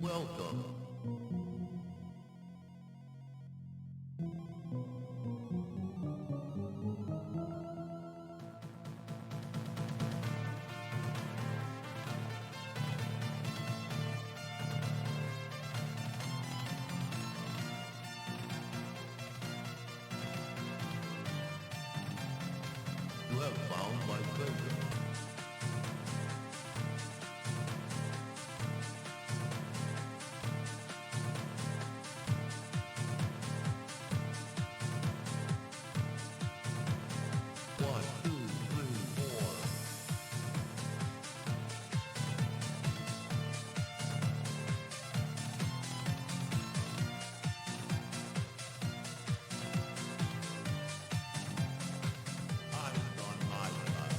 Welcome. You have found my treasure. One, two, three, four. Eyes on my side.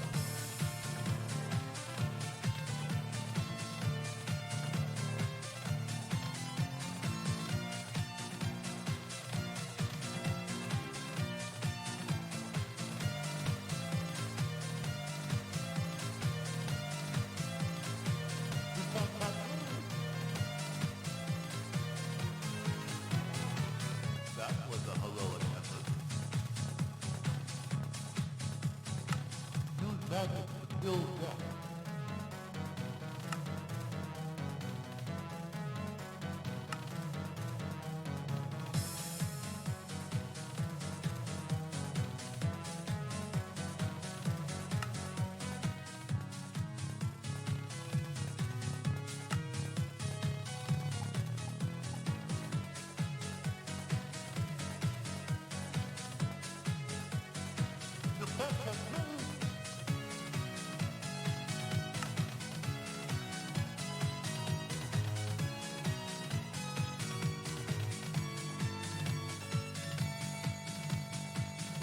That was a heroic effort. Use magic to kill death. The pet has moved.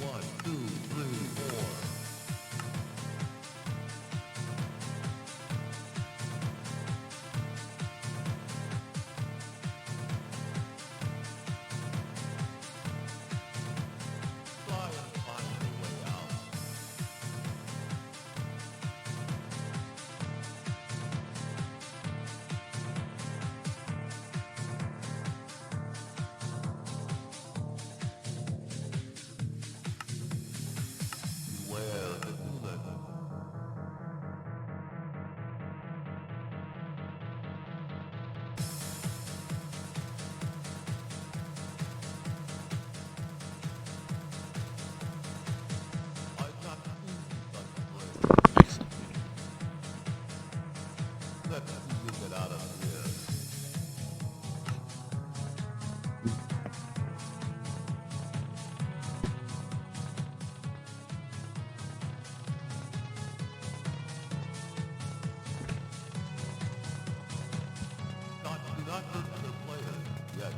One, two, three, four. Try and find a way out. Beware the human. I've not seen such a place. Let's see you get out of here. Do not hurt the players yet.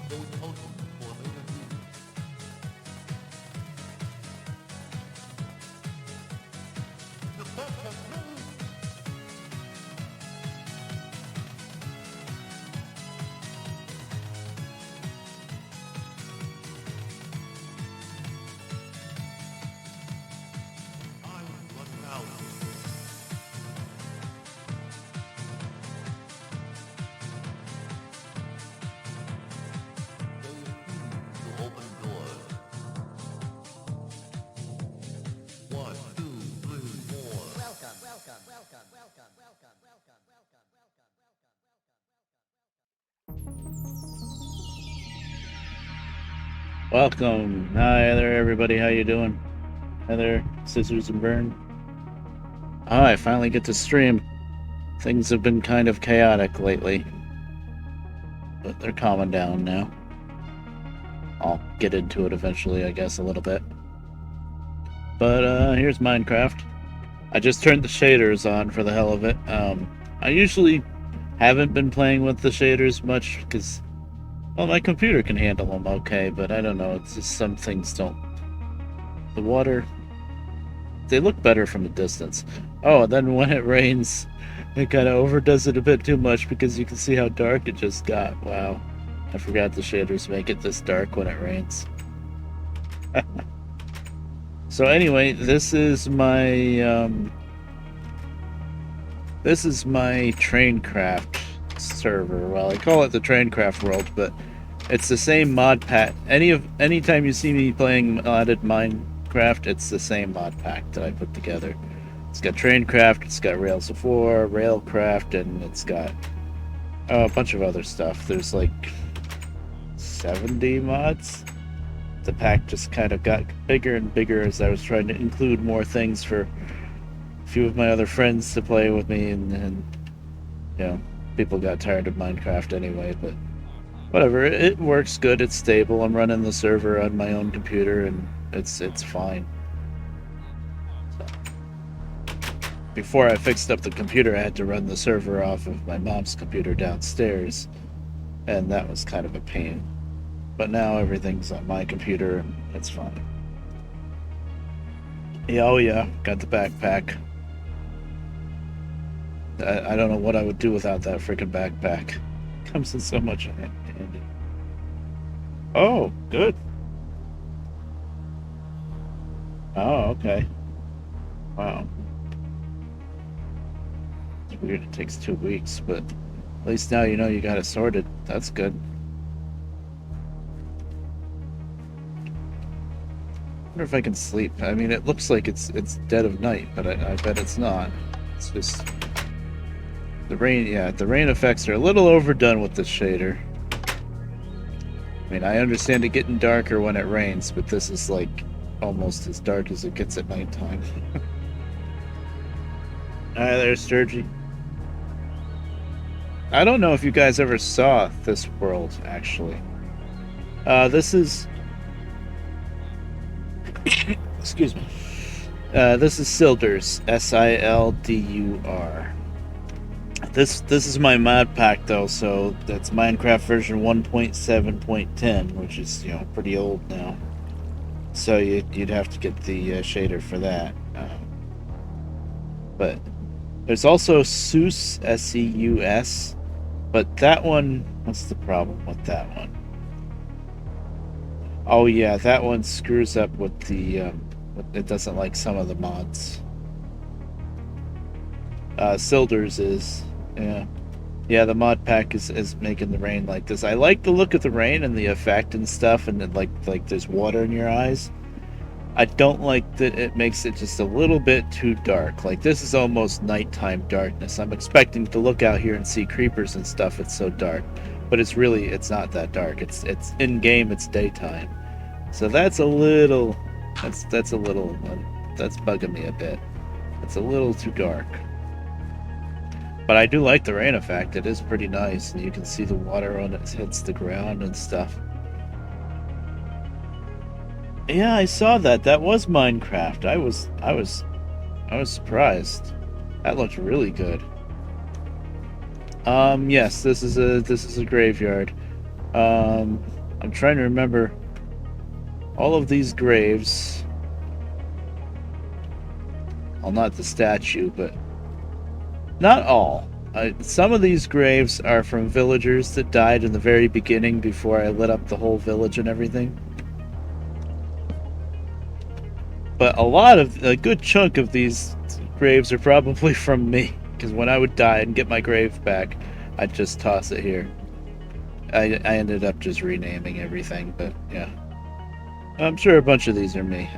Stay potent for later use. The pet has moved. I'm running out. They refuse to open doors. One, two, three, four. Welcome. Hi there, everybody. How you doing? Hi there, Scissors and Burn. Oh, I finally get to stream. Things have been kind of chaotic lately, but they're calming down now. I'll get into it eventually, I guess, a little bit. But here's Minecraft. I just turned the shaders on for the hell of it. I usually haven't been playing with the shaders much because, well, my computer can handle them okay, but I don't know, it's just some things don't. The water, they look better from a distance. Oh, and then when it rains, it kind of overdoes it a bit too much because you can see how dark it just got. Wow. I forgot the shaders make it this dark when it rains. So anyway, this is my Traincraft server. Well, I call it the Traincraft world, but it's the same mod pack. Anytime you see me playing modded Minecraft, it's the same mod pack that I put together. It's got Traincraft, it's got Rails of War, Railcraft, and it's got a bunch of other stuff. There's like 70 mods. The pack just kind of got bigger and bigger as I was trying to include more things for a few of my other friends to play with me, and you know, people got tired of Minecraft anyway, but whatever, it works good, it's stable. I'm running the server on my own computer and it's fine. So, before I fixed up the computer, I had to run the server off of my mom's computer downstairs, and that was kind of a pain. But now everything's on my computer and it's fine. Yeah, oh yeah, got the backpack. I don't know what I would do without that freaking backpack. Comes in so much handy. Oh, good. Oh, okay. Wow. It's weird it takes 2 weeks, but at least now you know you got it sorted. That's good. I wonder if I can sleep. I mean, it looks like it's dead of night, but I bet it's not. It's just the rain. Yeah, the rain effects are a little overdone with this shader. I mean, I understand it getting darker when it rains, but this is like almost as dark as it gets at nighttime. Hi there, Sturgy. I don't know if you guys ever saw this world, actually. This is... Excuse me. This is Sildur, S-I-L-D-U-R. This is my mod pack though, so that's Minecraft version 1.7.10, which is, you know, pretty old now. So you'd have to get the shader for that. But there's also Seus, S-E-U-S, but that one, what's the problem with that one? Oh yeah, that one screws up with the, it doesn't like some of the mods. Sildur's is, yeah. Yeah, the mod pack is making the rain like this. I like the look of the rain and the effect and stuff, and then like there's water in your eyes. I don't like that it makes it just a little bit too dark. Like, this is almost nighttime darkness. I'm expecting to look out here and see creepers and stuff, it's so dark. But it's not that dark. It's in game, it's daytime. So that's a little, that's bugging me a bit. It's a little too dark. But I do like the rain effect. It is pretty nice, and you can see the water when it hits the ground and stuff. Yeah, I saw that. That was Minecraft. I was surprised. That looked really good. Yes, this is a graveyard. I'm trying to remember all of these graves. Well, not the statue, but not all. Some of these graves are from villagers that died in the very beginning before I lit up the whole village and everything. But a good chunk of these graves are probably from me, because when I would die and get my grave back, I'd just toss it here. I ended up just renaming everything, but yeah. I'm sure a bunch of these are me.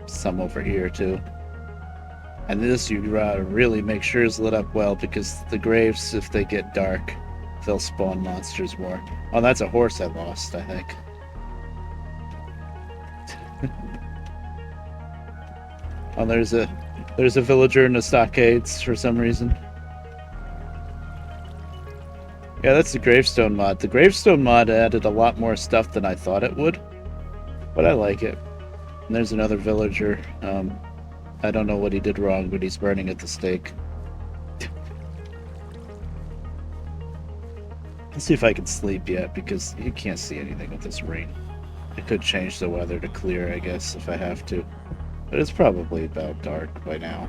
Some over here too. And this you really make sure is lit up well, because the graves, if they get dark, they'll spawn monsters more. Oh, that's a horse I lost, I think. Oh, there's a villager in the stockades for some reason. Yeah, that's the gravestone mod. The gravestone mod added a lot more stuff than I thought it would, but I like it. And there's another villager. I don't know what he did wrong, but he's burning at the stake. Let's see if I can sleep yet, because you can't see anything with this rain. I could change the weather to clear, I guess, if I have to. But it's probably about dark by now.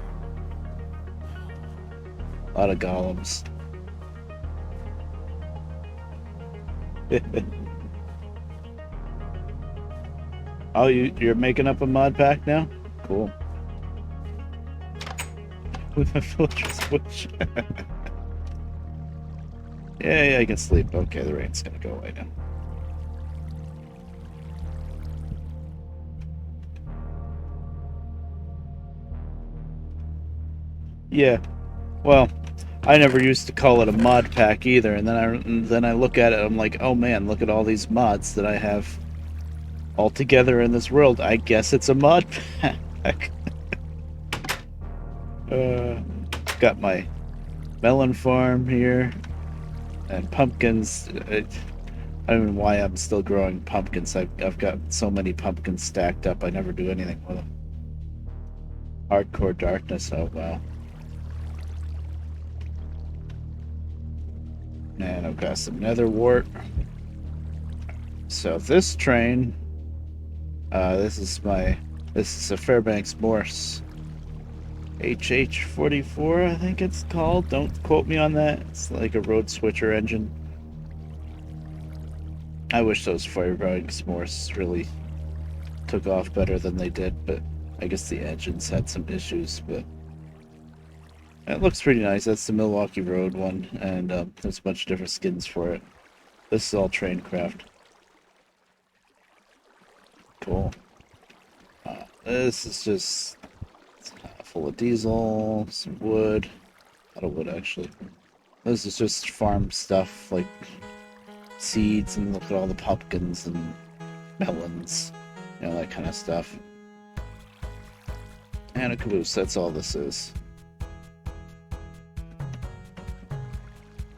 A lot of golems. Oh, you're making up a mod pack now? Cool. With my villager's wish. Yeah, I can sleep. Okay, the rain's gonna go away now. Yeah, well, I never used to call it a mod pack either, and then I look at it, I'm like, oh man, look at all these mods that I have all together in this world. I guess it's a mod pack. Got my melon farm here, and pumpkins. I don't know why I'm still growing pumpkins. I've got so many pumpkins stacked up. I never do anything with them. Hardcore darkness. Oh wow. And I've got some nether wart. So this train, this is a Fairbanks Morse HH44, I think it's called. Don't quote me on that. It's like a road switcher engine. I wish those Fairbanks Morse really took off better than they did, but I guess the engines had some issues, but it looks pretty nice. That's the Milwaukee Road one, and there's a bunch of different skins for it. This is all Traincraft. Cool. This is just full of diesel, some wood. A lot of wood, actually. This is just farm stuff, like seeds, and look at all the pumpkins and melons. You know, that kind of stuff. And a caboose, that's all this is.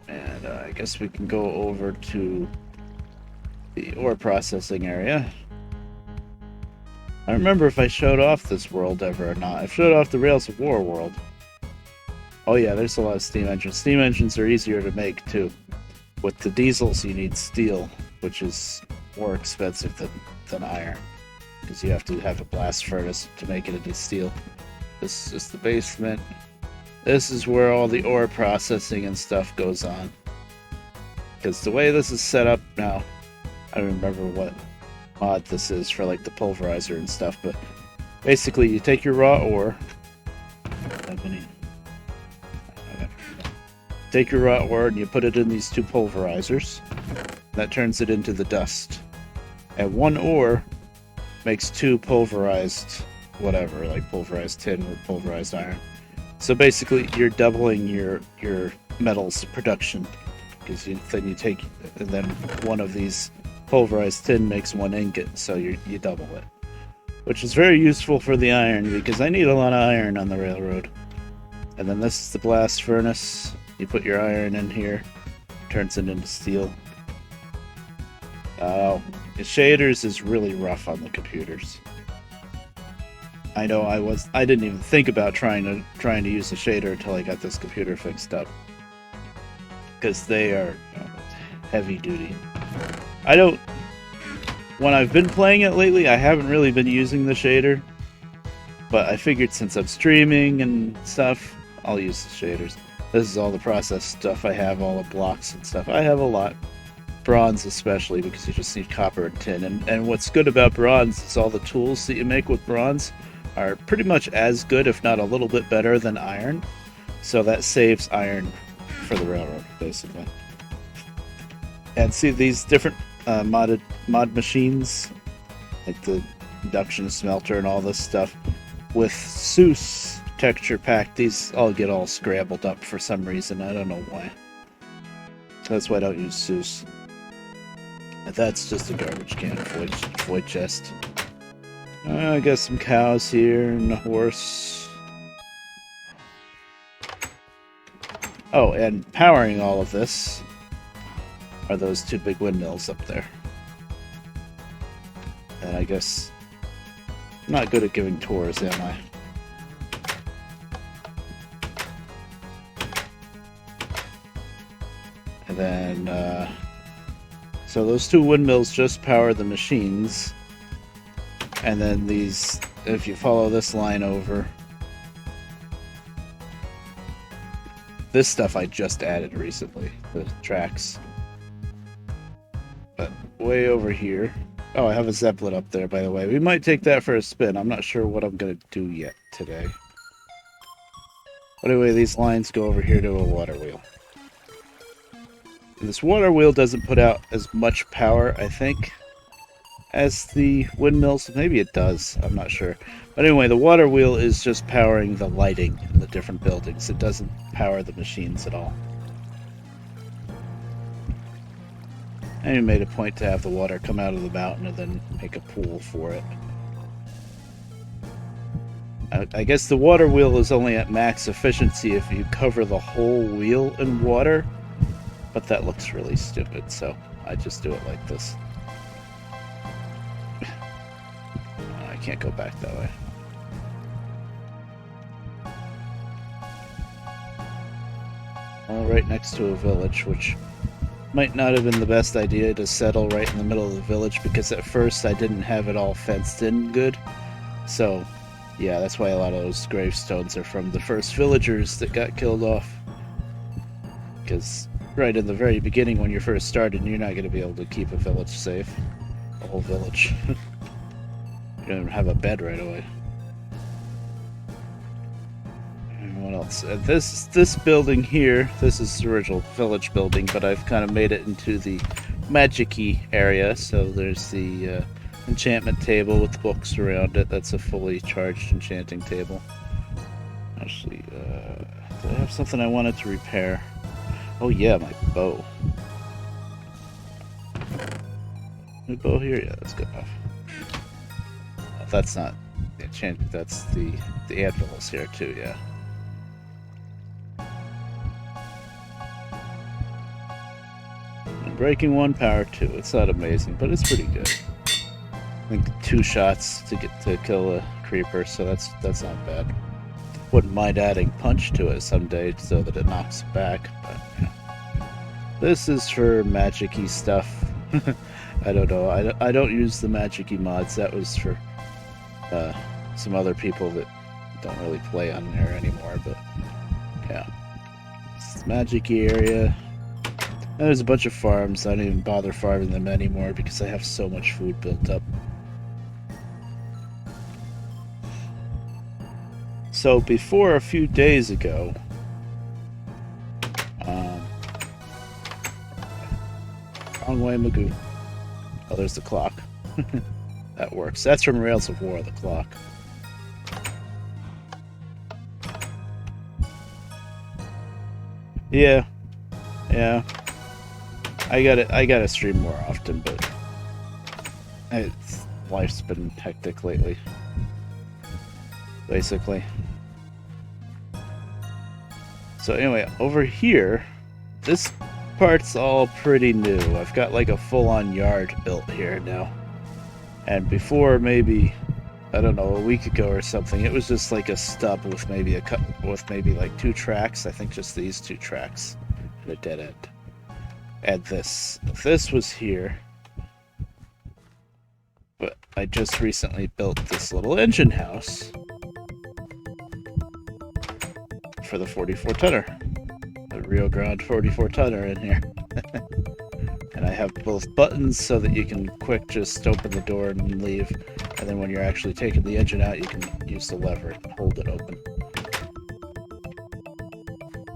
And I guess we can go over to the ore processing area. I don't remember if I showed off this world ever or not. I showed off the Rails of War world. Oh yeah, there's a lot of steam engines. Steam engines are easier to make too. With the diesels you need steel, which is more expensive than iron. Because you have to have a blast furnace to make it into steel. This is just the basement. This is where all the ore processing and stuff goes on. Because the way this is set up now, I don't remember what mod this is for like the pulverizer and stuff, but basically you take your raw ore. Take your raw ore and you put it in these two pulverizers. That turns it into the dust. And one ore makes two pulverized whatever, like pulverized tin or pulverized iron. So basically you're doubling your metals production, because then one of these pulverized tin makes one ingot, so you double it, which is very useful for the iron, because I need a lot of iron on the railroad. And then this is the blast furnace. You put your iron in here, turns it into steel. Oh, the shaders is really rough on the computers. I know I didn't even think about trying to use a shader until I got this computer fixed up, because they are heavy duty. When I've been playing it lately, I haven't really been using the shader, but I figured since I'm streaming and stuff, I'll use the shaders. This is all the process stuff I have, all the blocks and stuff. I have a lot. Bronze especially, because you just need copper and tin. And what's good about bronze is all the tools that you make with bronze are pretty much as good, if not a little bit better, than iron. So that saves iron for the railroad, basically. And see these different mod machines, like the induction smelter and all this stuff, with Seuss texture pack, these all get all scrambled up for some reason. I don't know why. That's why I don't use Seuss. That's just a garbage can void chest. I got some cows here and a horse. Oh, and powering all of this are those two big windmills up there. And I guess I'm not good at giving tours, am I? And then, so those two windmills just power the machines. And then these, if you follow this line over, this stuff I just added recently, the tracks. But way over here. Oh, I have a Zeppelin up there, by the way. We might take that for a spin. I'm not sure what I'm going to do yet today. But anyway, these lines go over here to a water wheel. And this water wheel doesn't put out as much power, I think, as the windmills. Maybe it does. I'm not sure. But anyway, the water wheel is just powering the lighting in the different buildings. It doesn't power the machines at all. And we made a point to have the water come out of the mountain and then make a pool for it. I guess the water wheel is only at max efficiency if you cover the whole wheel in water, but that looks really stupid, so I just do it like this. I can't go back that way. All right next to a village, which might not have been the best idea to settle right in the middle of the village, because at first I didn't have it all fenced in good. So yeah, that's why a lot of those gravestones are from the first villagers that got killed off. Because right in the very beginning when you're first started, you're not going to be able to keep a village safe. A whole village. You don't even have a bed right away. And what else? This building here, this is the original village building, but I've kind of made it into the magic-y area. So there's the enchantment table with books around it. That's a fully charged enchanting table. Actually, did I have something I wanted to repair? Oh yeah, my bow. My bow here? Yeah, that's good enough. Oh, that's not the enchantment, that's the anvil is here too, yeah. Breaking 1, power 2. It's not amazing, but it's pretty good. I think 2 shots to kill a creeper, so that's not bad. Wouldn't mind adding punch to it someday so that it knocks back, but yeah. This is for magic-y stuff. I don't know. I don't use the magic-y mods. That was for some other people that don't really play on there anymore, but yeah. It's the magic-y area. And there's a bunch of farms. I don't even bother farming them anymore because I have so much food built up. So before a few days ago, wrong way, Magoo. Oh, there's the clock. That works. That's from Rails of War, the clock. Yeah. I gotta stream more often, but life's been hectic lately. Basically. So anyway, over here, this part's all pretty new. I've got like a full-on yard built here now. And before, maybe, I don't know, a week ago or something, it was just like a stub with maybe like 2 tracks. I think just these 2 tracks and a dead end. And this was here. But I just recently built this little engine house for the 44-tonner. The Rio Grande 44-tonner in here. And I have both buttons so that you can quick just open the door and leave. And then when you're actually taking the engine out, you can use the lever and hold it open.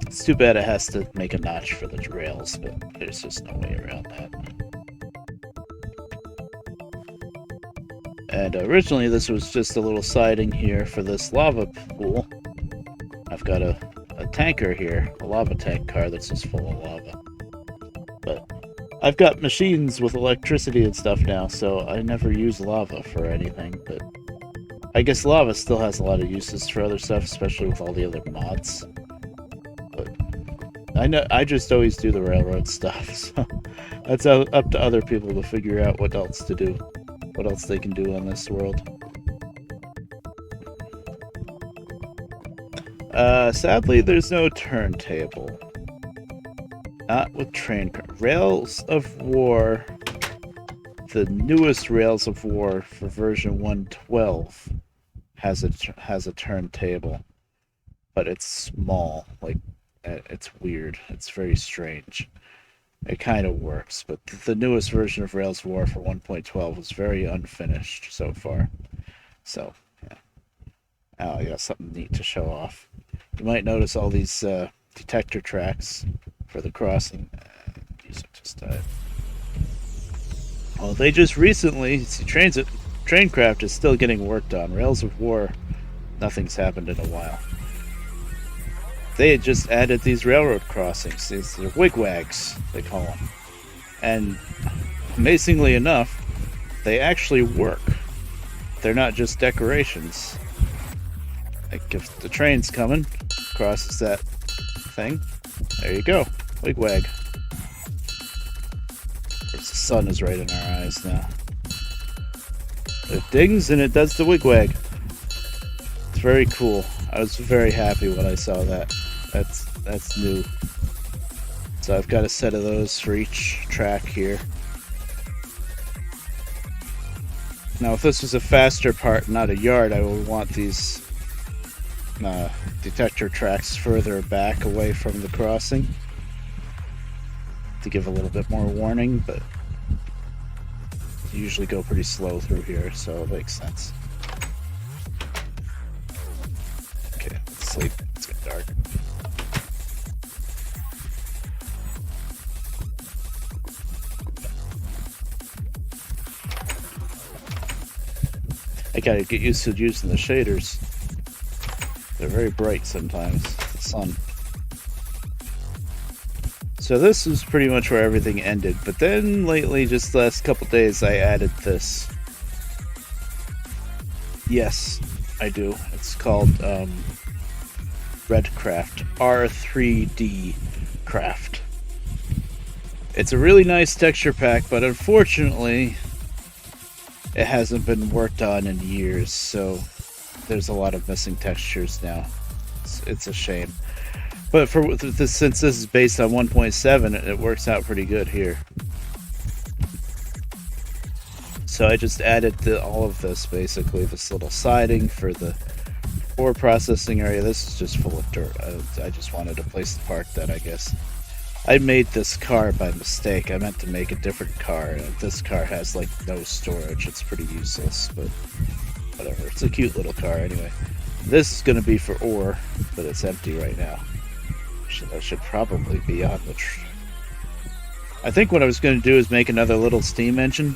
It's too bad it has to make a notch for the rails, but there's just no way around that. And originally this was just a little siding here for this lava pool. I've got a tanker here, a lava tank car that's just full of lava. But I've got machines with electricity and stuff now, so I never use lava for anything, but I guess lava still has a lot of uses for other stuff, especially with all the other mods. But I just always do the railroad stuff, so that's up to other people to figure out what else to do, what else they can do on this world. Sadly, there's no turntable. Not with Traincraft. Rails of War, the newest Rails of War for version 1.12 has a turntable, but it's small. Like, it's weird. It's very strange. it kind of works, but the newest version of Rails of War for 1.12 was very unfinished so far. So, yeah. Oh, I got something neat to show off. You might notice all these detector tracks for the crossing. Music just died. Well, they just recently, see, Traincraft is still getting worked on. Rails of War, nothing's happened in a while. They had just added these railroad crossings. These are wigwags, they call them. And amazingly enough, they actually work. They're not just decorations. Like if the train's coming, crosses that thing, there you go, wigwag. The sun is right in our eyes now. It dings and it does the wigwag. It's very cool. I was very happy when I saw that. That's new. So I've got a set of those for each track here. Now, if this was a faster part, not a yard, I would want these detector tracks further back away from the crossing to give a little bit more warning, but you usually go pretty slow through here, so it makes sense. Okay, let's sleep. It's getting dark. I gotta get used to using the shaders. They're very bright sometimes, the sun. So this is pretty much where everything ended, but then lately, just the last couple days, I added this. Yes, I do. It's called Redcraft, R3D Craft. It's a really nice texture pack, but unfortunately, it hasn't been worked on in years, so there's a lot of missing textures now. It's a shame. But for since this is based on 1.7, it works out pretty good here. So I just added all of this, basically, this little siding for the ore processing area. This is just full of dirt. I just wanted to place the part that, I guess. I made this car by mistake. I meant to make a different car, and this car has, like, no storage. It's pretty useless, but whatever. It's a cute little car, anyway. This is going to be for ore, but it's empty right now. I should probably be on the... I think what I was going to do is make another little steam engine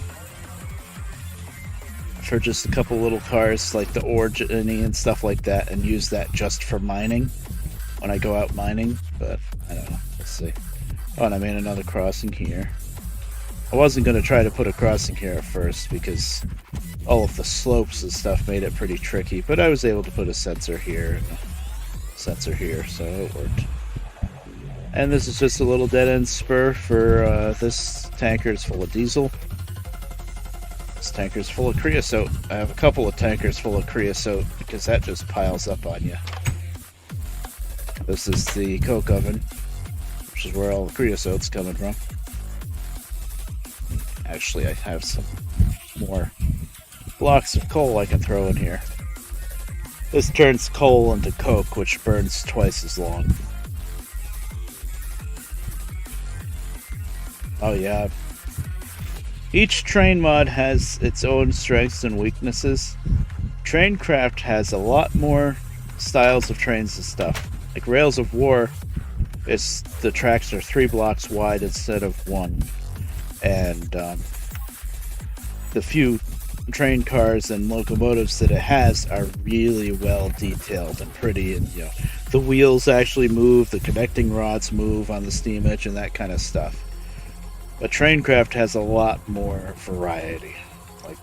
for just a couple little cars, like the ore journey and stuff like that, and use that just for mining when I go out mining, but I don't know. Let's see. Oh, and I made another crossing here. I wasn't going to try to put a crossing here at first because all of the slopes and stuff made it pretty tricky, but I was able to put a sensor here and a sensor here, so it worked. And this is just a little dead-end spur for this tanker is full of diesel. This tanker is full of creosote. I have a couple of tankers full of creosote because that just piles up on you. This is the coke oven, which is where all the creosote's coming from. Actually, I have some more blocks of coal I can throw in here. This turns coal into coke, which burns twice as long. Oh yeah. Each train mod has its own strengths and weaknesses. Traincraft has a lot more styles of trains and stuff. Like Rails of War, the tracks are 3 blocks wide instead of 1. And the few train cars and locomotives that it has are really well detailed and pretty, and the wheels actually move, the connecting rods move on the steam engine, that kind of stuff. But Traincraft has a lot more variety. Like,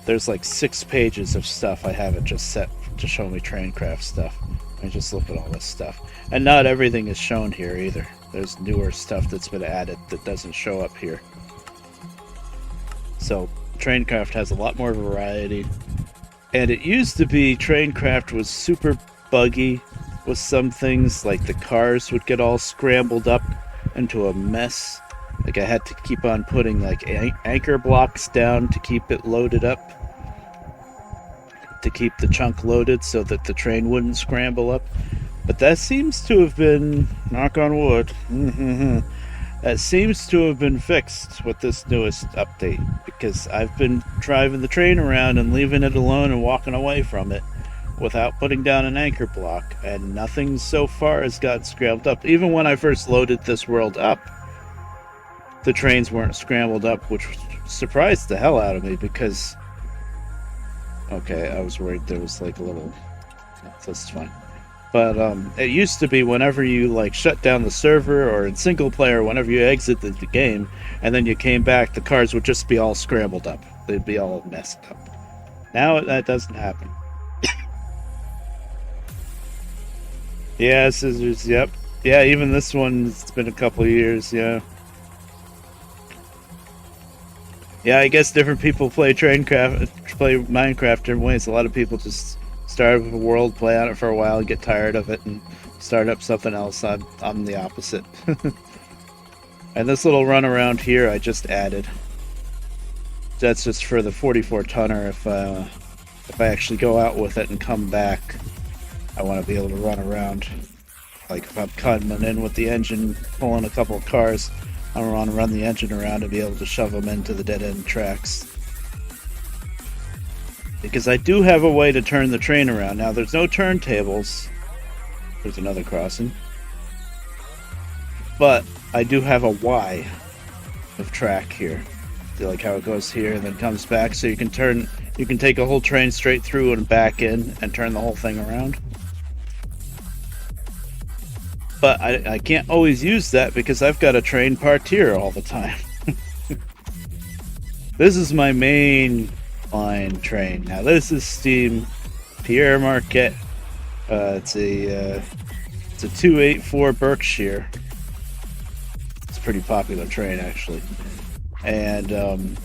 there's like 6 pages of stuff I have it just set to show me Traincraft stuff. I just look at all this stuff. And not everything is shown here either. There's newer stuff that's been added that doesn't show up here. So, Traincraft has a lot more variety. And it used to be Traincraft was super buggy with some things, like the cars would get all scrambled up into a mess. Like I had to keep on putting like anchor blocks down to keep it loaded up, to keep the chunk loaded so that the train wouldn't scramble up. But that seems to have been, knock on wood, that seems to have been fixed with this newest update, because I've been driving the train around and leaving it alone and walking away from it without putting down an anchor block, and nothing so far has got scrambled up. Even when I first loaded this world up, the trains weren't scrambled up, which surprised the hell out of me, because okay, I was worried there was like a little, that's fine. But it used to be whenever you like shut down the server, or in single player, whenever you exited the game and then you came back, the cars would just be all scrambled up. They'd be all messed up. Now that doesn't happen. Yeah, scissors, yep. Yeah, even this one's been a couple of years, yeah. Yeah, I guess different people play Minecraft different ways. A lot of people just start with a world, play on it for a while, get tired of it, and start up something else. I'm the opposite. And this little run around here I just added. That's just for the 44 tonner. If I actually go out with it and come back, I want to be able to run around. Like if I'm coming in with the engine, pulling a couple of cars, I want to run the engine around and be able to shove them into the dead-end tracks. Because I do have a way to turn the train around. Now, there's no turntables. There's another crossing. But I do have a Y of track here. Like how it goes here and then comes back, so you can take a whole train straight through and back in and turn the whole thing around. But I can't always use that because I've got a train parked here all the time. This is my main line train. Now this is Steam Pierre Marquette. It's a 284 Berkshire. It's a pretty popular train actually. And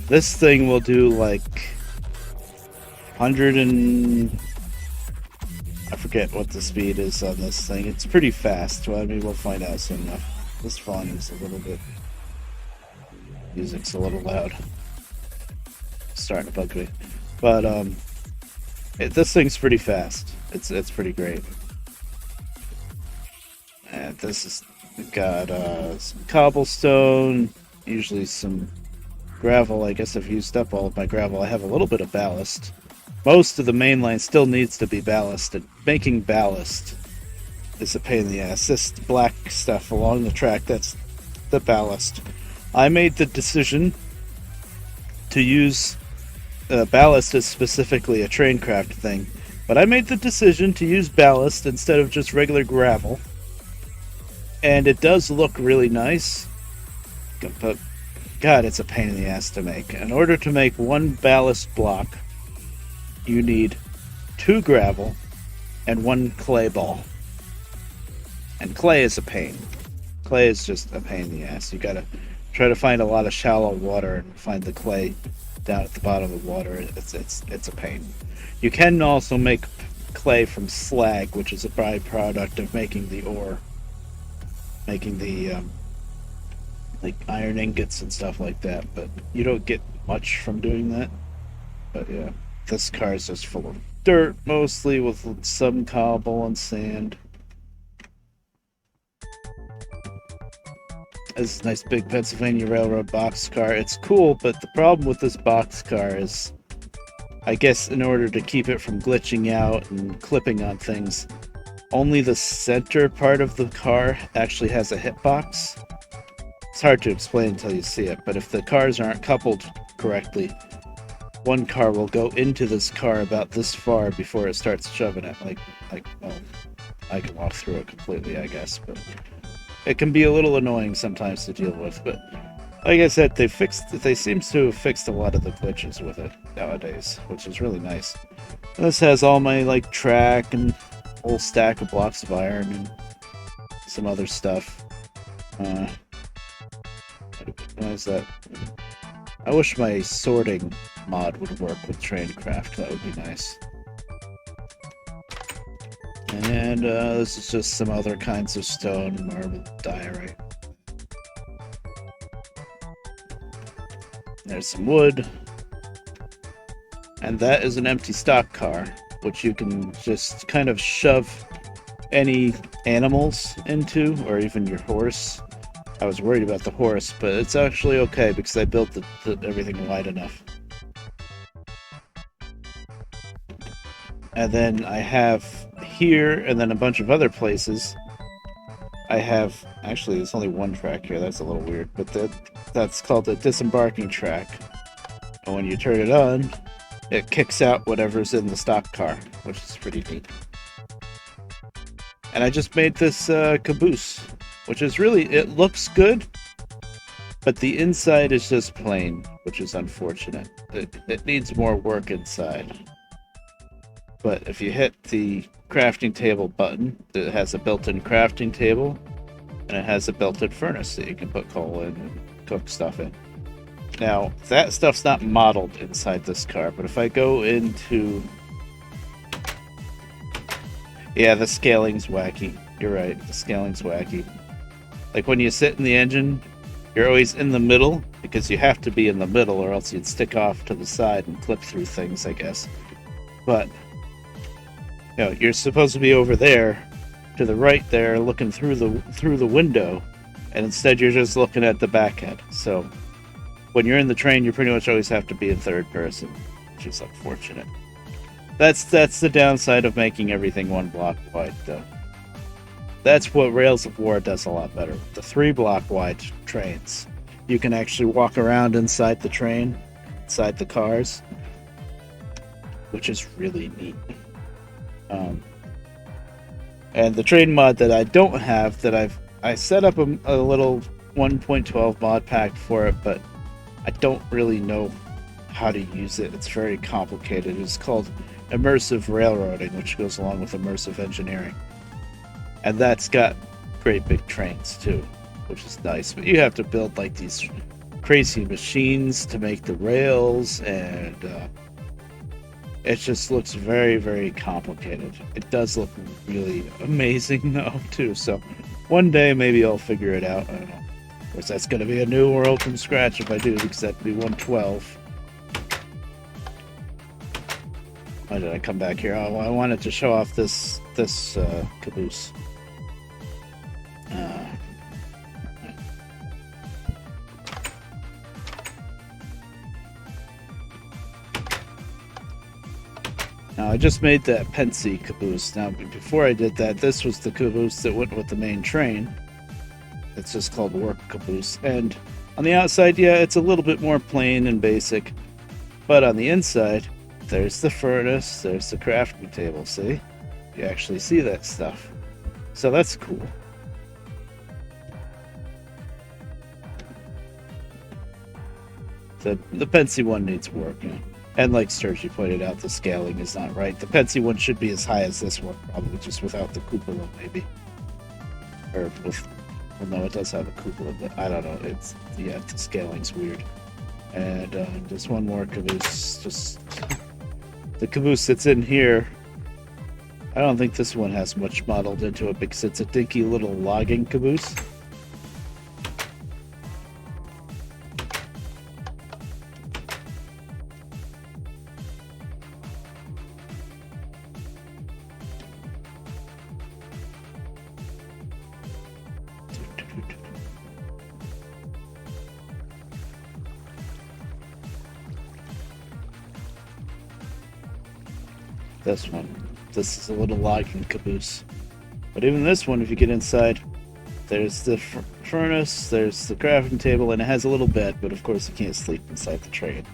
this thing will do like 100 and I forget what the speed is on this thing. It's pretty fast. Well, I mean, we'll find out soon enough. This volume's a little bit... Music's a little loud. It's starting to bug me. But, this thing's pretty fast. It's pretty great. And this is... We've got, some cobblestone, usually some gravel. I guess I've used up all of my gravel. I have a little bit of ballast. Most of the main line still needs to be ballasted. Making ballast is a pain in the ass. This black stuff along the track, that's the ballast. I made the decision to use ballast as specifically a Traincraft thing, but I made the decision to use ballast instead of just regular gravel, and it does look really nice, but God, it's a pain in the ass to make. In order to make one ballast block, you need 2 gravel and 1 clay ball. And clay is a pain. Clay is just a pain in the ass. You gotta try to find a lot of shallow water and find the clay down at the bottom of the water. It's a pain. You can also make clay from slag, which is a byproduct of making the ore. Making the like iron ingots and stuff like that, but you don't get much from doing that. But yeah. This car is just full of dirt, mostly, with some cobble and sand. This is a nice big Pennsylvania Railroad boxcar. It's cool, but the problem with this boxcar is, I guess in order to keep it from glitching out and clipping on things, only the center part of the car actually has a hitbox. It's hard to explain until you see it, but if the cars aren't coupled correctly, one car will go into this car about this far before it starts shoving it. Well, I can walk through it completely, I guess, but it can be a little annoying sometimes to deal with. But like I said, they seem to have fixed a lot of the glitches with it nowadays, which is really nice. And this has all my like track and a whole stack of blocks of iron and some other stuff. Why is that? I wish my sorting mod would work with Traincraft. That would be nice. And this is just some other kinds of stone, marble, diorite. There's some wood. And that is an empty stock car, which you can just kind of shove any animals into, or even your horse. I was worried about the horse, but it's actually okay because I built everything wide enough. And then I have here, and then a bunch of other places. I have, actually, there's only one track here. That's a little weird, but that's called the disembarking track. And when you turn it on, it kicks out whatever's in the stock car, which is pretty neat. And I just made this caboose, which is really, it looks good, but the inside is just plain, which is unfortunate. It needs more work inside. But if you hit the crafting table button, it has a built-in crafting table, and it has a built-in furnace that you can put coal in and cook stuff in. Now, that stuff's not modeled inside this car, but if I go into... Yeah, the scaling's wacky. You're right, the scaling's wacky. Like when you sit in the engine, you're always in the middle, because you have to be in the middle, or else you'd stick off to the side and clip through things, I guess. But, you know, you're supposed to be over there, to the right there, looking through the window, and instead you're just looking at the back end. So when you're in the train, you pretty much always have to be in third person, which is unfortunate. That's the downside of making everything one block wide, though. That's what Rails of War does a lot better. The 3 block wide trains, you can actually walk around inside the train, inside the cars, which is really neat. And the train mod that I don't have, that I set up a little 1.12 mod pack for it, but I don't really know how to use it. It's very complicated. It's called Immersive Railroading, which goes along with Immersive Engineering. And that's got great big trains too, which is nice. But you have to build like these crazy machines to make the rails, and it just looks very, very complicated. It does look really amazing though too. So one day maybe I'll figure it out. I don't know. Of course, that's going to be a new world from scratch if I do, because that'd be 112. Why did I come back here? Oh, I wanted to show off this caboose. Now, I just made that Pensy caboose. Now, before I did that, this was the caboose that went with the main train. It's just called Work Caboose. And on the outside, yeah, it's a little bit more plain and basic. But on the inside, there's the furnace, there's the crafting table, see? You actually see that stuff. So that's cool. The Pensy one needs work, you know. And like Sturgy pointed out, the scaling is not right. The Pensy one should be as high as this one, probably just without the cupola, maybe. Or with... Well, no, it does have a cupola, but I don't know. It's... Yeah, the scaling's weird. And just one more caboose. Just... The caboose that's in here, I don't think this one has much modeled into it because it's a dinky little logging caboose. This one. This is a little logging caboose. But even this one, if you get inside, there's the furnace, there's the crafting table, and it has a little bed, but of course you can't sleep inside the train.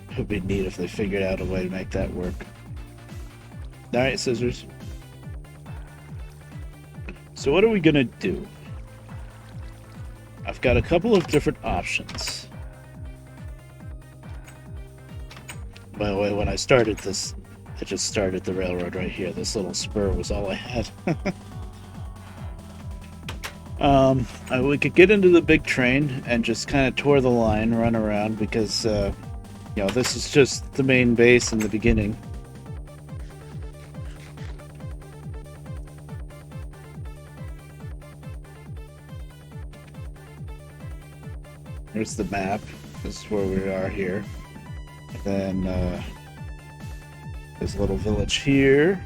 It would be neat if they figured out a way to make that work. Alright, scissors. So what are we gonna do? I've got a couple of different options. By the way, when I started this, I just started the railroad right here. This little spur was all I had. We could get into the big train and just kind of tour the line, run around, because, you know, this is just the main base in the beginning. Here's the map. This is where we are here. And then, there's a little village here.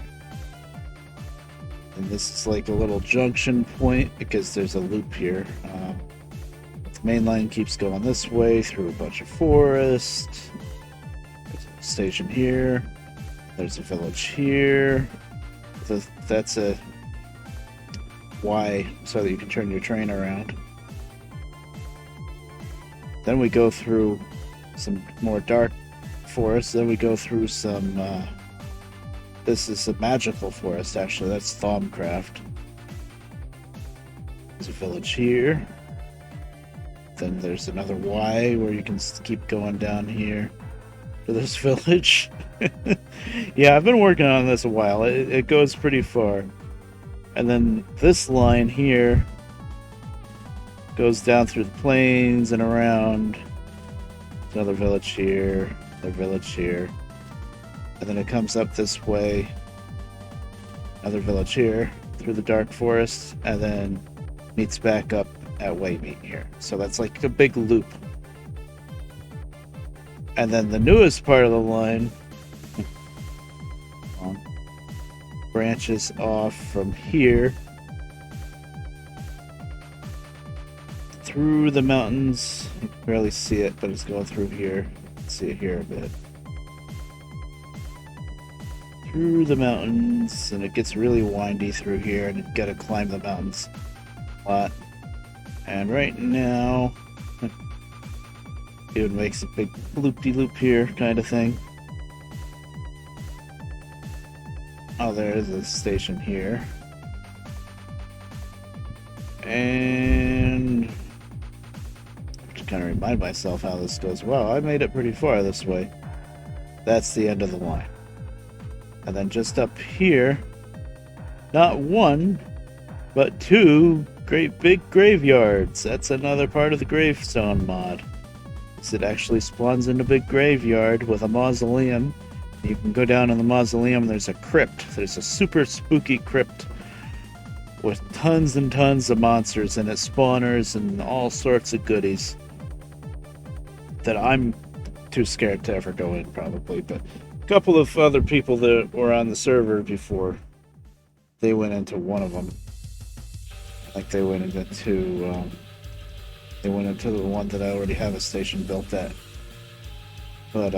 And this is like a little junction point because there's a loop here. The main line keeps going this way through a bunch of forest. There's a station here. There's a village here. That's a Y so that you can turn your train around. Then we go through some more dark forest. Then we go through some. This is a magical forest, actually. That's Traincraft. There's a village here. Then there's another Y where you can keep going down here to this village. Yeah, I've been working on this a while. It goes pretty far. And then this line here goes down through the plains and around. Another village here, another village here. And then it comes up this way, another village here, through the dark forest, and then meets back up at Waymeet here. So that's like a big loop. And then the newest part of the line branches off from here through the mountains. You can barely see it, but it's going through here. You can see it here a bit. Through the mountains, and it gets really windy through here, and you gotta climb the mountains a lot. And right now, it makes a big loop-de-loop here kind of thing. Oh, there is a station here. And I have to kind of remind myself how this goes. Wow, I made it pretty far this way. That's the end of the line. And then just up here, not one, but two great big graveyards. That's another part of the gravestone mod. It actually spawns in a big graveyard with a mausoleum. You can go down in the mausoleum, there's a crypt. There's a super spooky crypt with tons and tons of monsters in it, spawners and all sorts of goodies that I'm too scared to ever go in, probably. But a couple of other people that were on the server before, they went into one of them. Like they went into the one that I already have a station built at. But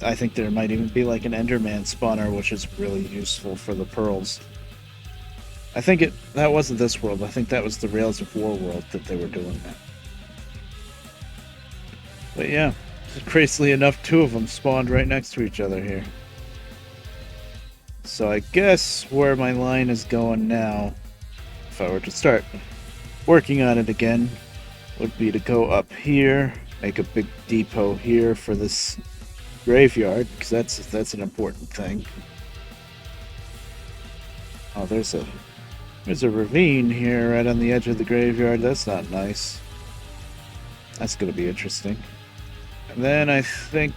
I think there might even be like an Enderman spawner, which is really useful for the pearls. I think that wasn't this world. I think that was the Rails of War world that they were doing that. But yeah, crazily enough, two of them spawned right next to each other here. So I guess where my line is going now, if I were to start working on it again, would be to go up here, make a big depot here for this graveyard, because that's an important thing. Oh, there's a ravine here right on the edge of the graveyard. That's not nice. That's going to be interesting. And then I think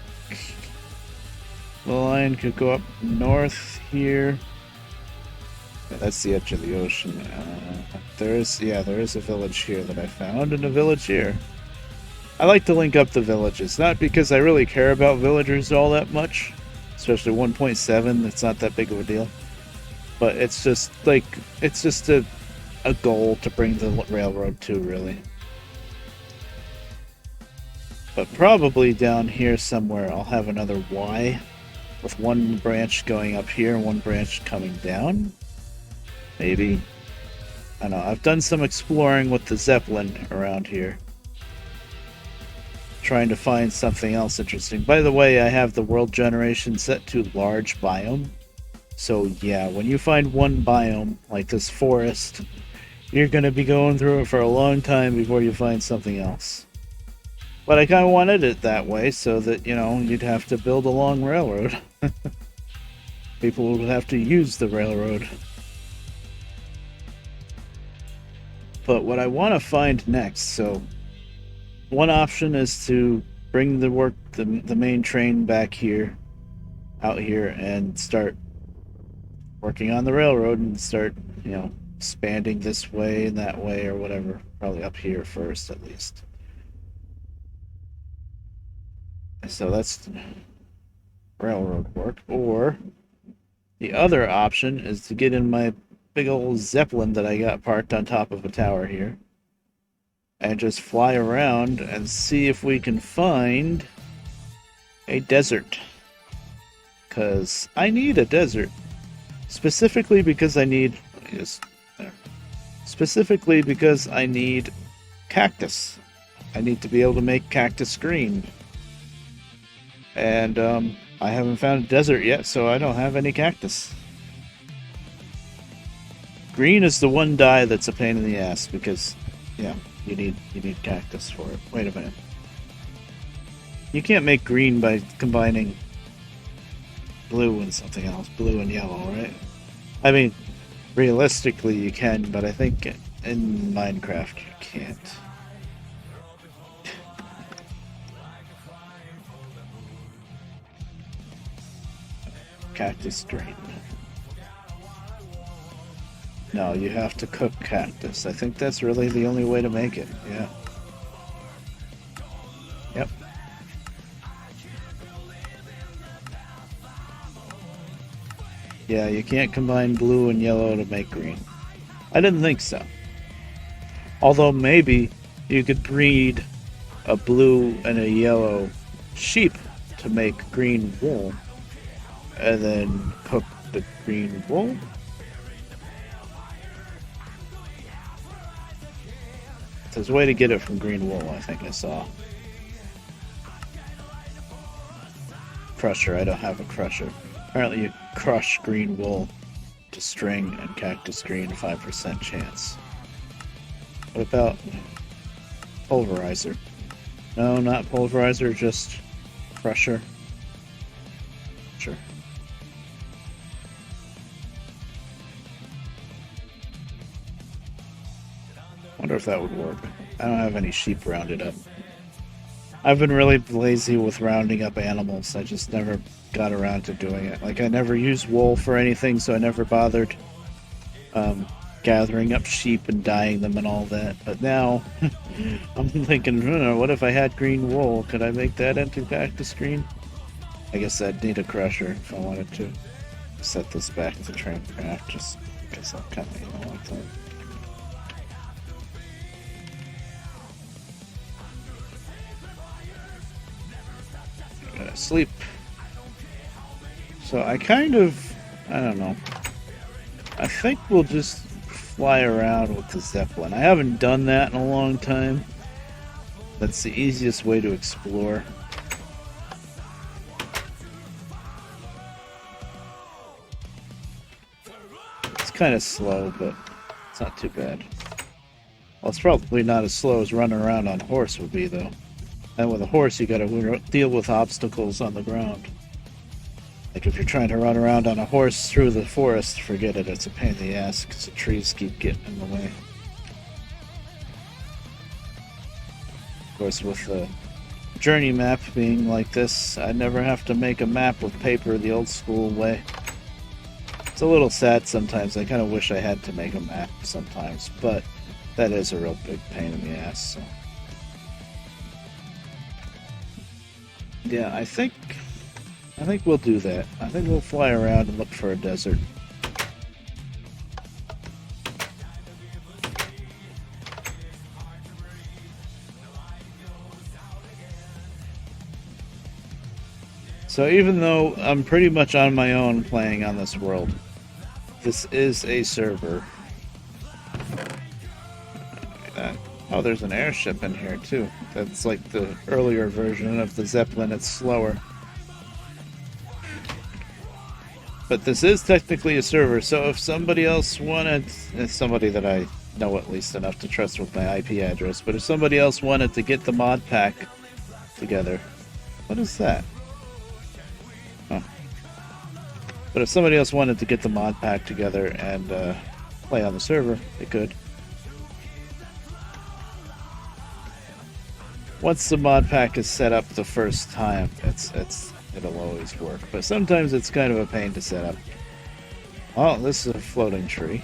the line could go up north here. Yeah, that's the edge of the ocean. There is a village here that I found, and a village here. I like to link up the villages, not because I really care about villagers all that much, especially 1.7. It's not that big of a deal, but it's just a goal to bring the railroad to, really. But probably down here somewhere I'll have another Y with one branch going up here and one branch coming down. Maybe. I don't know. I've done some exploring with the Zeppelin around here, trying to find something else interesting. By the way, I have the world generation set to large biome. So yeah, when you find one biome, like this forest, you're going to be going through it for a long time before you find something else. But I kind of wanted it that way so that, you'd have to build a long railroad. People would have to use the railroad. But what I want to find next, so one option is to bring the main train back here, out here, and start working on the railroad and start, expanding this way and that way or whatever. Probably up here first, at least. So that's railroad work. Or the other option is to get in my big old Zeppelin that I got parked on top of a tower here and just fly around and see if we can find a desert. Because I need a desert. Specifically because I need... Specifically because I need cactus. I need to be able to make cactus green. And I haven't found a desert yet, so I don't have any cactus. Green is the one dye that's a pain in the ass because, yeah, you need cactus for it. Wait a minute. You can't make green by combining blue and something else, blue and yellow, right? I mean, realistically you can, but I think in Minecraft you can't. Cactus green. No, you have to cook cactus. I think that's really the only way to make it, yeah. Yep. Yeah, you can't combine blue and yellow to make green. I didn't think so. Although maybe you could breed a blue and a yellow sheep to make green wool, and then cook the green wool. There's a way to get it from green wool, I think I saw. Crusher, I don't have a crusher. Apparently you crush green wool to string and cactus green, 5% chance. What about pulverizer? No, not pulverizer, just crusher. Sure. Wonder if that would work. I don't have any sheep rounded up. I've been really lazy with rounding up animals. I just never got around to doing it. Like, I never used wool for anything, so I never bothered gathering up sheep and dyeing them and all that. But now, I'm thinking, what if I had green wool? Could I make that into cactus green? I guess I'd need a crusher if I wanted to set this back to Traincraft, just because I'm kind of, like that. Sleep. So I kind of, I don't know. I think we'll just fly around with the Zeppelin. I haven't done that in a long time. That's the easiest way to explore. It's kind of slow, but it's not too bad. Well, it's probably not as slow as running around on a horse would be, though. And with a horse, you gotta deal with obstacles on the ground. Like if you're trying to run around on a horse through the forest, forget it, it's a pain in the ass because the trees keep getting in the way. Of course, with the journey map being like this, I never have to make a map with paper the old school way. It's a little sad sometimes. I kind of wish I had to make a map sometimes, but that is a real big pain in the ass, so. Yeah, I think we'll do that. I think we'll fly around and look for a desert. So even though I'm pretty much on my own playing on this world, this is a server. Oh, there's an airship in here too. That's like the earlier version of the Zeppelin. It's slower. But this is technically a server, so if somebody else wanted, it's somebody that I know at least enough to trust with my IP address, but if somebody else wanted to get the mod pack together, what is that? Huh. But if somebody else wanted to get the mod pack together and play on the server, they could. Once the mod pack is set up the first time, it'll always work. But sometimes it's kind of a pain to set up. Oh, this is a floating tree.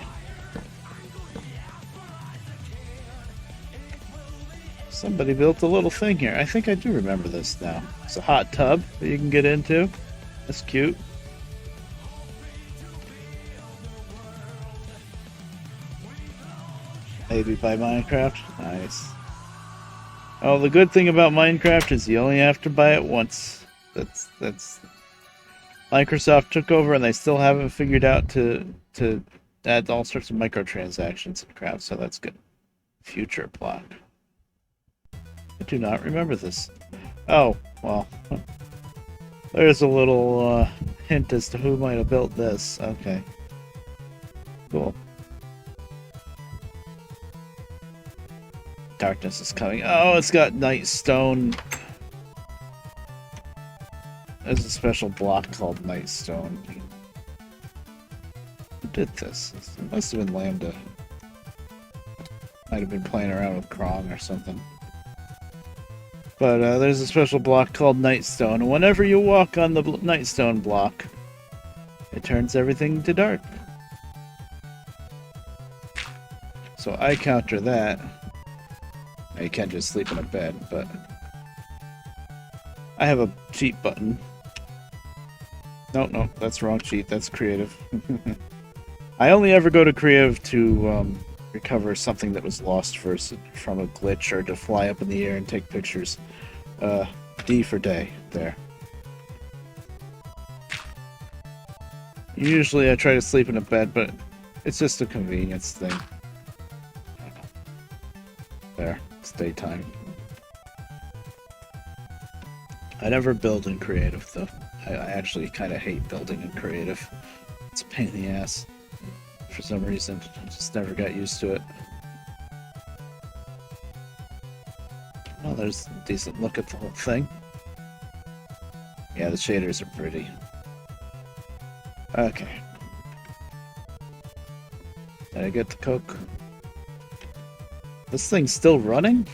Somebody built a little thing here. I think I do remember this now. It's a hot tub that you can get into. That's cute. Maybe by Minecraft. Nice. Oh, the good thing about Minecraft is you only have to buy it once. That's Microsoft took over and they still haven't figured out to add all sorts of microtransactions in craft, so that's good. Future block. I do not remember this. Oh, well. There's a little hint as to who might have built this. Okay. Cool. Darkness is coming. Oh, it's got night stone. There's a special block called night stone. Who did this? It must have been Lambda. Might have been playing around with Krong or something. But there's a special block called Nightstone, and whenever you walk on the Nightstone block, it turns everything to dark. So I counter that. Now, you can't just sleep in a bed, but I have a cheat button. No, that's wrong cheat. That's creative. I only ever go to creative to recover something that was lost first from a glitch or to fly up in the air and take pictures. D for day. There. Usually I try to sleep in a bed, but it's just a convenience thing. There. It's daytime. I never build in creative, though. I actually kind of hate building in creative. It's a pain in the ass. For some reason, I just never got used to it. Well, there's a decent look at the whole thing. Yeah, the shaders are pretty. Okay. Did I get the coke? This thing's still running?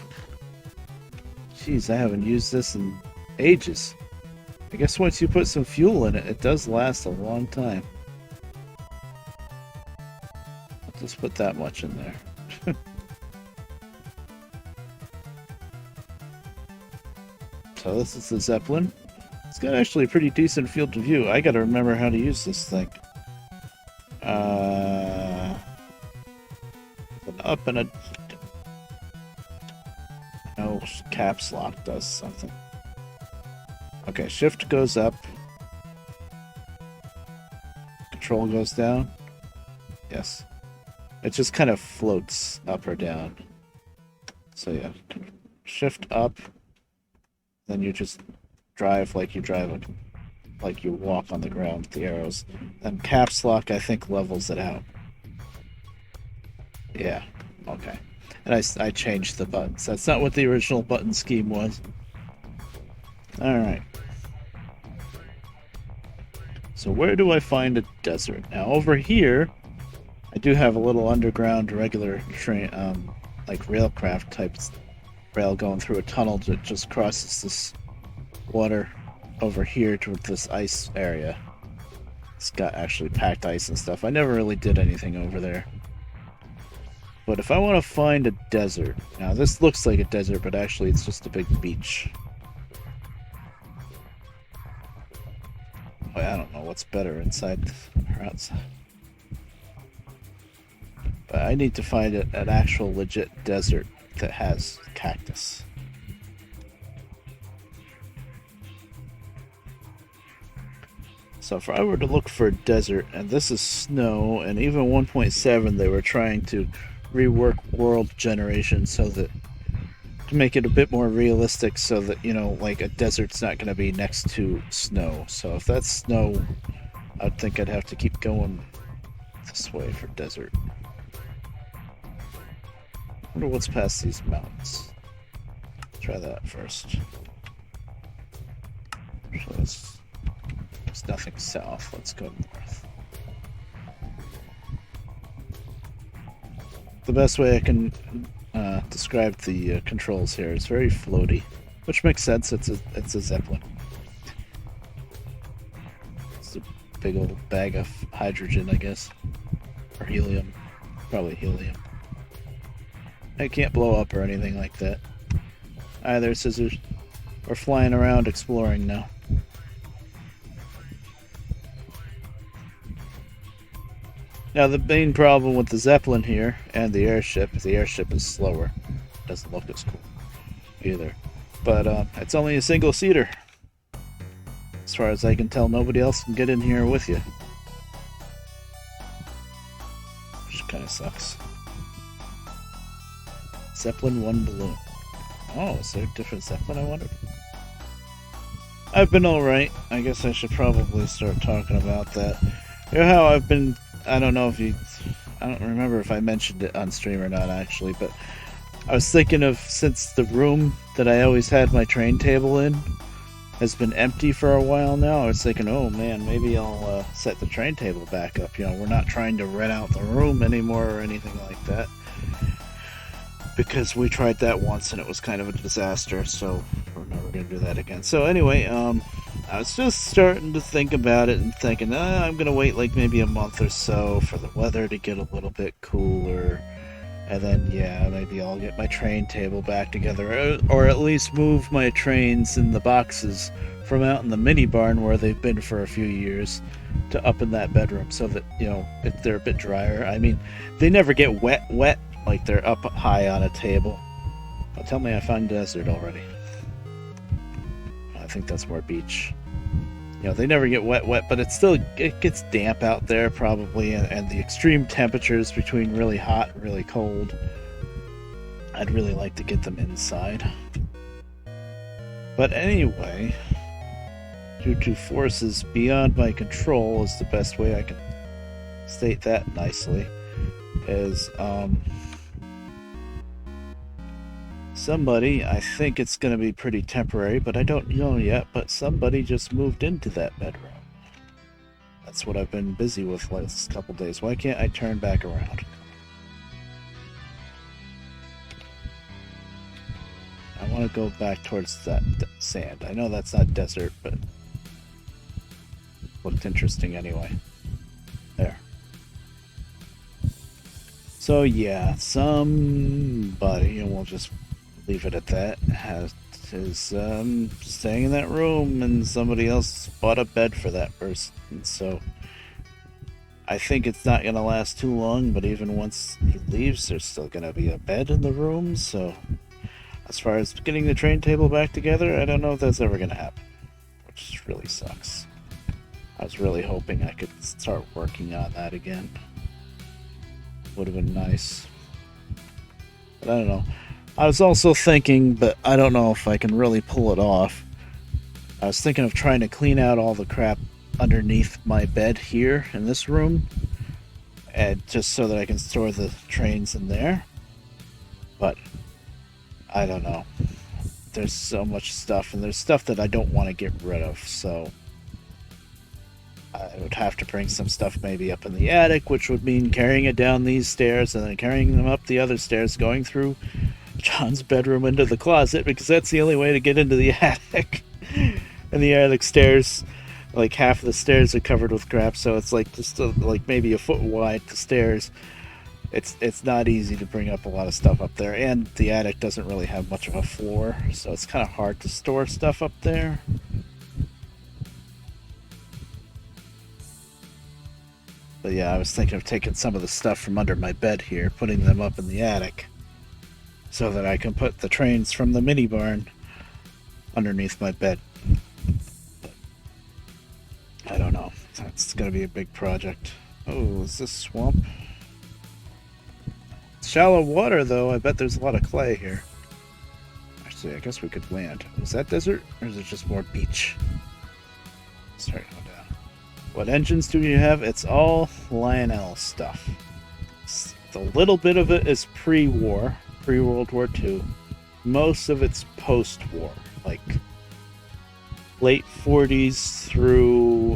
Jeez, I haven't used this in ages. I guess once you put some fuel in it, it does last a long time. I'll just put that much in there. So this is the Zeppelin. It's got actually a pretty decent field of view. I gotta remember how to use this thing. An up and a... No, caps lock does something. Okay, shift goes up. Control goes down. Yes. It just kind of floats up or down. So yeah, shift up. Then you just drive like you like you walk on the ground with the arrows. Then caps lock, I think, levels it out. Yeah, okay. And I changed the buttons. That's not what the original button scheme was. Alright. So where do I find a desert? Now over here, I do have a little underground regular train, like Railcraft type rail going through a tunnel that just crosses this water over here to this ice area. It's got actually packed ice and stuff. I never really did anything over there. But if I want to find a desert, now this looks like a desert, but actually it's just a big beach. I don't know what's better, inside or outside. But I need to find an actual legit desert that has cactus. So if I were to look for a desert, and this is snow, and even 1.7 they were trying to rework world generation so that to make it a bit more realistic, so that, you know, like a desert's not going to be next to snow. So if that's snow, I'd think I'd have to keep going this way for desert. I wonder what's past these mountains. Try that first. So there's nothing south. Let's go north. The best way I can describe the controls here is very floaty, which makes sense. It's a Zeppelin. It's a big old bag of hydrogen, I guess, or helium. Probably helium. It can't blow up or anything like that. Either, scissors. We're flying around exploring now. Now, the main problem with the Zeppelin here and the airship is slower. Doesn't look as cool either. But it's only a single seater. As far as I can tell, nobody else can get in here with you. Which kind of sucks. Zeppelin 1 balloon. Oh, is there a different Zeppelin, I wonder? I've been alright. I guess I should probably start talking about that. You know how I've been... I don't remember if I mentioned it on stream or not, actually, but I was thinking of, since the room that I always had my train table in has been empty for a while now, I was thinking, oh man, maybe I'll set the train table back up. You know, we're not trying to rent out the room anymore or anything like that, because we tried that once and it was kind of a disaster, so we're never going to do that again. So anyway, I was just starting to think about it and thinking, I'm going to wait like maybe a month or so for the weather to get a little bit cooler, and then yeah, maybe I'll get my train table back together, or at least move my trains in the boxes from out in the mini barn where they've been for a few years to up in that bedroom, so that, you know, if they're a bit drier. I mean, they never get wet, like they're up high on a table. Oh, tell me I found desert already. I think that's more beach. You know, they never get wet, but it gets damp out there probably, and the extreme temperatures between really hot and really cold. I'd really like to get them inside. But anyway, due to forces beyond my control is the best way I can state that nicely, is somebody, I think it's going to be pretty temporary, but I don't know yet, but somebody just moved into that bedroom. That's what I've been busy with last couple days. Why can't I turn back around? I want to go back towards that sand. I know that's not desert, but looked interesting anyway. There. So yeah, somebody, and we'll just leave it at that, is staying in that room, and somebody else bought a bed for that person. So I think it's not going to last too long, but even once he leaves, there's still going to be a bed in the room. So as far as getting the train table back together, I don't know if that's ever going to happen, which really sucks. I was really hoping I could start working on that again. Would have been nice. But I don't know. I was also thinking, but I don't know if I can really pull it off. I was thinking of trying to clean out all the crap underneath my bed here in this room, and just so that I can store the trains in there. But I don't know. There's so much stuff, and there's stuff that I don't want to get rid of, so I would have to bring some stuff maybe up in the attic, which would mean carrying it down these stairs and then carrying them up the other stairs, going through John's bedroom into the closet, because that's the only way to get into the attic. And the attic stairs, like half of the stairs are covered with crap, so it's like just like maybe a foot wide, the stairs. It's not easy to bring up a lot of stuff up there, and the attic doesn't really have much of a floor, so it's kind of hard to store stuff up there. But yeah, I was thinking of taking some of the stuff from under my bed here, putting them up in the attic, so that I can put the trains from the mini barn underneath my bed. But I don't know. That's going to be a big project. Oh, is this swamp? It's shallow water, though. I bet there's a lot of clay here. Actually, I guess we could land. Is that desert, or is it just more beach? Sorry, go down. What engines do you have? It's all Lionel stuff. A little bit of it is pre-war. Pre-World War II. Most of it's post-war, like late 40s through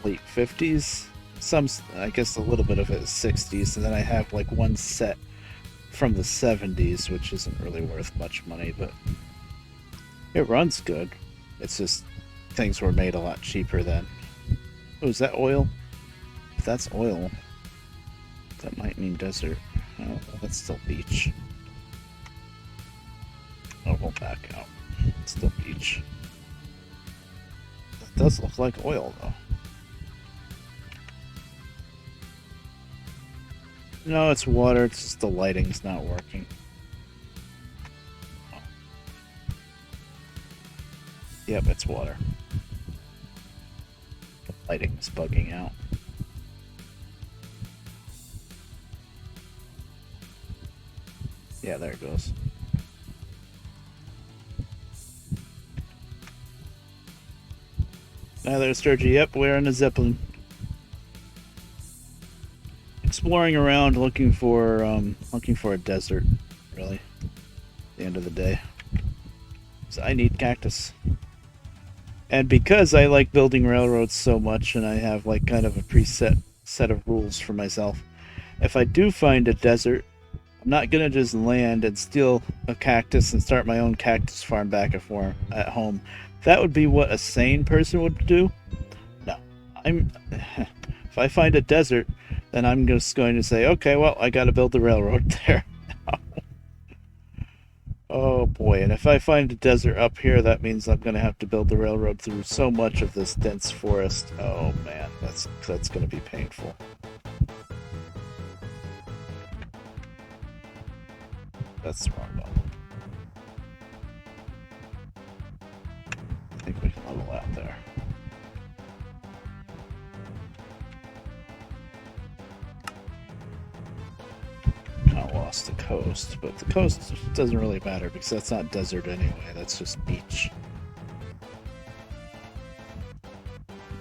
late 50s. Some, I guess a little bit of it is 60s, and then I have like one set from the 70s, which isn't really worth much money, but it runs good. It's just things were made a lot cheaper then. Oh, is that oil? If that's oil, that might mean desert. Oh, that's still beach. Oh, we'll back out. It's still beach. That does look like oil, though. No, it's water. It's just the lighting's not working. Yep, it's water. The lighting's bugging out. Yeah, there it goes. Now there's Sturgy. Yep, we're in a Zeppelin. Exploring around, looking for a desert. Really, at the end of the day. So I need cactus. And because I like building railroads so much, and I have like kind of a preset set of rules for myself, if I do find a desert, I'm not gonna just land and steal a cactus and start my own cactus farm back at home. That would be what a sane person would do. No, if I find a desert, then I'm just going to say, okay, well, I got to build the railroad there. Oh boy, and if I find a desert up here, that means I'm going to have to build the railroad through so much of this dense forest. Oh man, that's going to be painful. That's the wrong one. I think we can level out there. I lost the coast, but the coast doesn't really matter because that's not desert anyway, that's just beach.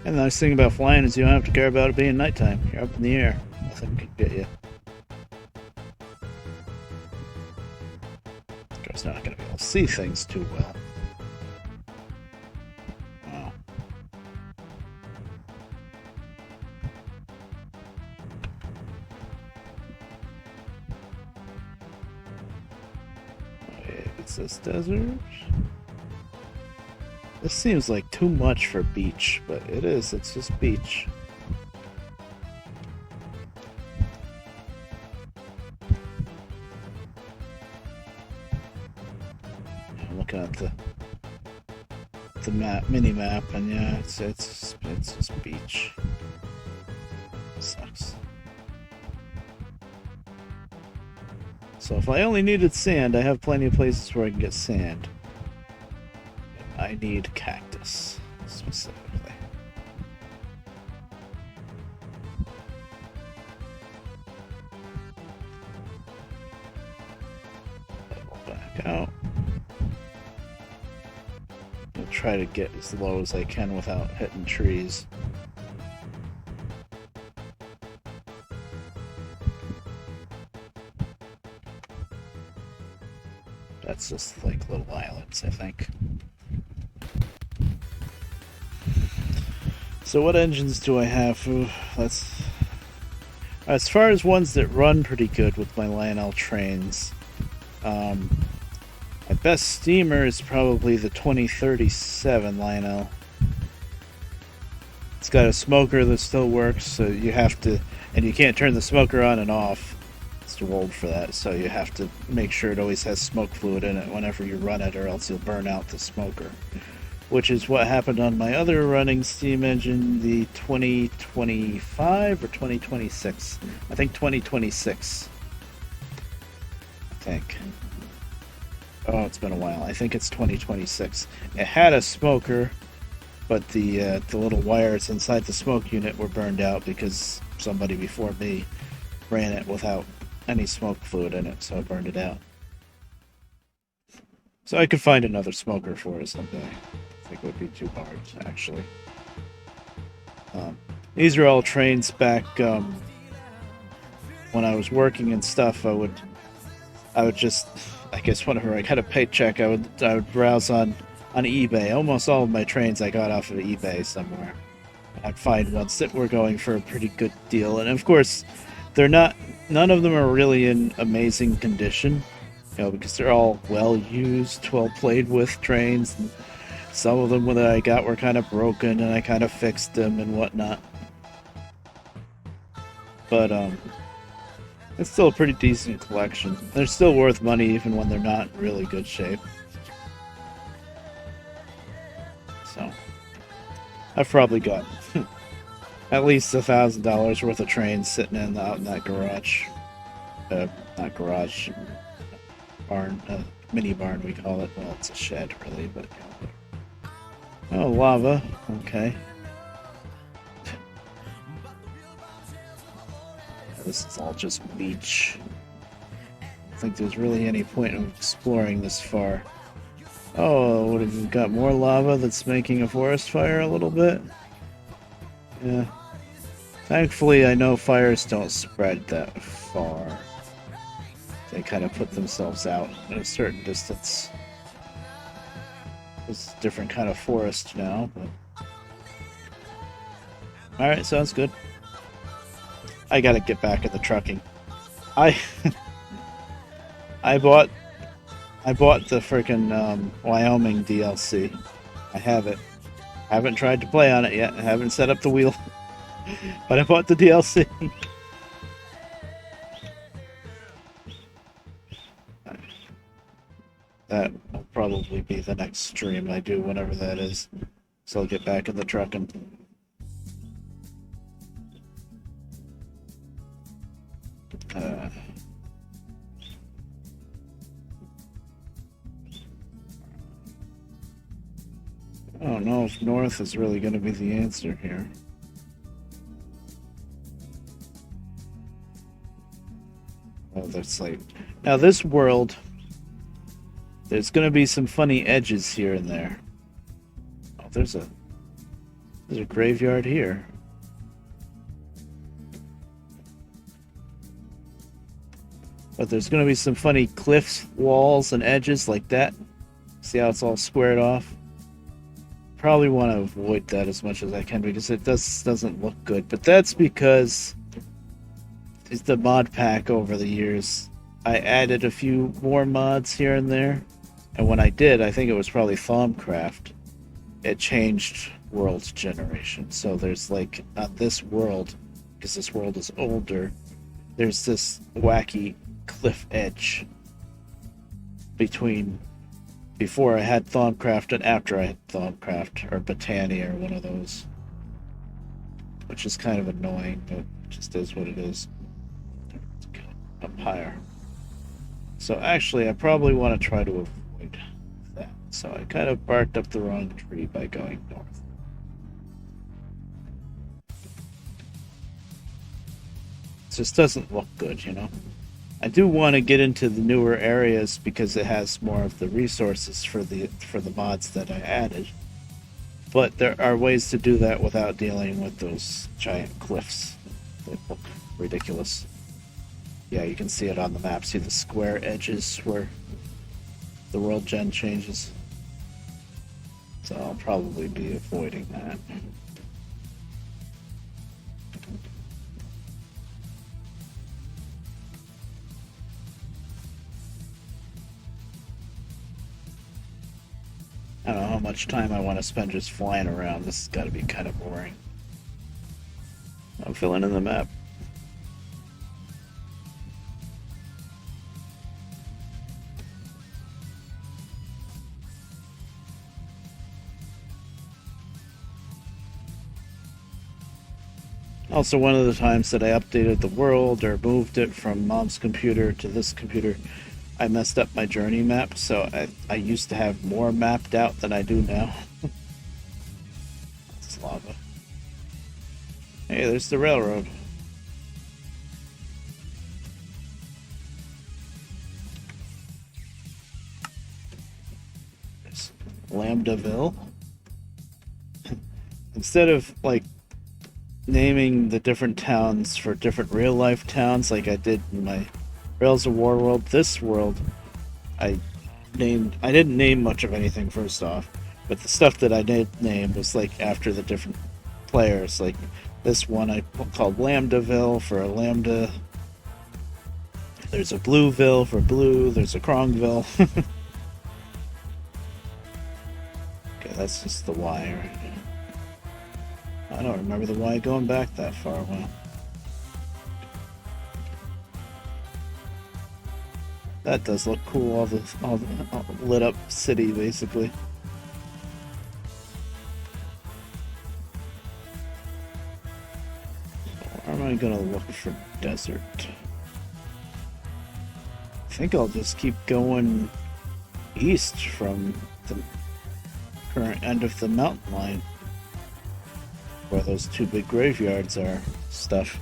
And the nice thing about flying is you don't have to care about it being nighttime. You're up in the air. Nothing can get you. Of course, not going to be able to see things too well. Wow. Okay, it's this desert. This seems like too much for beach, but it is. It's just beach. I'm looking at the map, mini map, and yeah, it's just beach. Sucks. So if I only needed sand, I have plenty of places where I can get sand. I need cactus, specifically. Level back out. I'll try to get as low as I can without hitting trees. That's just like little islands, I think. So what engines do I have? Ooh, that's as far as ones that run pretty good with my Lionel trains. My best steamer is probably the 2037 Lionel. It's got a smoker that still works, so you have to, and you can't turn the smoker on and off. It's too old for that, so you have to make sure it always has smoke fluid in it whenever you run it, or else you'll burn out the smoker. Which is what happened on my other running steam engine, the 2025 or 2026. I think 2026. I think. Oh, it's been a while. I think it's 2026. It had a smoker, but the little wires inside the smoke unit were burned out because somebody before me ran it without any smoke fluid in it, so I burned it out. So I could find another smoker for it someday. I think it would be too hard, actually. These are all trains back when I was working and stuff. I would just, I guess whenever I got a paycheck, I would browse on eBay. Almost all of my trains I got off of eBay somewhere. I'd find ones that were going for a pretty good deal, and of course, none of them are really in amazing condition, because they're all well used, well played with trains. And some of them that I got were kind of broken, and I kind of fixed them and whatnot. But it's still a pretty decent collection. They're still worth money even when they're not in really good shape. So I've probably got at least $1,000 worth of trains sitting out in that garage. not garage, barn, mini barn we call it. Well, it's a shed really, but oh, lava. Okay. This is all just beach. I don't think there's really any point in exploring this far. Oh, what have you got? More lava that's making a forest fire a little bit? Yeah. Thankfully, I know fires don't spread that far. They kind of put themselves out at a certain distance. It's a different kind of forest now, but... Alright, sounds good. I gotta get back in the trucking. I bought the freaking Wyoming DLC. I have it. I haven't tried to play on it yet. I haven't set up the wheel. But I bought the DLC. That will probably be the next stream I do, whenever that is. So I'll get back in the trucking. I don't know if north is really going to be the answer here. Oh, that's like... Now this world, there's going to be some funny edges here and there. Oh, there's a graveyard here. But there's going to be some funny cliffs, walls, and edges like that. See how it's all squared off? Probably want to avoid that as much as I can because it doesn't look good. But that's because it's the mod pack over the years. I added a few more mods here and there. And when I did, I think it was probably Traincraft. It changed world generation. So there's like, on this world, because this world is older, there's this wacky cliff edge between before I had Traincraft and after I had Traincraft, or Botania, or one of those. Which is kind of annoying, but it just is what it is. Let's go up higher. So actually, I probably want to try to avoid that. So I kind of barked up the wrong tree by going north. It just doesn't look good, you know? I do want to get into the newer areas because it has more of the resources for the mods that I added. But there are ways to do that without dealing with those giant cliffs that look ridiculous. Yeah, you can see it on the map. See the square edges where the world gen changes. So I'll probably be avoiding that. I don't know how much time I want to spend just flying around. This has got to be kind of boring. I'm filling in the map. Also, one of the times that I updated the world or moved it from Mom's computer to this computer, I messed up my journey map, so I used to have more mapped out than I do now. It's lava. Hey, there's the railroad. There's Lambdaville. Instead of, like, naming the different towns for different real-life towns like I did in my Rails of War world, this world, I didn't name much of anything first off, but the stuff that I did name was like after the different players. Like this one I called Lambdaville for a Lambda. There's a Blueville for Blue. There's a Krongville. Okay, that's just the Y right now. I don't remember the Y going back that far. Well, that does look cool. All the lit up city, basically. Where am I gonna look for desert? think I'll just keep going east from the current end of the mountain line, where those two big graveyards are. Stuff.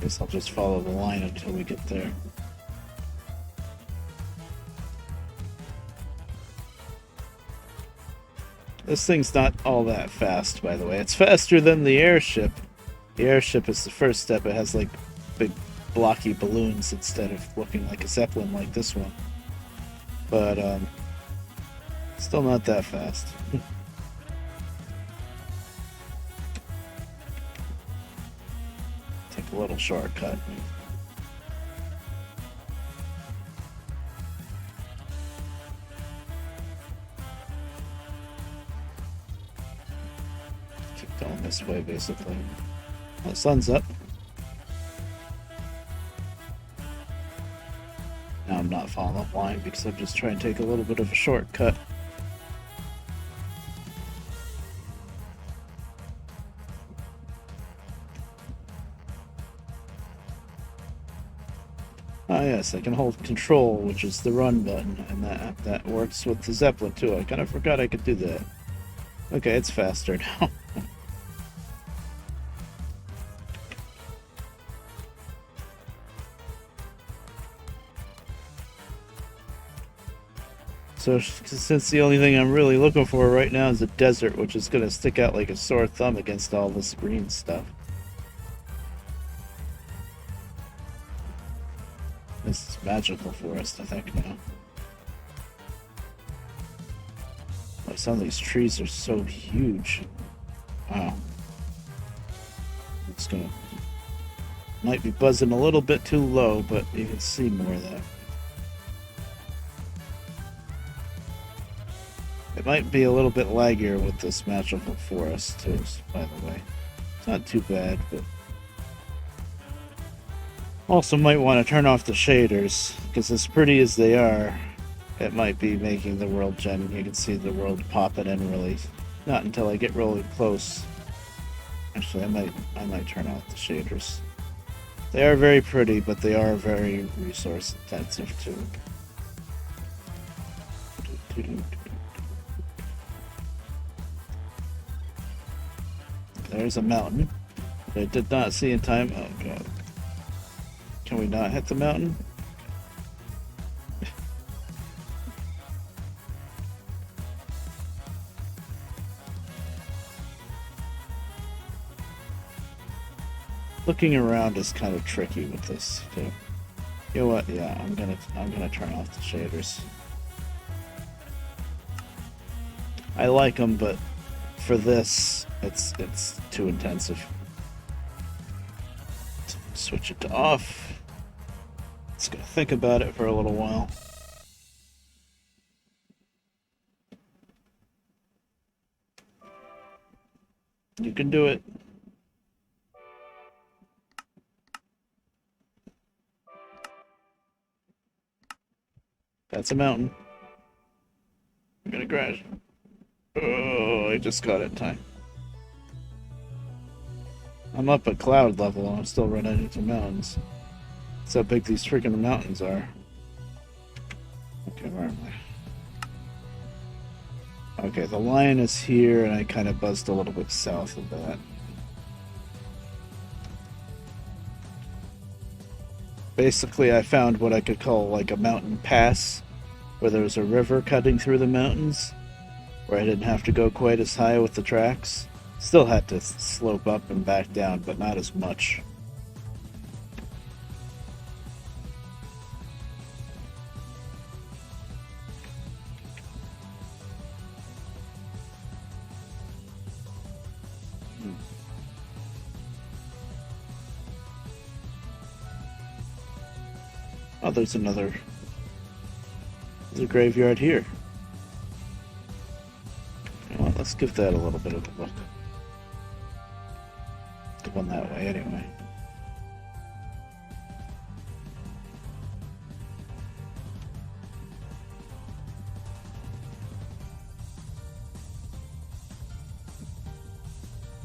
Guess I'll just follow the line until we get there. This thing's not all that fast, by the way. It's faster than the airship. The airship is the first step. It has like big blocky balloons instead of looking like a zeppelin like this one. But still not that fast. Take a little shortcut. Keep going this way, basically. The sun's up. Now I'm not following the line because I'm just trying to take a little bit of a shortcut. Ah yes, I can hold control, which is the run button, and that works with the Zeppelin too. I kind of forgot I could do that. Okay, it's faster now. So since the only thing I'm really looking for right now is a desert, which is going to stick out like a sore thumb against all this green stuff. This is magical forest, I think, now. Like, some of these trees are so huge. Wow. It's gonna... Might be buzzing a little bit too low, but you can see more of that. It might be a little bit laggier with this magical forest, too, by the way. It's not too bad, but... Also might want to turn off the shaders, because as pretty as they are, it might be making the world gem. You can see the world popping in really. Not until I get really close. Actually, I might turn off the shaders. They are very pretty, but they are very resource intensive too. There's a mountain that I did not see in time. Oh god. Can we not hit the mountain? Looking around is kind of tricky with this too. You know what? Yeah, I'm gonna turn off the shaders. I like them, but for this, it's too intensive. Switch it to off. Just gonna think about it for a little while. You can do it. That's a mountain. I'm gonna crash. Oh, I just got it in time. I'm up at cloud level and I'm still running into mountains. That's how big these freaking mountains are. Okay, where am I? Okay, the line is here and I kind of buzzed a little bit south of that. Basically, I found what I could call like a mountain pass, where there was a river cutting through the mountains, where I didn't have to go quite as high with the tracks. Still had to slope up and back down, but not as much. Oh, there's another graveyard here. Well, let's give that a little bit of a look. one that way anyway.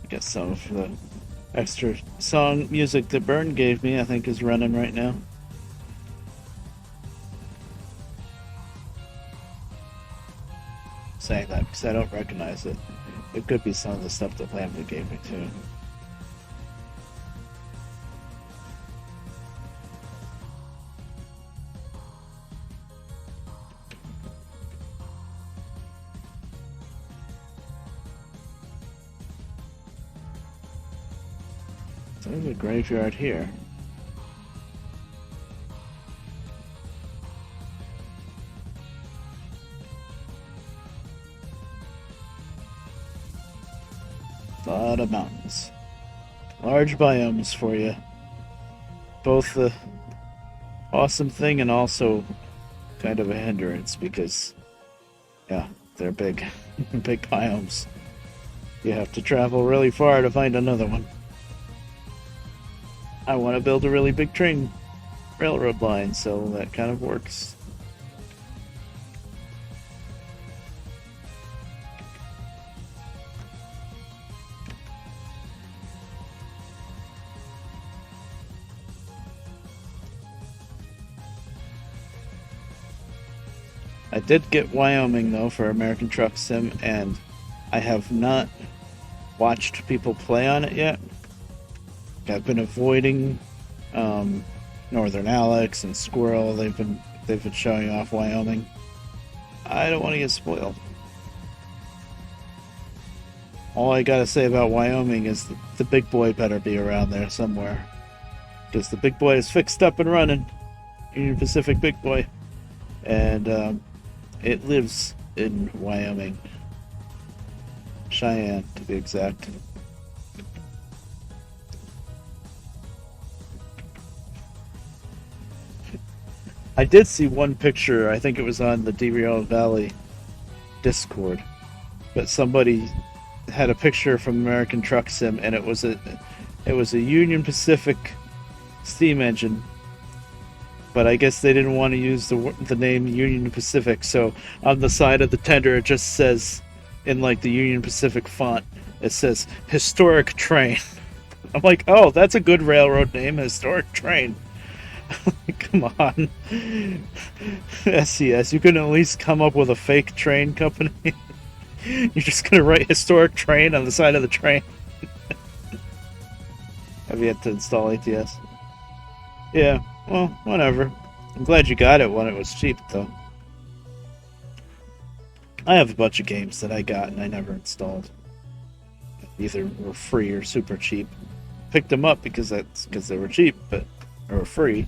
I guess some of the extra song music that Byrne gave me, I think, is running right now. Saying that because I don't recognize it. It could be some of the stuff that Lambda gave me too. So there's a graveyard here. A lot of mountains. Large biomes for you. Both the awesome thing and also kind of a hindrance because, yeah, they're big. Big biomes. You have to travel really far to find another one. I want to build a really big train railroad line, so that kind of works. I did get Wyoming though for American Truck Sim, and I have not watched people play on it yet. I've been avoiding Northern Alex and Squirrel. They've been showing off Wyoming. I don't want to get spoiled. All I gotta say about Wyoming is the big boy better be around there somewhere, because the big boy is fixed up and running. Union Pacific big boy, and it lives in Wyoming, Cheyenne to be exact. I did see one picture, I think it was on the Derio Valley Discord, but somebody had a picture from American Truck Sim, and it was a Union Pacific steam engine, but I guess they didn't want to use the name Union Pacific, so on the side of the tender it just says, in like the Union Pacific font, it says Historic Train. I'm like, oh, that's a good railroad name, Historic Train. Come on. SCS, you can at least come up with a fake train company. You're just gonna write Historic Train on the side of the train. Have you yet to install ATS? Yeah, well, whatever. I'm glad you got it when it was cheap, though. I have a bunch of games that I got and I never installed. Either were free or super cheap. Picked them up because they were cheap, or free,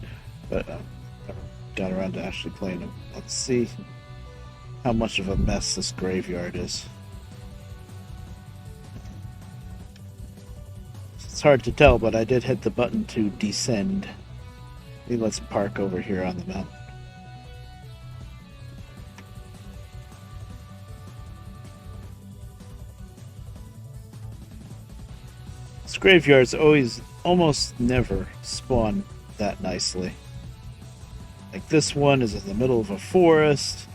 but never got around to actually playing them. Let's see how much of a mess this graveyard is. It's hard to tell, but I did hit the button to descend. Maybe let's park over here on the mountain. This graveyards almost never spawn that nicely. Like this one is in the middle of a forest,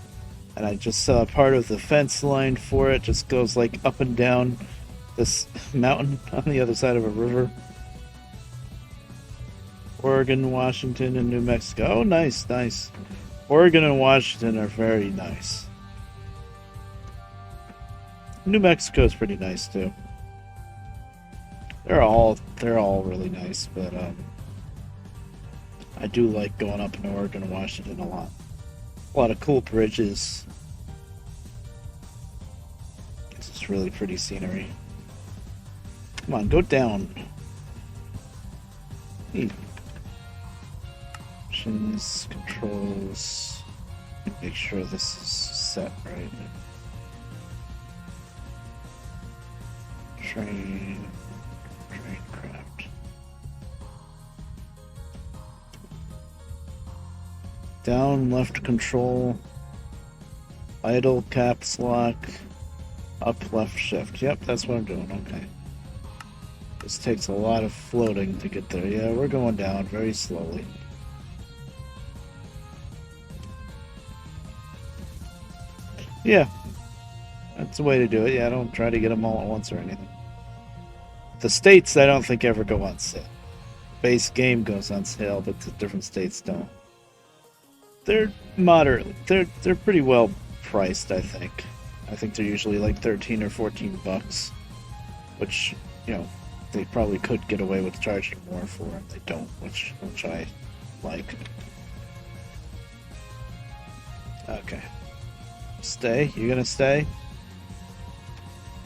and I just saw part of the fence line for it just goes like up and down this mountain on the other side of a river. Oregon, Washington, and New Mexico. Oh, nice, nice. Oregon and Washington are very nice. New Mexico is pretty nice too. They're all really nice, but I do like going up in Oregon and Washington a lot. A lot of cool bridges. It's just really pretty scenery. Come on, go down. Options, controls. Make sure this is set right. Traincraft. Down, left control. Idle, caps lock. Up, left shift. Yep, that's what I'm doing. Okay. This takes a lot of floating to get there. Yeah, we're going down very slowly. Yeah, that's the way to do it. Yeah, don't try to get them all at once or anything. The states, I don't think, ever go on sale. Base game goes on sale, but the different states don't. They're moderately. They're pretty well priced, I think. I think they're usually like 13 or 14 bucks, which, you know, they probably could get away with charging more for, and they don't, which I like. Okay. Stay? You gonna stay?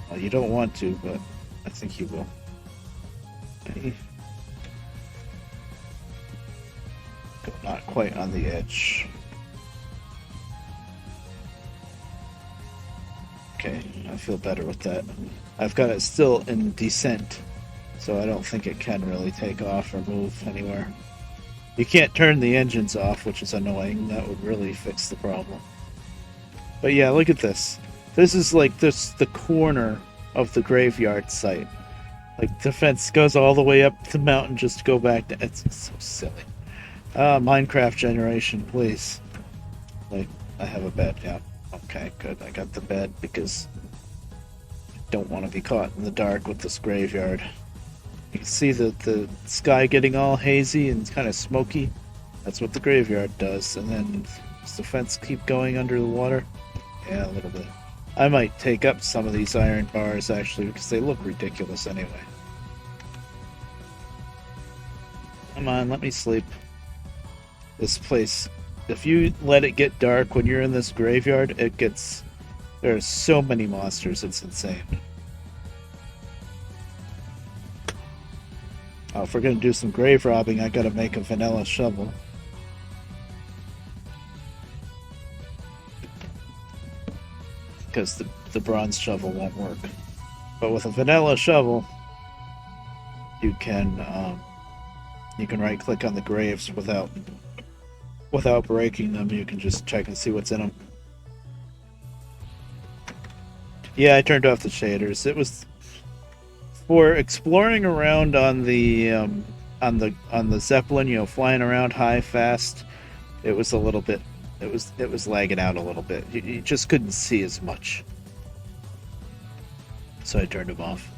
Well, you don't want to, but I think you will. Okay. Go not quite on the edge. Okay, I feel better with that. I've got it still in descent, so I don't think it can really take off or move anywhere. You can't turn the engines off, which is annoying. That would really fix the problem. But yeah, look at this. This is like the corner of the graveyard site. Like, the fence goes all the way up the mountain just to go back to... It's so silly. Minecraft generation, please. Like, I have a bed, yeah. Okay, good. I got the bed because I don't want to be caught in the dark with this graveyard. You can see the sky getting all hazy and kind of smoky. That's what the graveyard does. And then, does the fence keep going under the water? Yeah, a little bit. I might take up some of these iron bars, actually, because they look ridiculous anyway. Come on, let me sleep. This place, if you let it get dark when you're in this graveyard, it gets... There are so many monsters, it's insane. Oh, if we're gonna do some grave robbing, I gotta make a vanilla shovel. Because the bronze shovel won't work. But with a vanilla shovel, you can right-click on the graves without breaking them. You can just check and see what's in them. Yeah, I turned off the shaders. It was for exploring around on the Zeppelin, you know, flying around high, fast. It was a little bit. It was lagging out a little bit. You just couldn't see as much. So I turned them off.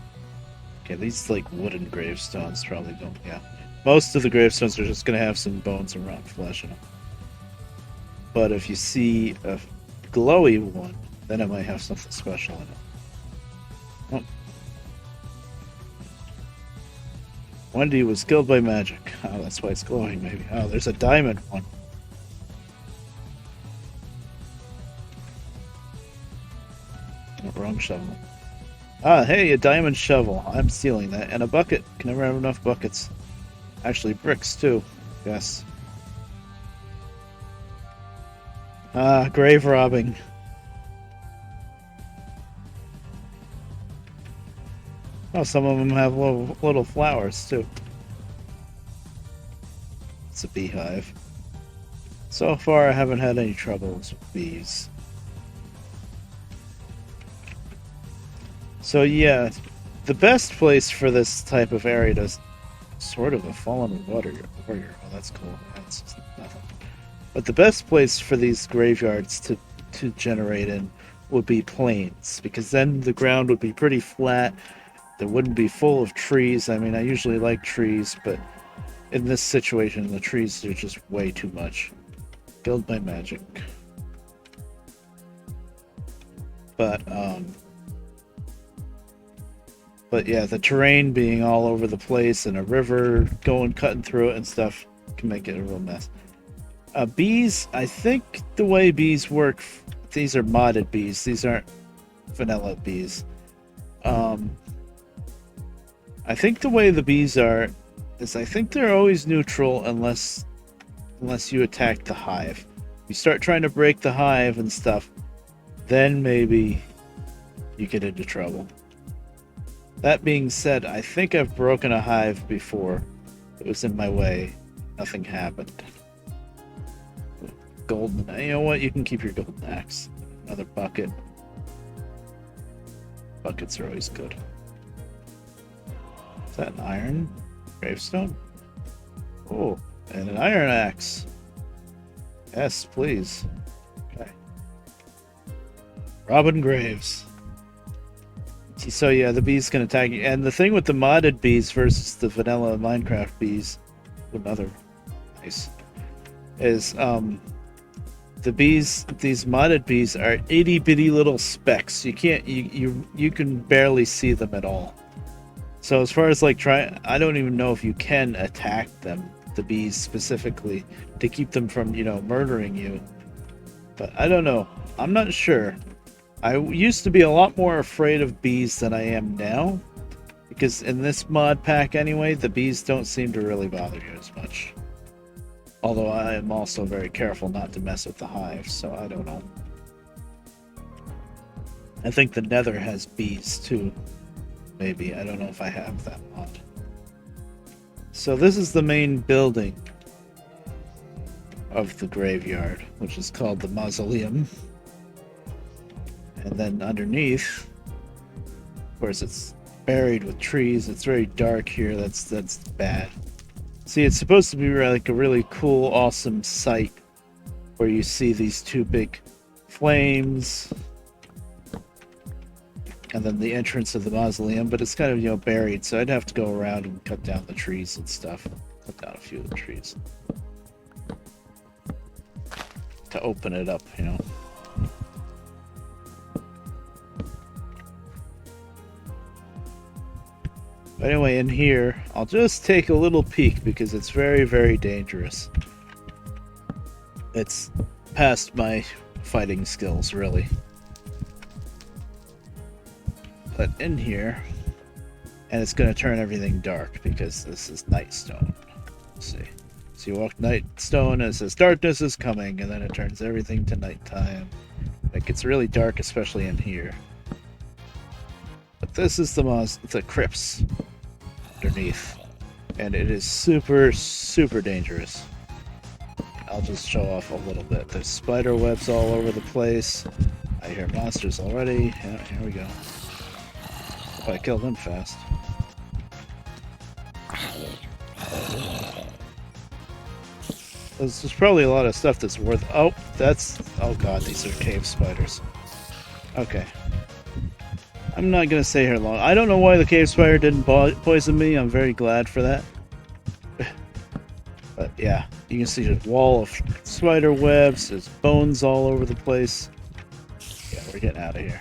Okay, these like wooden gravestones probably don't. Yeah, most of the gravestones are just gonna have some bones and rotten flesh in them. But if you see a glowy one, then it might have something special in it. Oh. Wendy was killed by magic. Oh, that's why it's glowing, maybe. Oh, there's a diamond one. Wrong shovel. Ah, hey, a diamond shovel. I'm stealing that. And a bucket. Can never have enough buckets. Actually, bricks, too. Yes. Ah, grave robbing. Oh, some of them have little flowers, too. It's a beehive. So far, I haven't had any troubles with bees. So yeah, the best place for this type of area is sort of a fallen warrior. Oh, that's cool. That's just nothing. But the best place for these graveyards to generate in would be plains, because then the ground would be pretty flat. There wouldn't be full of trees. I mean, I usually like trees, but in this situation, the trees are just way too much. Killed by magic. But yeah, the terrain being all over the place and a river cutting through it and stuff can make it a real mess. Bees, I think the way bees work, these are modded bees. These aren't vanilla bees. I think the way the bees are is I think they're always neutral unless you attack the hive. You start trying to break the hive and stuff, then maybe you get into trouble. That being said, I think I've broken a hive before. It was in my way. Nothing happened. Golden... You know what? You can keep your golden axe. Another bucket. Buckets are always good. Is that an iron gravestone? Oh, and an iron axe. Yes, please. Okay. Robin Graves. So yeah, the bees can attack you. And the thing with the modded bees versus the vanilla Minecraft bees, another nice, is the bees, these modded bees are itty bitty little specks. You can't, you can barely see them at all. So as far as like I don't even know if you can attack them, the bees specifically, to keep them from, murdering you. But I don't know. I'm not sure. I used to be a lot more afraid of bees than I am now, because in this mod pack anyway, the bees don't seem to really bother you as much. Although I am also very careful not to mess with the hive, so I don't know. I think the Nether has bees too. Maybe. I don't know if I have that mod. So this is the main building of the graveyard, which is called the Mausoleum. And then underneath, of course, it's buried with trees. It's very dark here. That's bad. See, it's supposed to be like a really cool, awesome sight where you see these two big flames and then the entrance of the mausoleum, but it's kind of, buried, so I'd have to go around and cut down the trees and stuff. Cut down a few of the trees to open it up, But anyway, in here, I'll just take a little peek because it's very, very dangerous. It's past my fighting skills, really. But in here, and it's going to turn everything dark because this is Nightstone. Let's see. So you walk Nightstone and it says darkness is coming, and then it turns everything to nighttime. It gets really dark, especially in here. But this is the crypts underneath, and it is super, super dangerous. I'll just show off a little bit. There's spider webs all over the place. I hear monsters already. Yeah, here we go. Oh, I killed them fast. There's probably a lot of stuff that's worth... Oh god, these are cave spiders. Okay. I'm not gonna stay here long. I don't know why the cave spider didn't poison me. I'm very glad for that. But yeah, you can see a wall of spider webs. There's bones all over the place. Yeah, we're getting out of here.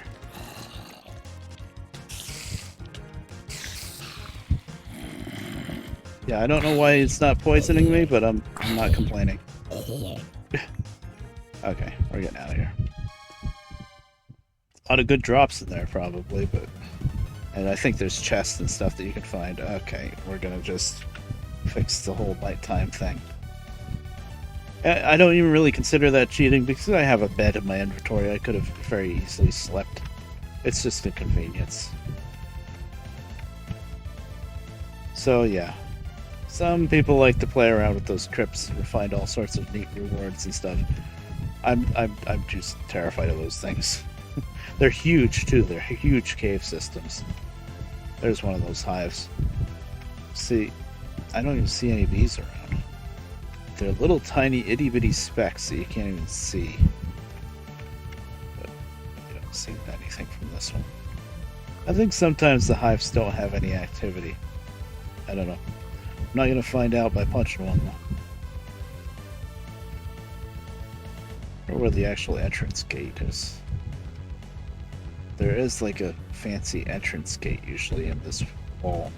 Yeah, I don't know why it's not poisoning me, but I'm not complaining. Okay, we're getting out of here. A lot of good drops in there, probably, but... And I think there's chests and stuff that you can find. Okay, we're gonna just fix the whole nighttime thing. I don't even really consider that cheating, because I have a bed in my inventory. I could have very easily slept. It's just a convenience. So, yeah. Some people like to play around with those crypts and find all sorts of neat rewards and stuff. I'm just terrified of those things. They're huge too. They're huge cave systems. There's one of those hives. See, I don't even see any bees around. They're little tiny itty bitty specks that you can't even see. But you don't see anything from this one. I think sometimes the hives don't have any activity. I don't know. I'm not gonna find out by punching one though. Or where the actual entrance gate is. There is like a fancy entrance gate usually in this wall.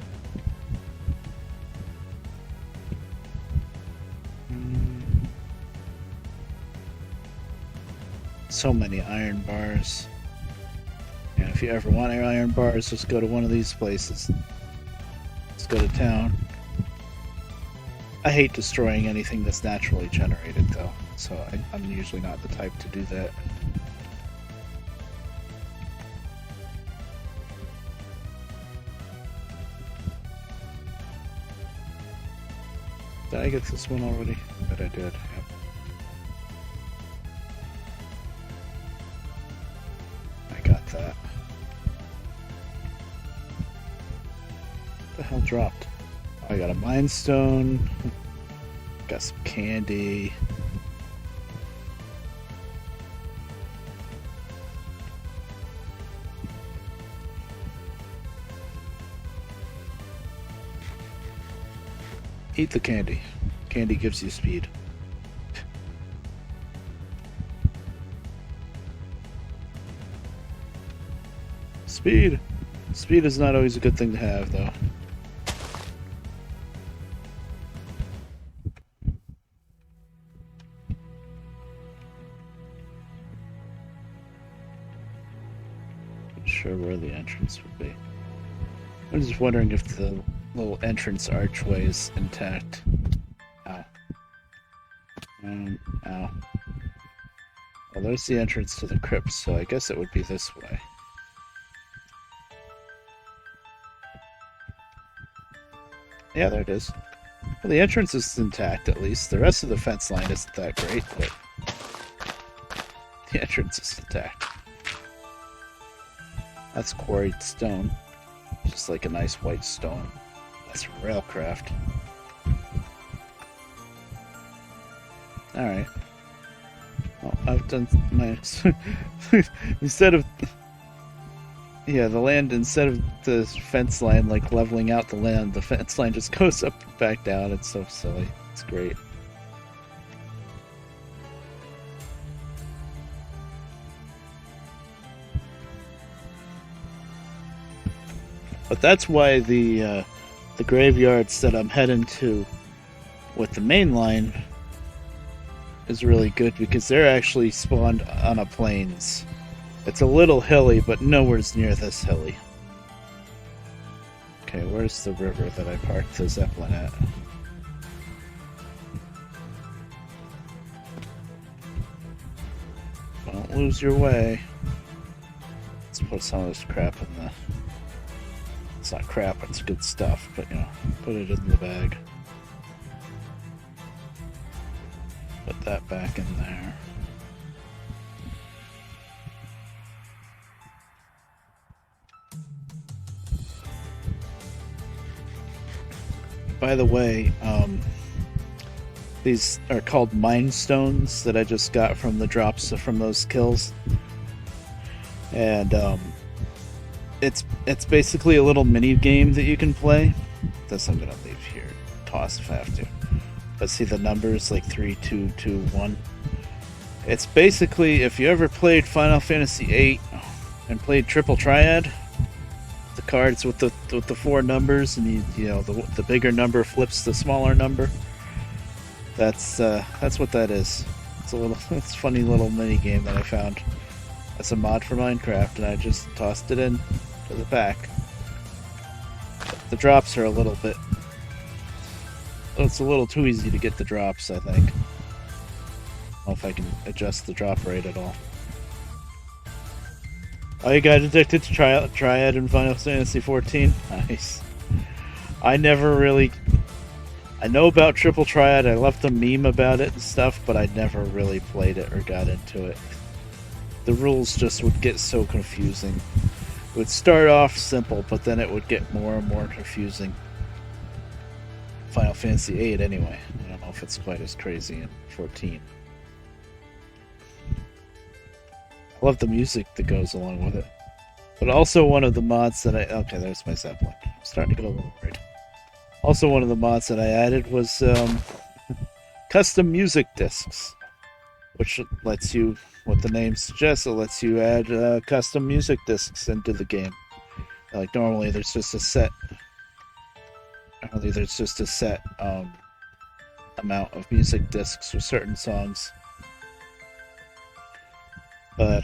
So many iron bars. And if you ever want iron bars, just go to one of these places. Let's go to town. I hate destroying anything that's naturally generated though, so I'm usually not the type to do that. Did I get this one already? Bet I did, yep. I got that. What the hell dropped? I got a Mind Stone. Got some candy. Eat the candy. Candy gives you speed. Speed! Speed is not always a good thing to have, though. Not sure where the entrance would be. I'm just wondering if the little entrance archway is intact. Ow. Ow. Well, there's the entrance to the crypt, so I guess it would be this way. Yeah, there it is. Well, the entrance is intact, at least. The rest of the fence line isn't that great, but the entrance is intact. That's quarried stone. Just like a nice white stone. That's Traincraft. Alright. Well, I've done my... instead of... Yeah, the land, instead of the fence line, like, leveling out the land, the fence line just goes up and back down. It's so silly. It's great. But that's why the graveyards that I'm heading to with the main line is really good, because they're actually spawned on a plains. It's a little hilly, but nowhere's near this hilly. Okay, where's the river that I parked the Zeppelin at? Don't lose your way. Let's put some of this crap in the... It's not crap, it's good stuff, but you know, put it in the bag. Put that back in there. By the way, these are called Mind Stones that I just got from the drops from those kills. And it's basically a little mini game that you can play. This I'm gonna leave here. Toss if I have to. But see the numbers like 3, 2, 2, 1. It's basically, if you ever played Final Fantasy VIII and played Triple Triad, the cards with the 4 numbers, and you know the bigger number flips the smaller number. That's what that is. It's a funny little mini game that I found. That's a mod for Minecraft, and I just tossed it in to the pack. The drops are a little bit... It's a little too easy to get the drops, I think. I don't know if I can adjust the drop rate at all. Oh, you got addicted to Triad in Final Fantasy XIV? Nice. I never really... I know about Triple Triad, I left a meme about it and stuff, but I never really played it or got into it. The rules just would get so confusing. It would start off simple, but then it would get more and more confusing. Final Fantasy VIII, anyway. I don't know if it's quite as crazy in 14. I love the music that goes along with it. But also one of the mods that I... Okay, there's my Zeppelin. I'm starting to get a little worried. Also one of the mods that I added was custom music discs. Which lets you, what the name suggests, it lets you add custom music discs into the game. Like normally there's just a set... Normally there's just a set amount of music discs for certain songs. But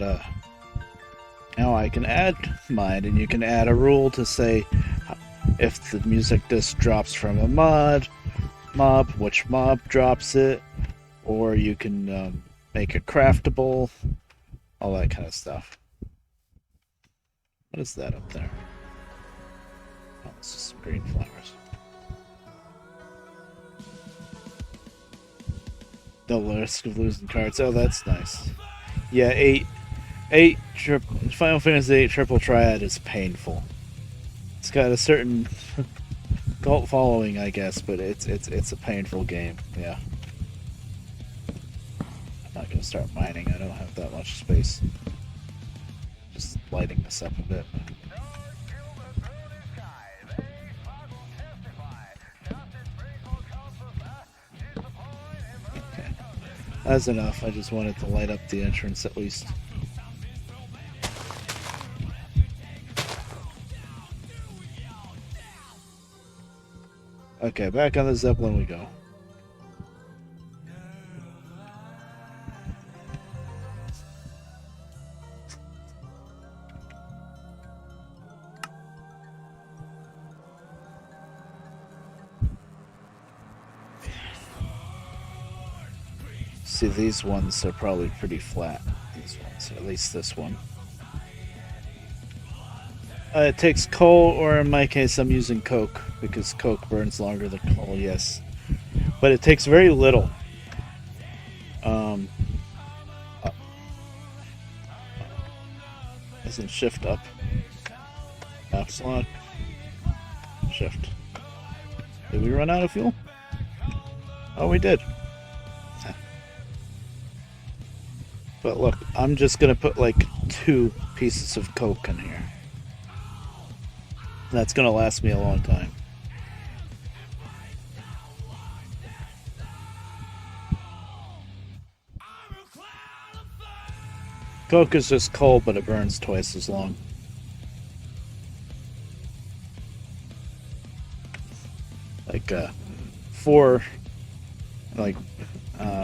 now I can add mine, and you can add a rule to say if the music disc drops from a mob, which mob drops it, or you can make it craftable, all that kind of stuff. What is that up there? Oh, it's just some green flowers. No risk of losing cards. Oh, that's nice. Yeah, Final Fantasy VIII Triple Triad is painful. It's got a certain cult following, I guess, but it's a painful game. Yeah. I'm not gonna start mining. I don't have that much space. Just lighting this up a bit. Okay, that's enough. I just wanted to light up the entrance at least. Okay, back on the Zeppelin we go. See, these ones are probably pretty flat. These ones, at least this one. It takes coal, or in my case, I'm using coke, because coke burns longer than coal, yes. But it takes very little. Isn't shift up? Map slot. Shift. Did we run out of fuel? Oh, we did. But look, I'm just gonna put like 2 pieces of coke in here. That's gonna last me a long time. Coke is just coal, but it burns twice as long. Like,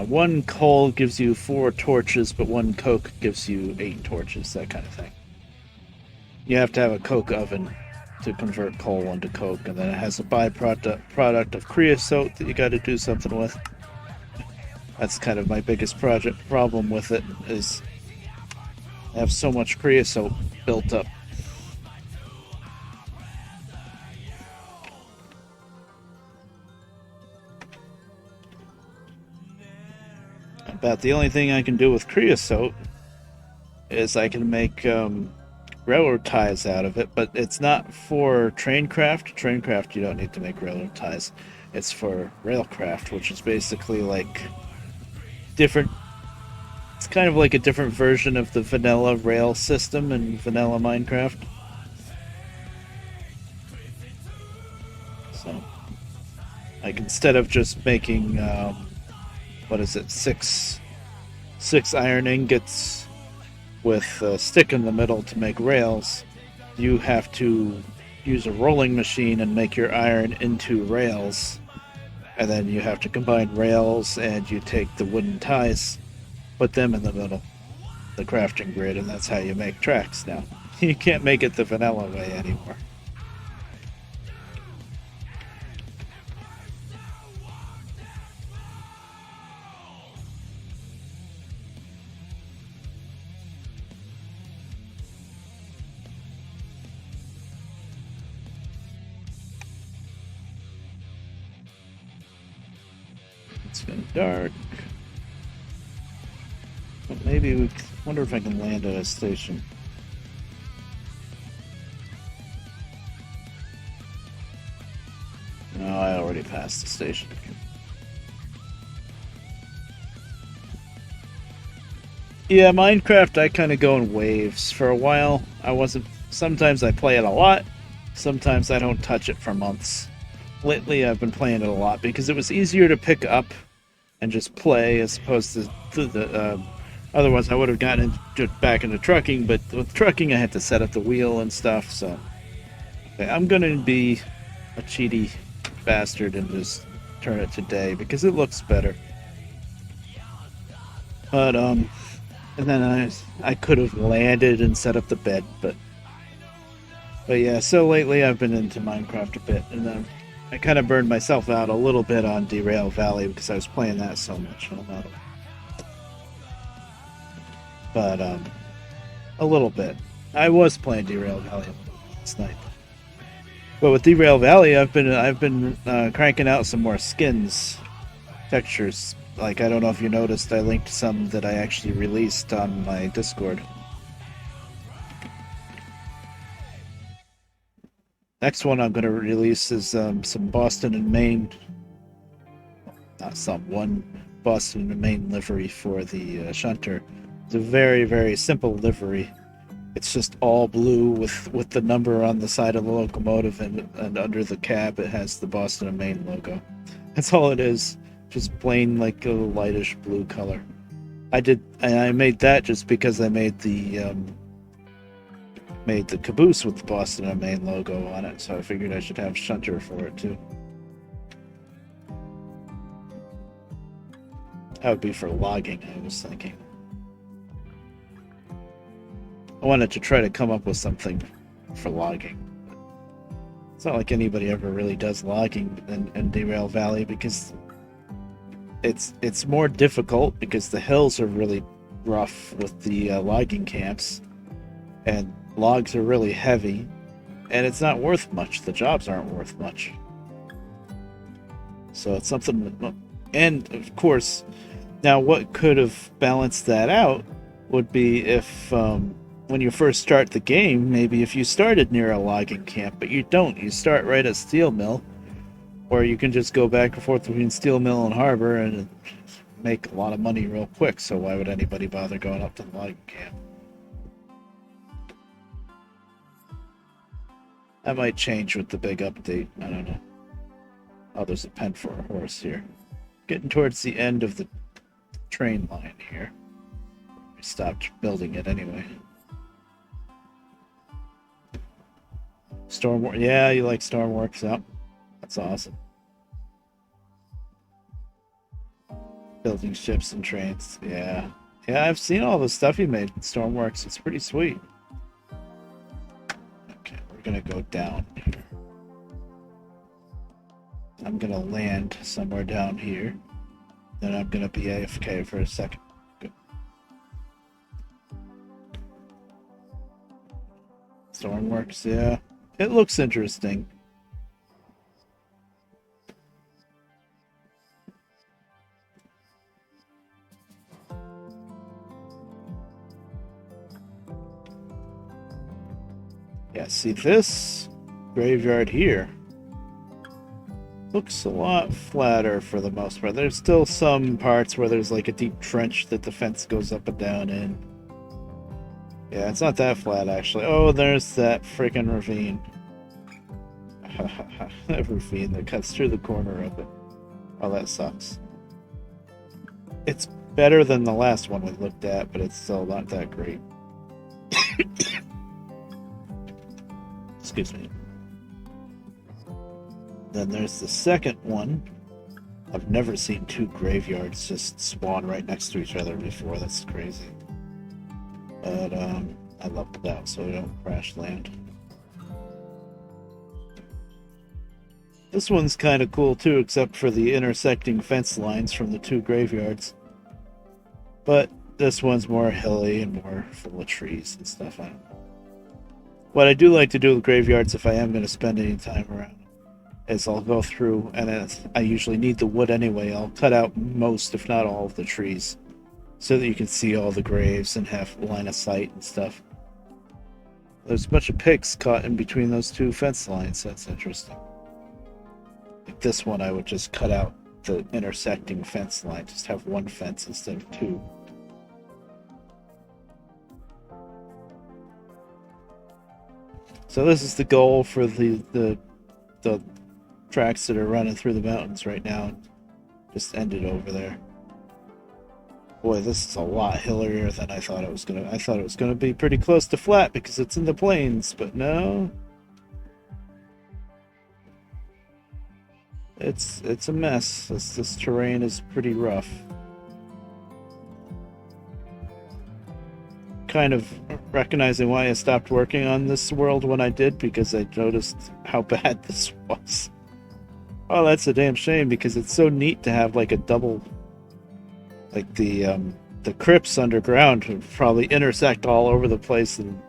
1 coal gives you 4 torches, but 1 coke gives you 8 torches, that kind of thing. You have to have a coke oven to convert coal into coke, and then it has a byproduct of creosote that you got to do something with. That's kind of my biggest problem with it, is I have so much creosote built up. About the only thing I can do with creosote is I can make railroad ties out of it, but it's not for Traincraft. Traincraft, you don't need to make railroad ties. It's for Railcraft, which is basically like different. It's kind of like a different version of the vanilla rail system in vanilla Minecraft. So, like, instead of just making what is it, six iron ingots with a stick in the middle to make rails, you have to use a rolling machine and make your iron into rails, and then you have to combine rails, and you take the wooden ties, put them in the middle, the crafting grid, and that's how you make tracks now. You can't make it the vanilla way anymore. It's getting dark. But maybe we wonder if I can land at a station. No, I already passed the station. Yeah, Minecraft, I kind of go in waves. For a while, I wasn't. Sometimes I play it a lot. Sometimes I don't touch it for months. Lately, I've been playing it a lot because it was easier to pick up and just play as opposed to the. Otherwise, I would have gotten back into trucking, but with trucking, I had to set up the wheel and stuff. So, okay, I'm gonna be a cheaty bastard and just turn it to day because it looks better. But and then I could have landed and set up the bed, but yeah. So lately, I've been into Minecraft a bit, and then I kind of burned myself out a little bit on Derail Valley because I was playing that so much. But a little bit. I was playing Derail Valley last night. But with Derail Valley, I've been cranking out some more skins, textures. Like, I don't know if you noticed, I linked some that I actually released on my Discord. Next one I'm going to release is some Boston and Maine, not some, one Boston and Maine livery for the shunter. It's a very, very simple livery. It's just all blue with the number on the side of the locomotive, and under the cab it has the Boston and Maine logo. That's all it is. Just plain like a lightish blue color. I made that just because I made the caboose with the Boston and Maine logo on it, so I figured I should have shunter for it too. That would be for logging, I was thinking. I wanted to try to come up with something for logging. It's not like anybody ever really does logging in Derail Valley, because it's more difficult because the hills are really rough with the logging camps, and logs are really heavy, and it's not worth much. The jobs aren't worth much. So it's something, and of course, now what could have balanced that out would be if when you first start the game, maybe if you started near a logging camp, but you don't. You start right at Steel Mill, or you can just go back and forth between Steel Mill and Harbor and make a lot of money real quick, so why would anybody bother going up to the logging camp? That might change with the big update. I don't know. Oh, there's a pen for a horse here. Getting towards the end of the train line here. We stopped building it anyway. Stormworks. Yeah, you like Stormworks. Yep. That's awesome. Building ships and trains. Yeah. Yeah, I've seen all the stuff you made in Stormworks. It's pretty sweet. Okay, we're gonna go down here. I'm gonna land somewhere down here. Then I'm gonna be AFK for a second. Good. Stormworks, yeah. It looks interesting. Yeah, see this graveyard here looks a lot flatter for the most part. There's still some parts where there's like a deep trench that the fence goes up and down in. Yeah, it's not that flat actually. Oh, there's that freaking ravine. That ravine that cuts through the corner of it. Oh, that sucks. It's better than the last one we looked at, but it's still not that great. Excuse me. Then there's the second one. I've never seen two graveyards just spawn right next to each other before. That's crazy. But I leveled out so we don't crash land. This one's kind of cool too, except for the intersecting fence lines from the two graveyards. But this one's more hilly and more full of trees and stuff. I don't know. What I do like to do with graveyards, if I am going to spend any time around, is I'll go through, and I usually need the wood anyway, I'll cut out most, if not all, of the trees, so that you can see all the graves and have line of sight and stuff. There's a bunch of pigs caught in between those two fence lines. That's interesting. Like this one, I would just cut out the intersecting fence line, just have one fence instead of two. So this is the goal for the tracks that are running through the mountains right now. Just end it over there. Boy, this is a lot hillier than I thought it was gonna. I thought it was gonna be pretty close to flat because it's in the plains, but no. It's a mess. This terrain is pretty rough. Kind of recognizing why I stopped working on this world when I did, because I noticed how bad this was. Oh, that's a damn shame, because it's so neat to have like a double, like the crypts underground would probably intersect all over the place, and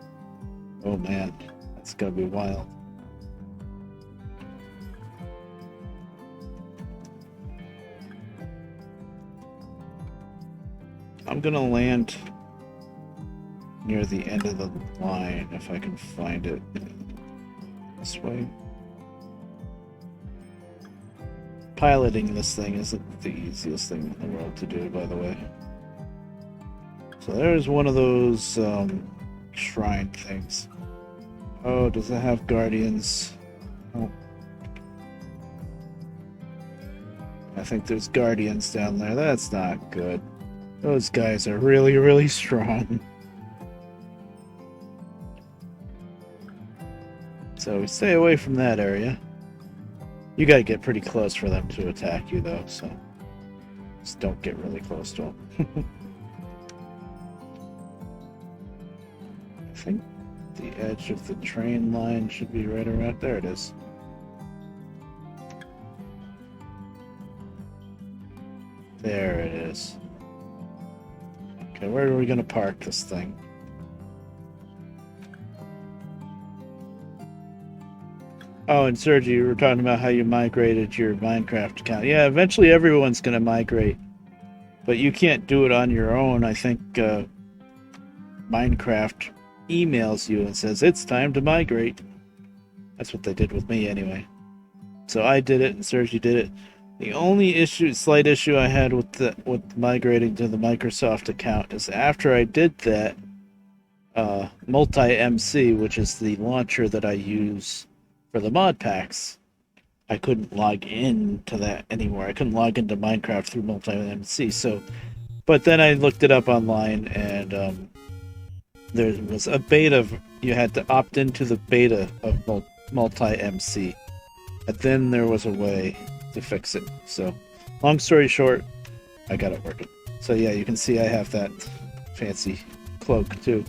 oh man, that's gonna be wild. I'm gonna land near the end of the line if I can find it. this way. Piloting this thing isn't the easiest thing in the world to do, by the way. So there's one of those shrine things. Oh, does it have guardians? Oh. I think there's guardians down there. That's not good. Those guys are really, really strong. So we stay away from that area. You gotta get pretty close for them to attack you, though, so just don't get really close to them. I think the edge of the train line should be right around there. It is. There it is. Okay, where are we gonna park this thing? Oh, and Sergi, you were talking about how you migrated your Minecraft account. Yeah, eventually everyone's going to migrate, but you can't do it on your own. I think Minecraft emails you and says, it's time to migrate. That's what they did with me anyway. So I did it and Sergi did it. The only slight issue I had with migrating to the Microsoft account is after I did that, Multi-MC, which is the launcher that I use for the mod packs, I couldn't log in to that anymore. I couldn't log into Minecraft through Multi-MC. So, but then I looked it up online, and there was a beta. You had to opt into the beta of Multi-MC, but then there was a way to fix it. So, long story short, I got it working. So yeah, you can see I have that fancy cloak too.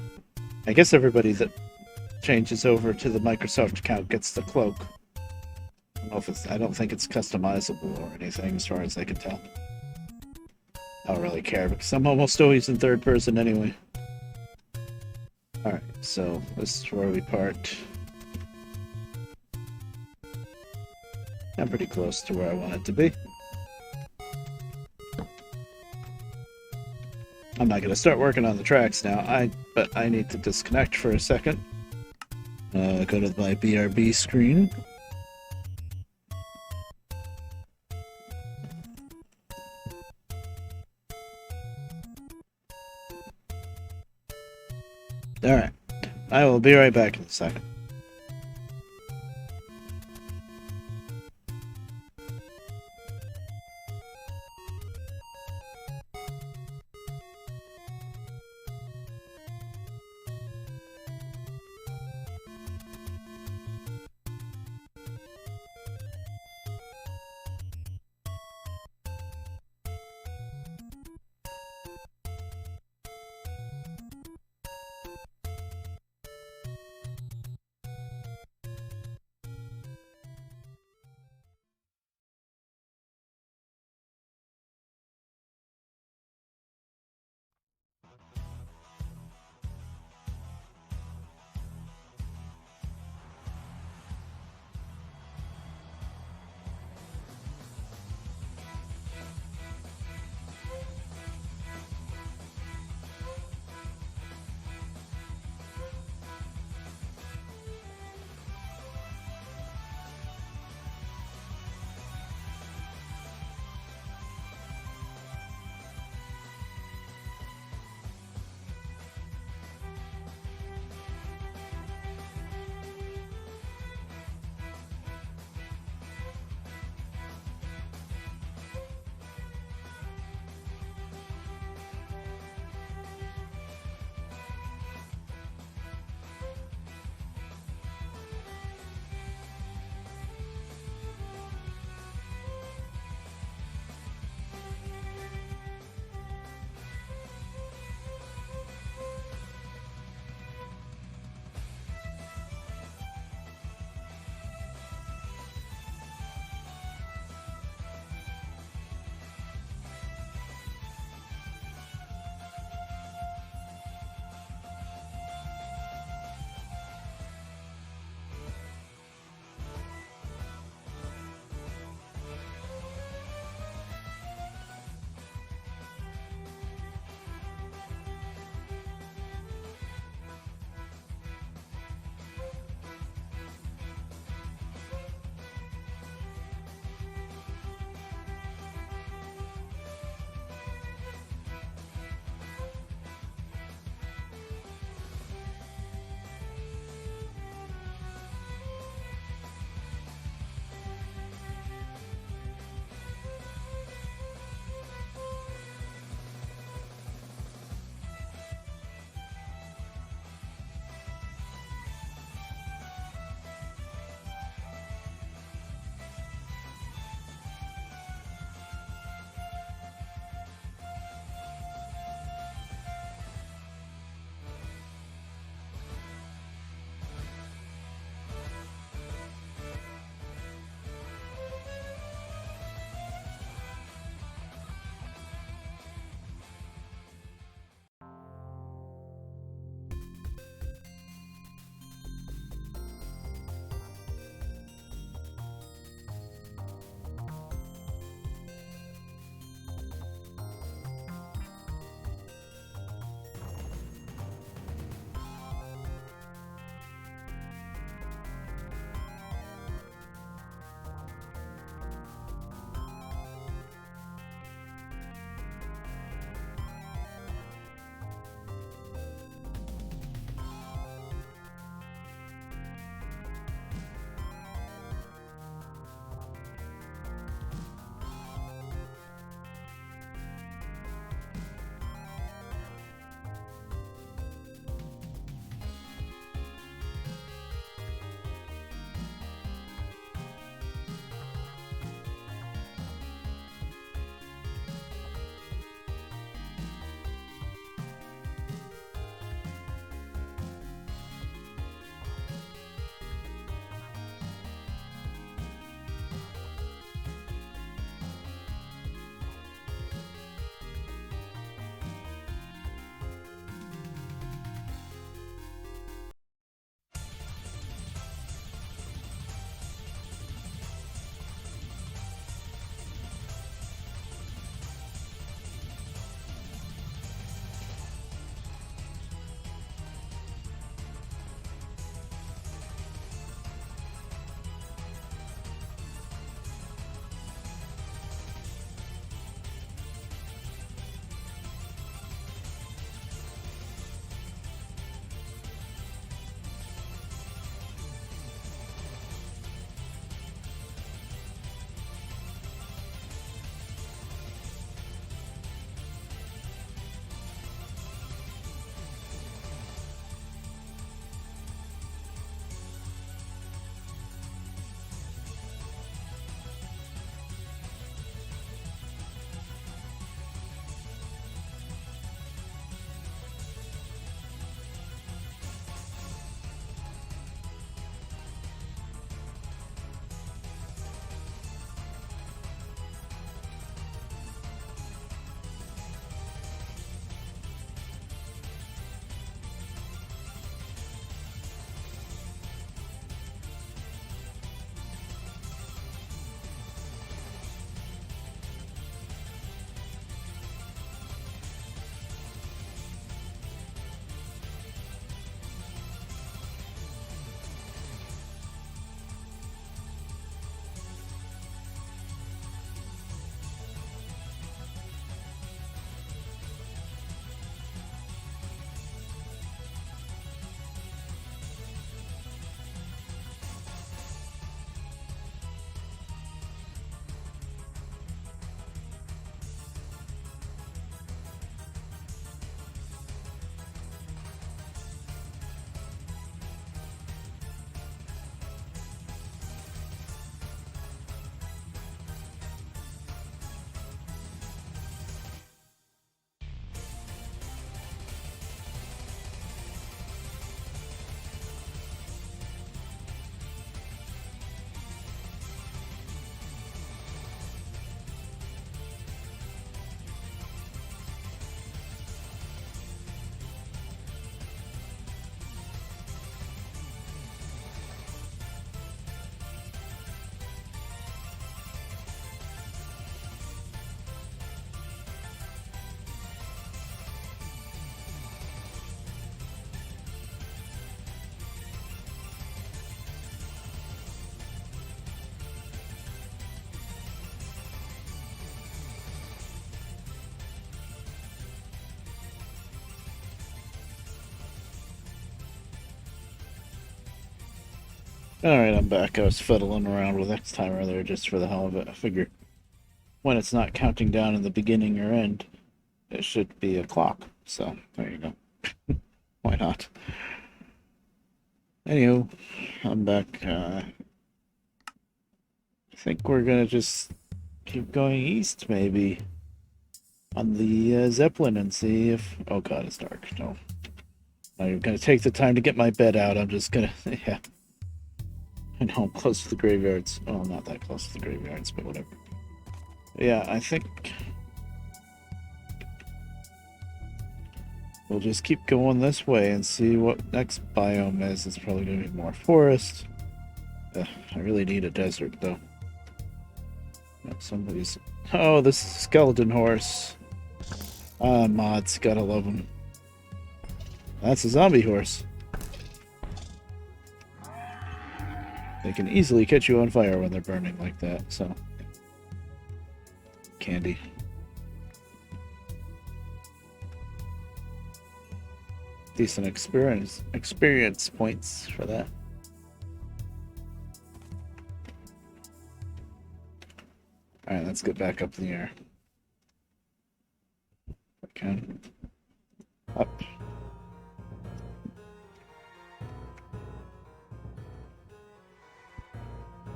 I guess everybody that changes over to the Microsoft account gets the cloak. I don't think it's customizable or anything as far as I can tell. I don't really care because I'm almost always in third person anyway. Alright, so this is where we part. I'm pretty close to where I want it to be. I'm not going to start working on the tracks now, but I need to disconnect for a second. Go to my BRB screen. Alright. I will be right back in a second. Alright, I'm back. I was fiddling around with X timer there just for the hell of it. I figure when it's not counting down in the beginning or end, it should be a clock. So, there you go. Why not? Anywho, I'm back. I think we're gonna just keep going east, maybe, on the Zeppelin and see if... Oh god, it's dark. No. I'm gonna take the time to get my bed out. I'm just gonna... Yeah. I know I'm close to the graveyards. Oh, not that close to the graveyards, but whatever. Yeah, I think we'll just keep going this way and see what next biome is. It's probably going to be more forest. I really need a desert, though. Somebody's... Oh, this is a skeleton horse. Ah, mods. Gotta love them. That's a zombie horse. They can easily catch you on fire when they're burning like that, so... Candy. Decent experience points for that. Alright, let's get back up in the air. If I can. Up.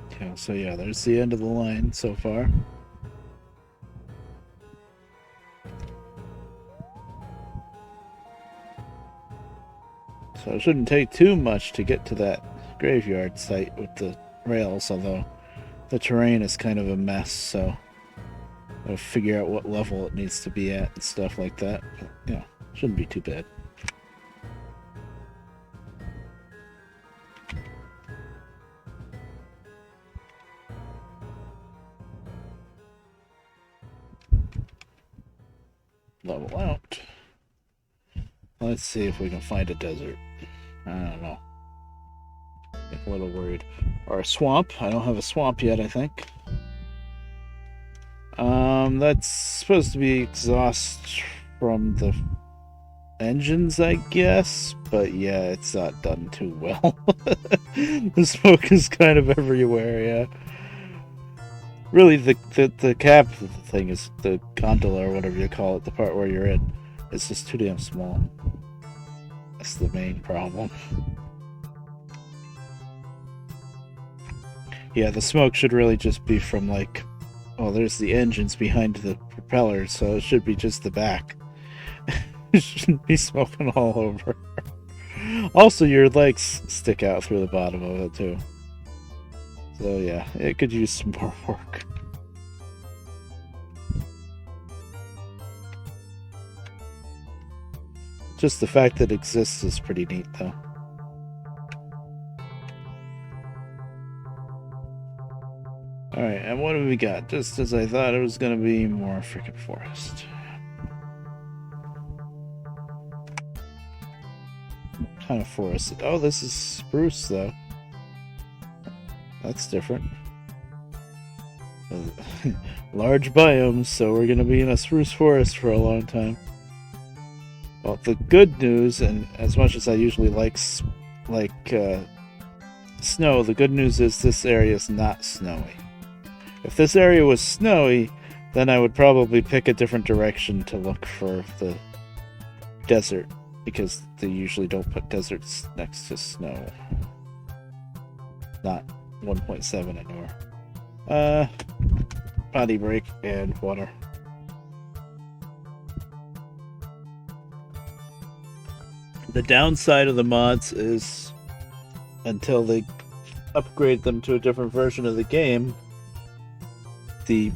Okay, so yeah, there's the end of the line so far. So it shouldn't take too much to get to that graveyard site with the rails, although the terrain is kind of a mess, so I'll figure out what level it needs to be at and stuff like that. But, you know, shouldn't be too bad. Level out. Let's see if we can find a desert. I don't know. I'm a little worried. Or a swamp. I don't have a swamp yet, I think. That's supposed to be exhaust from the engines, I guess. But yeah, it's not done too well. The smoke is kind of everywhere, yeah. Really, the cap thing is the gondola or whatever you call it, the part where you're in. It's just too damn small. That's the main problem. Yeah, the smoke should really just be from, like... Oh, there's the engines behind the propellers, so it should be just the back. It shouldn't be smoking all over. Also, your legs stick out through the bottom of it, too. So, yeah, it could use some more work. Just the fact that it exists is pretty neat, though. Alright, and what have we got? Just as I thought it was going to be, more freaking forest. What kind of forest? Oh, this is spruce, though. That's different. Large biomes, so we're going to be in a spruce forest for a long time. Well, the good news, and as much as I usually like snow, the good news is this area is not snowy. If this area was snowy, then I would probably pick a different direction to look for the desert, because they usually don't put deserts next to snow. Not 1.7 anymore. Body break and water. The downside of the mods is, until they upgrade them to a different version of the game, the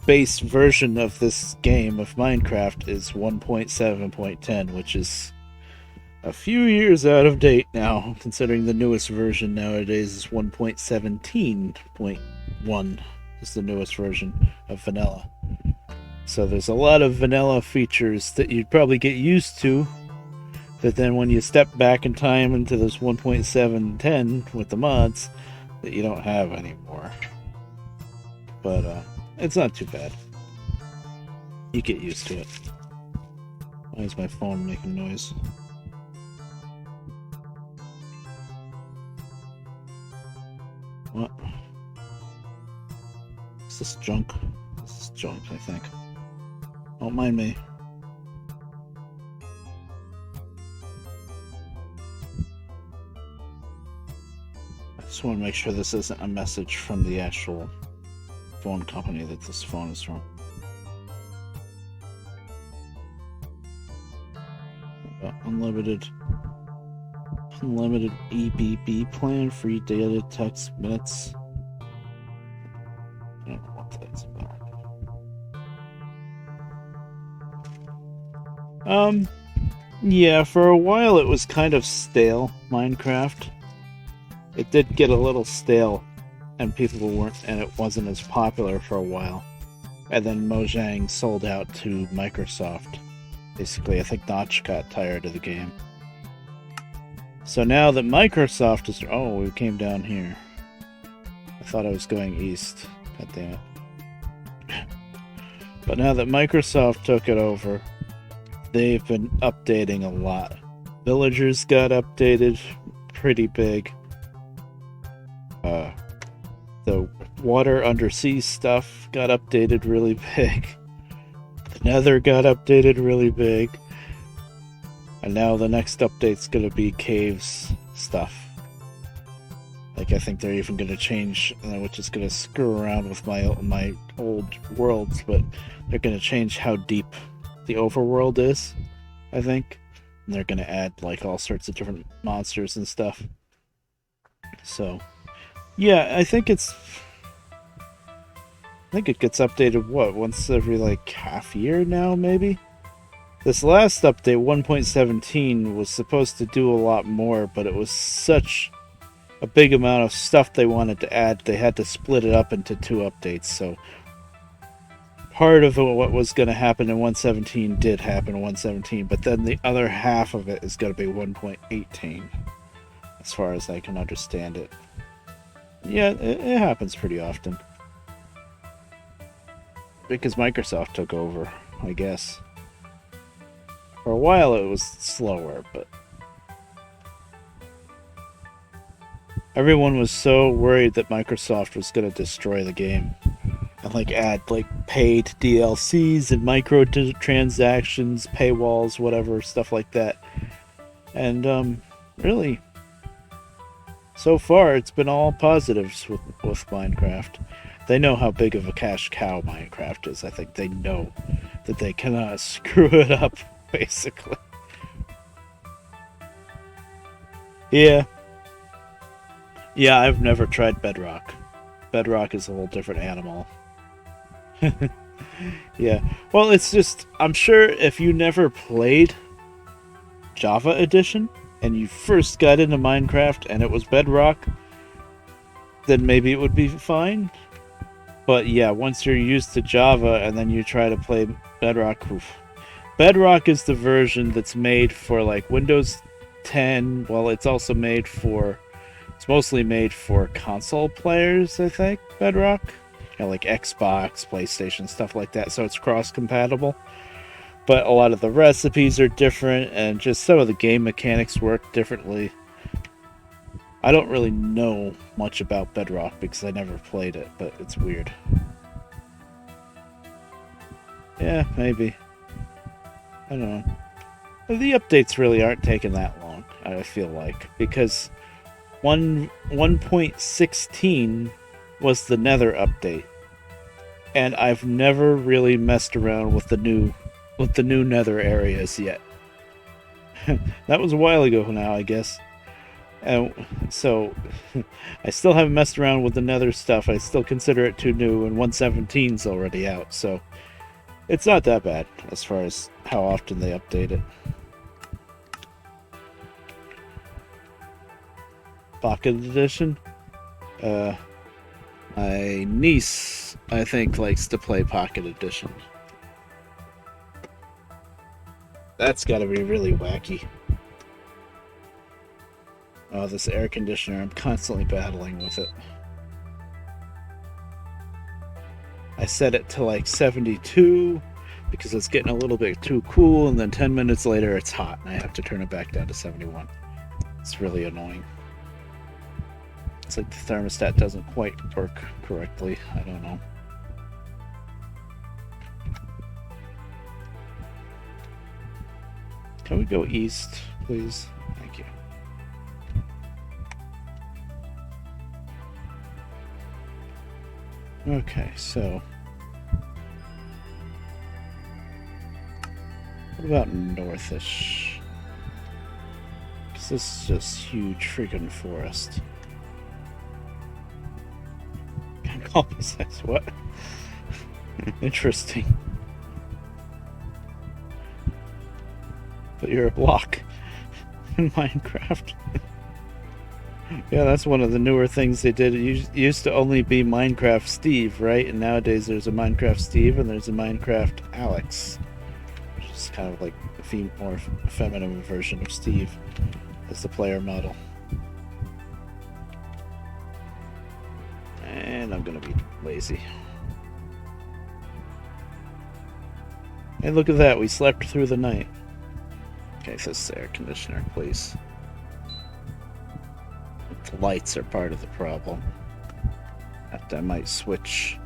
base version of this game of Minecraft is 1.7.10, which is a few years out of date now, considering the newest version nowadays is 1.17.1 is the newest version of vanilla. So there's a lot of vanilla features that you'd probably get used to, that then when you step back in time into this 1.7.10 with the mods, that you don't have anymore. But it's not too bad. You get used to it. Why is my phone making noise? this junk? This is junk, I think. Don't mind me. I just want to make sure this isn't a message from the actual phone company that this phone is from. Unlimited EBB plan, free data, text, minutes. I don't know what that's about. Yeah, for a while it was kind of stale, Minecraft. It did get a little stale, and people weren't, and it wasn't as popular for a while. And then Mojang sold out to Microsoft. Basically, I think Notch got tired of the game. So now that Microsoft is... Oh, we came down here. I thought I was going east. God damn it. But now that Microsoft took it over, they've been updating a lot. Villagers got updated pretty big. The water undersea stuff got updated really big. The Nether got updated really big. And now the next update's gonna be caves stuff. Like, I think they're even gonna change, which is gonna screw around with my old worlds, but they're gonna change how deep the overworld is, I think. And they're gonna add, like, all sorts of different monsters and stuff. So, yeah, I think it gets updated, what, once every, like, half year now, maybe? This last update, 1.17, was supposed to do a lot more, but it was such a big amount of stuff they wanted to add, they had to split it up into 2 updates, so part of what was going to happen in 1.17 did happen in 1.17, but then the other half of it is going to be 1.18, as far as I can understand it. Yeah, it happens pretty often. Because Microsoft took over, I guess. For a while it was slower, but everyone was so worried that Microsoft was going to destroy the game. And like add like paid DLCs and microtransactions, paywalls, whatever, stuff like that. And really, so far it's been all positives with Minecraft. They know how big of a cash cow Minecraft is. I think they know that they cannot screw it up, basically. Yeah, I've never tried Bedrock. Bedrock is a whole different animal. Yeah, well, it's just, I'm sure if you never played Java Edition and you first got into Minecraft and it was Bedrock, then maybe it would be fine. But yeah, once you're used to Java and then you try to play Bedrock, oof. Bedrock is the version that's made for like Windows 10. Well, it's also made for, it's mostly made for console players, I think, Bedrock. You know, like Xbox, PlayStation, stuff like that, so it's cross-compatible. But a lot of the recipes are different, and just some of the game mechanics work differently. I don't really know much about Bedrock because I never played it, but it's weird. Yeah, maybe. I don't know. The updates really aren't taking that long, I feel like, because 1.16 was the Nether update, and I've never really messed around with the new Nether areas yet. That was a while ago now, I guess. And so I still haven't messed around with the Nether stuff. I still consider it too new, and 1.17's already out, so it's not that bad as far as how often they update it. Pocket Edition? My niece, I think, likes to play Pocket Edition. That's gotta be really wacky. Oh, this air conditioner, I'm constantly battling with it. I set it to like 72 because it's getting a little bit too cool, and then 10 minutes later it's hot and I have to turn it back down to 71. It's really annoying. It's like the thermostat doesn't quite work correctly. I don't know. Can we go east, please? Thank you. Okay, so what about northish? Because this is just huge freaking forest. Can't call me size. What? Interesting. But you're a block in Minecraft. Yeah, that's one of the newer things they did. It used to only be Minecraft Steve, right? And nowadays there's a Minecraft Steve and there's a Minecraft Alex. Which is kind of like a more feminine version of Steve as the player model. And I'm gonna be lazy. And look at that, we slept through the night. Okay, so this is the air conditioner, please. The lights are part of the problem. I might switch.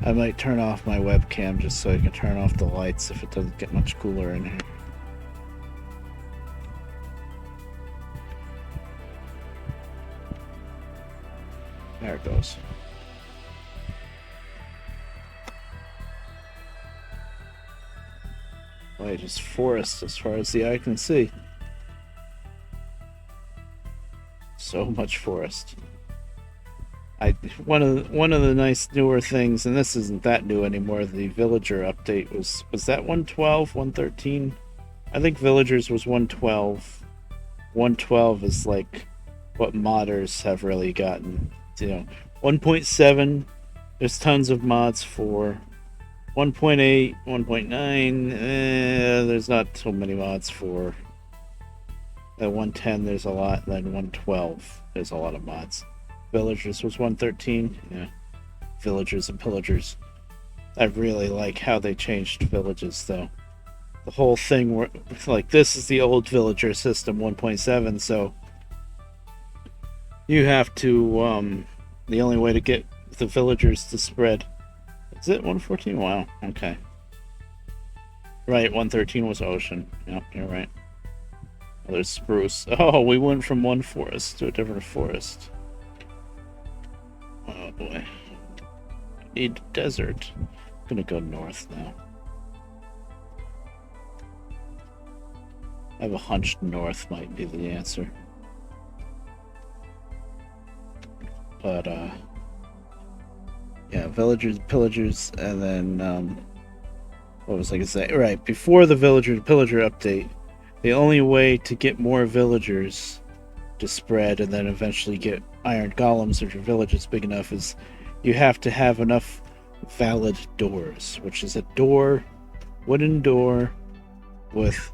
I might turn off my webcam just so I can turn off the lights if it doesn't get much cooler in here. There it goes. Boy, just forest as far as the eye can see. So much forest. One of the nice newer things, and this isn't that new anymore, the villager update was that 112, 113? I think villagers was 112. 112 is like what modders have really gotten. 1.7, there's tons of mods for. 1.8, 1.9, there's not so many mods for. At 110 there's a lot, and then 112 there's a lot of mods. Villagers was 113, yeah. Villagers and pillagers. I really like how they changed villages though. The whole thing where, like, this is the old villager system 1.7, so you have to the only way to get the villagers to spread. Is it 114? Wow, okay. Right, 113 was ocean. Yep, you're right. Oh, there's spruce. Oh, we went from one forest to a different forest. Oh boy. I need desert. I'm gonna go north now. I have a hunch north might be the answer. But, yeah, villagers, pillagers, and then, what was I gonna say? Right, before the villager-pillager update, the only way to get more villagers to spread and then eventually get iron golems if your village is big enough is you have to have enough valid doors, which is a wooden door with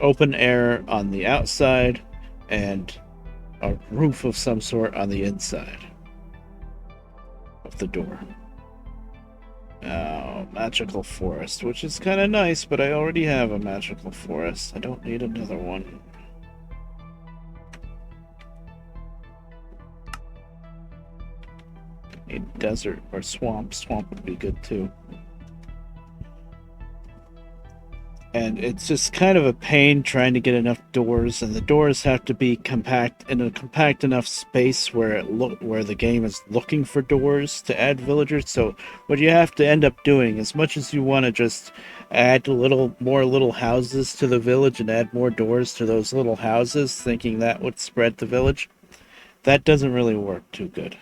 open air on the outside and a roof of some sort on the inside of the door. Oh, magical forest, which is kind of nice, but I already have a magical forest. I don't need another one. Need desert or swamp. Swamp would be good too. And it's just kind of a pain trying to get enough doors, and the doors have to be compact in a compact enough space where where the game is looking for doors to add villagers. So what you have to end up doing, as much as you want to just add more little houses to the village and add more doors to those little houses, thinking that would spread the village, that doesn't really work too good.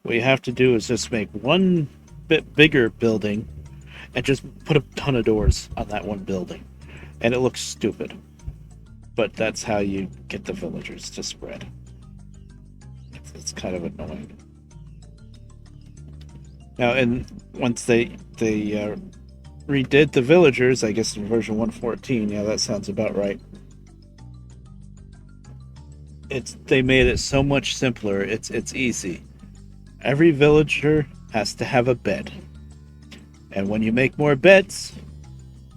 What you have to do is just make one bit bigger building and just put a ton of doors on that one building. And it looks stupid. But that's how you get the villagers to spread. It's kind of annoying. Now, and once they redid the villagers, I guess in version 114, yeah, that sounds about right. They made it so much simpler, it's easy. Every villager has to have a bed. And when you make more beds,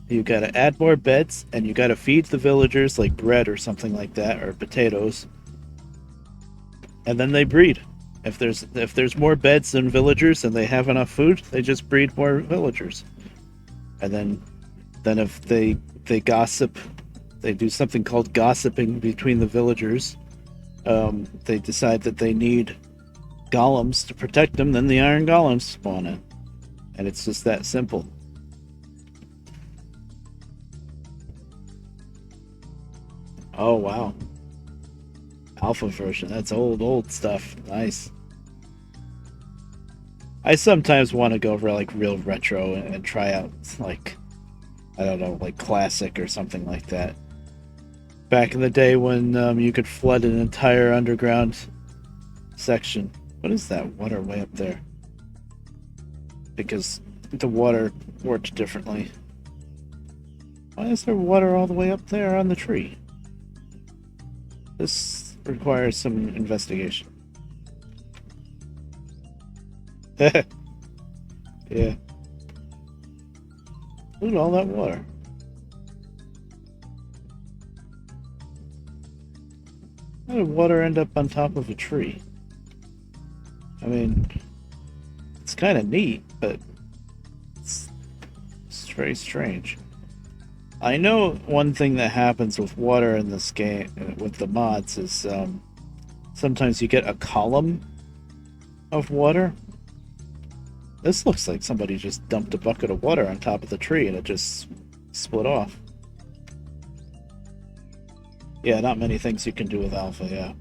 you gotta add more beds, and you gotta feed the villagers like bread or something like that, or potatoes. And then they breed. If there's more beds than villagers and they have enough food, they just breed more villagers. And then Then if they gossip, they do something called gossiping between the villagers. They decide that they need golems to protect them. Then the iron golems spawn in, and it's just that simple. Oh wow, alpha version. That's old stuff. Nice. I sometimes want to go for like real retro and try out like I don't know, like classic or something like that. Back in the day when you could flood an entire underground section. What is that water way up there? Because the water worked differently. Why is there water all the way up there on the tree? This requires some investigation. Yeah. Look at all that water. How did water end up on top of a tree? I mean, it's kind of neat, but it's very strange. I know one thing that happens with water in this game, with the mods, is sometimes you get a column of water. This looks like somebody just dumped a bucket of water on top of the tree and it just split off. Yeah, not many things you can do with alpha, yeah.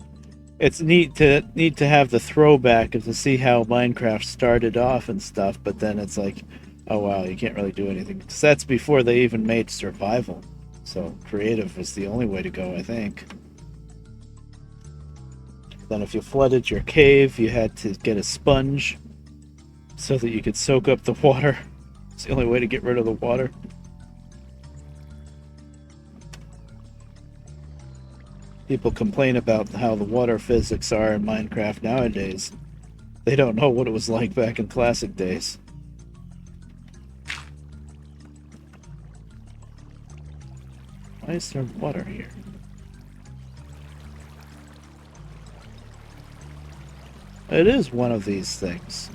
It's neat to have the throwback and to see how Minecraft started off and stuff, but then it's like, oh wow, you can't really do anything. Because that's before they even made survival. So creative was the only way to go, I think. Then if you flooded your cave, you had to get a sponge so that you could soak up the water. It's the only way to get rid of the water. People complain about how the water physics are in Minecraft nowadays. They don't know what it was like back in classic days. Why is there water here? It is one of these things.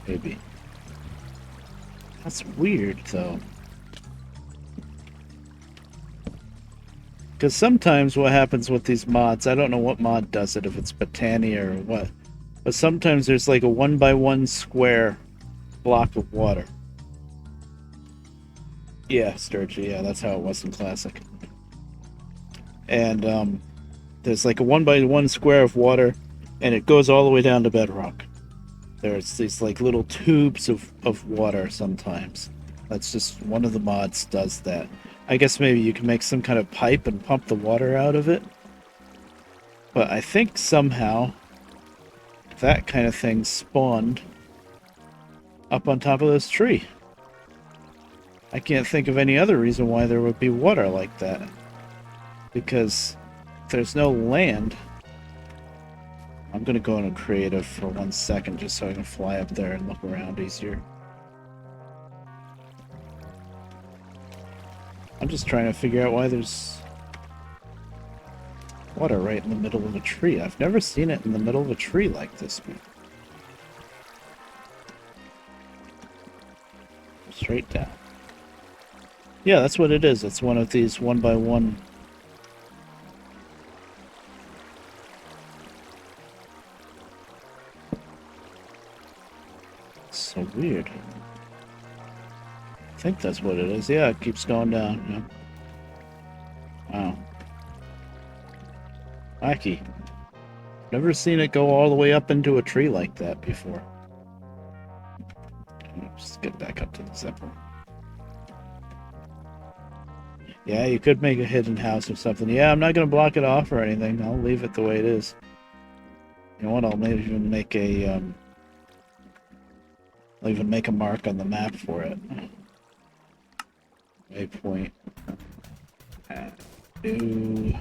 Maybe. That's weird, though. Because sometimes what happens with these mods, I don't know what mod does it, if it's Botania or what, but sometimes there's like a 1x1 square block of water. Yeah, Sturgy, yeah, that's how it was in Classic. And there's like a 1x1 square of water, and it goes all the way down to bedrock. There's these like little tubes of water sometimes. That's just one of the mods does that. I guess maybe you can make some kind of pipe and pump the water out of it. But I think somehow that kind of thing spawned up on top of this tree. I can't think of any other reason why there would be water like that. Because there's no land. I'm gonna go into creative for 1 second just so I can fly up there and look around easier. I'm just trying to figure out why there's water right in the middle of a tree. I've never seen it in the middle of a tree like this before. Straight down. Yeah, that's what it is. It's one of these 1x1. So weird. I think that's what it is. Yeah, it keeps going down. Yeah. Wow. Wacky. Never seen it go all the way up into a tree like that before. Just get back up to the zipper. Yeah, you could make a hidden house or something. Yeah, I'm not going to block it off or anything. I'll leave it the way it is. You know what? I'll maybe even make a I'll even make a mark on the map for it. Waypoint. New.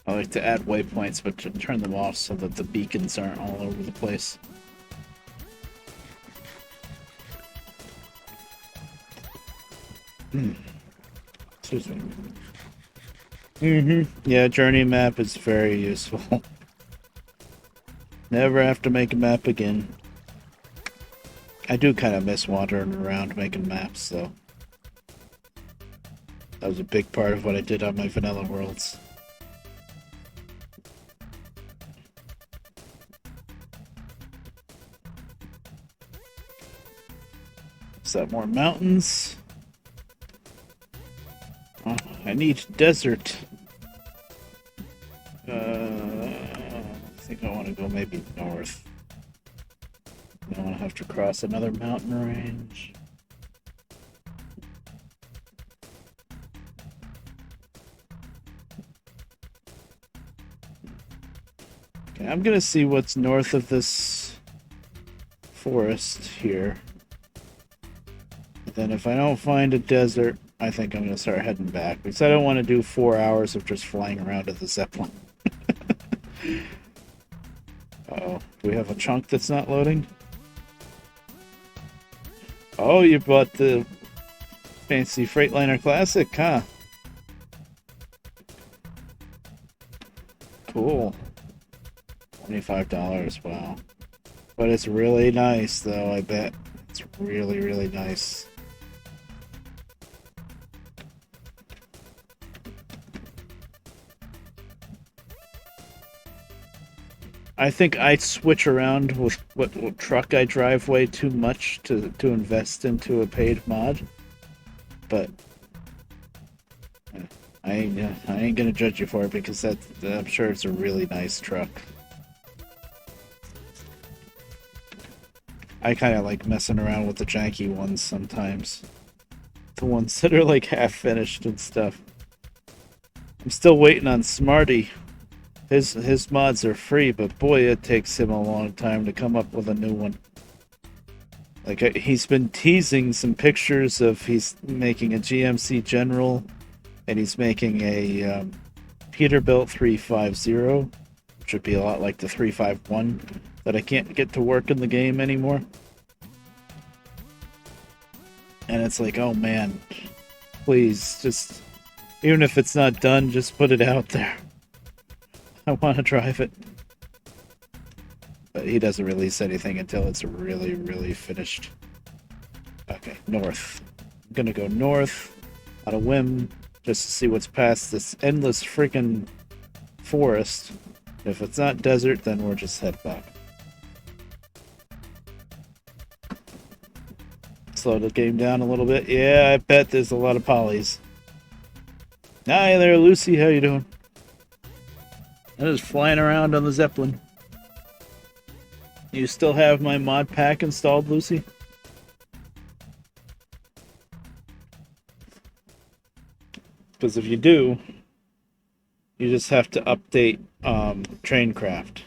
I like to add waypoints, but to turn them off so that the beacons aren't all over the place. Excuse me. Yeah, journey map is very useful. Never have to make a map again. I do kind of miss wandering around making maps, though. That was a big part of what I did on my vanilla worlds. Is that more mountains? Oh, I need desert. I think I want to go maybe north. I don't want to have to cross another mountain range. Okay, I'm gonna see what's north of this forest here. And then if I don't find a desert, I think I'm gonna start heading back because I don't want to do 4 hours of just flying around at the Zeppelin. Uh-oh. Do we have a chunk that's not loading? Oh, you bought the fancy Freightliner Classic, huh? Cool. $25, wow. But it's really nice, though, I bet. It's really, really nice. I think I switch around with what truck I drive way too much to invest into a paid mod, but I ain't gonna judge you for it because I'm sure it's a really nice truck. I kind of like messing around with the janky ones sometimes, the ones that are like half finished and stuff. I'm still waiting on Smarty. His mods are free, but boy, it takes him a long time to come up with a new one. Like, he's been teasing some pictures of he's making a GMC General, and he's making a Peterbilt 350, which would be a lot like the 351 that I can't get to work in the game anymore. And it's like, oh man, please, just, even if it's not done, just put it out there. I want to drive it. But he doesn't release anything until it's really, really finished. Okay, north. I'm gonna go north on a whim just to see what's past this endless freaking forest. If it's not desert, then we'll just head back. Slow the game down a little bit. Yeah, I bet there's a lot of polys. Hi there, Lucy. How you doing? I'm just flying around on the Zeppelin. You still have my mod pack installed, Lucy? Because if you do, you just have to update Traincraft.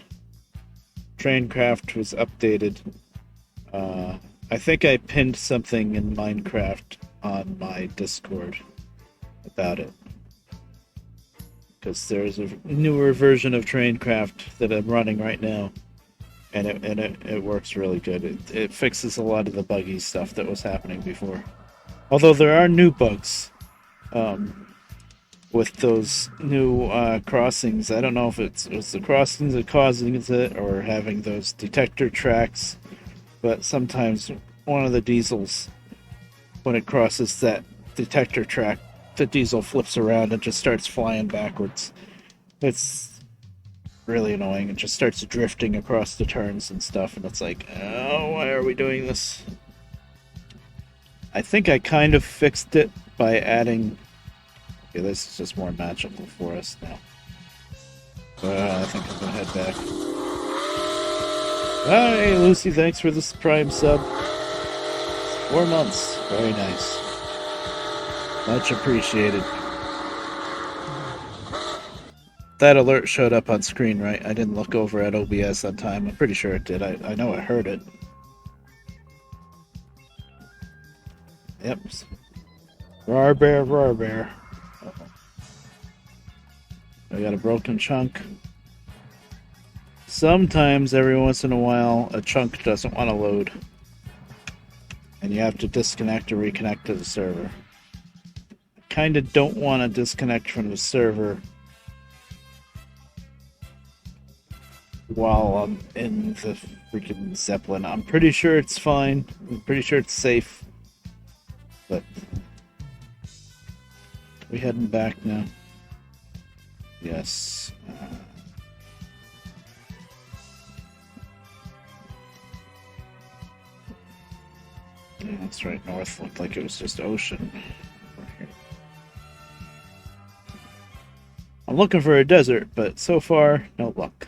Traincraft was updated. I think I pinned something in Minecraft on my Discord about it. Because there's a newer version of Traincraft that I'm running right now, and it works really good. It fixes a lot of the buggy stuff that was happening before. Although there are new bugs with those new crossings. I don't know if it's the crossings that causing it or having those detector tracks, but sometimes one of the diesels, when it crosses that detector track, the diesel flips around and just starts flying backwards. It's really annoying. It just starts drifting across the turns and stuff, and it's like, oh, why are we doing this? I think I kind of fixed it by adding... Okay, this is just more magical for us now. I think I'm gonna head back. Hi, Lucy, thanks for this Prime sub. 4 months. Very nice. Much appreciated. That alert showed up on screen, right? I didn't look over at OBS on time. I'm pretty sure it did. I know I heard it. Yep. Rar bear, rar bear. I got a broken chunk. Sometimes, every once in a while, a chunk doesn't want to load. And you have to disconnect or reconnect to the server. I kind of don't want to disconnect from the server while I'm in the freaking Zeppelin. I'm pretty sure it's fine. I'm pretty sure it's safe. But we heading back now. Yes. Yeah, that's right. North looked like it was just ocean. I'm looking for a desert, but so far, no luck.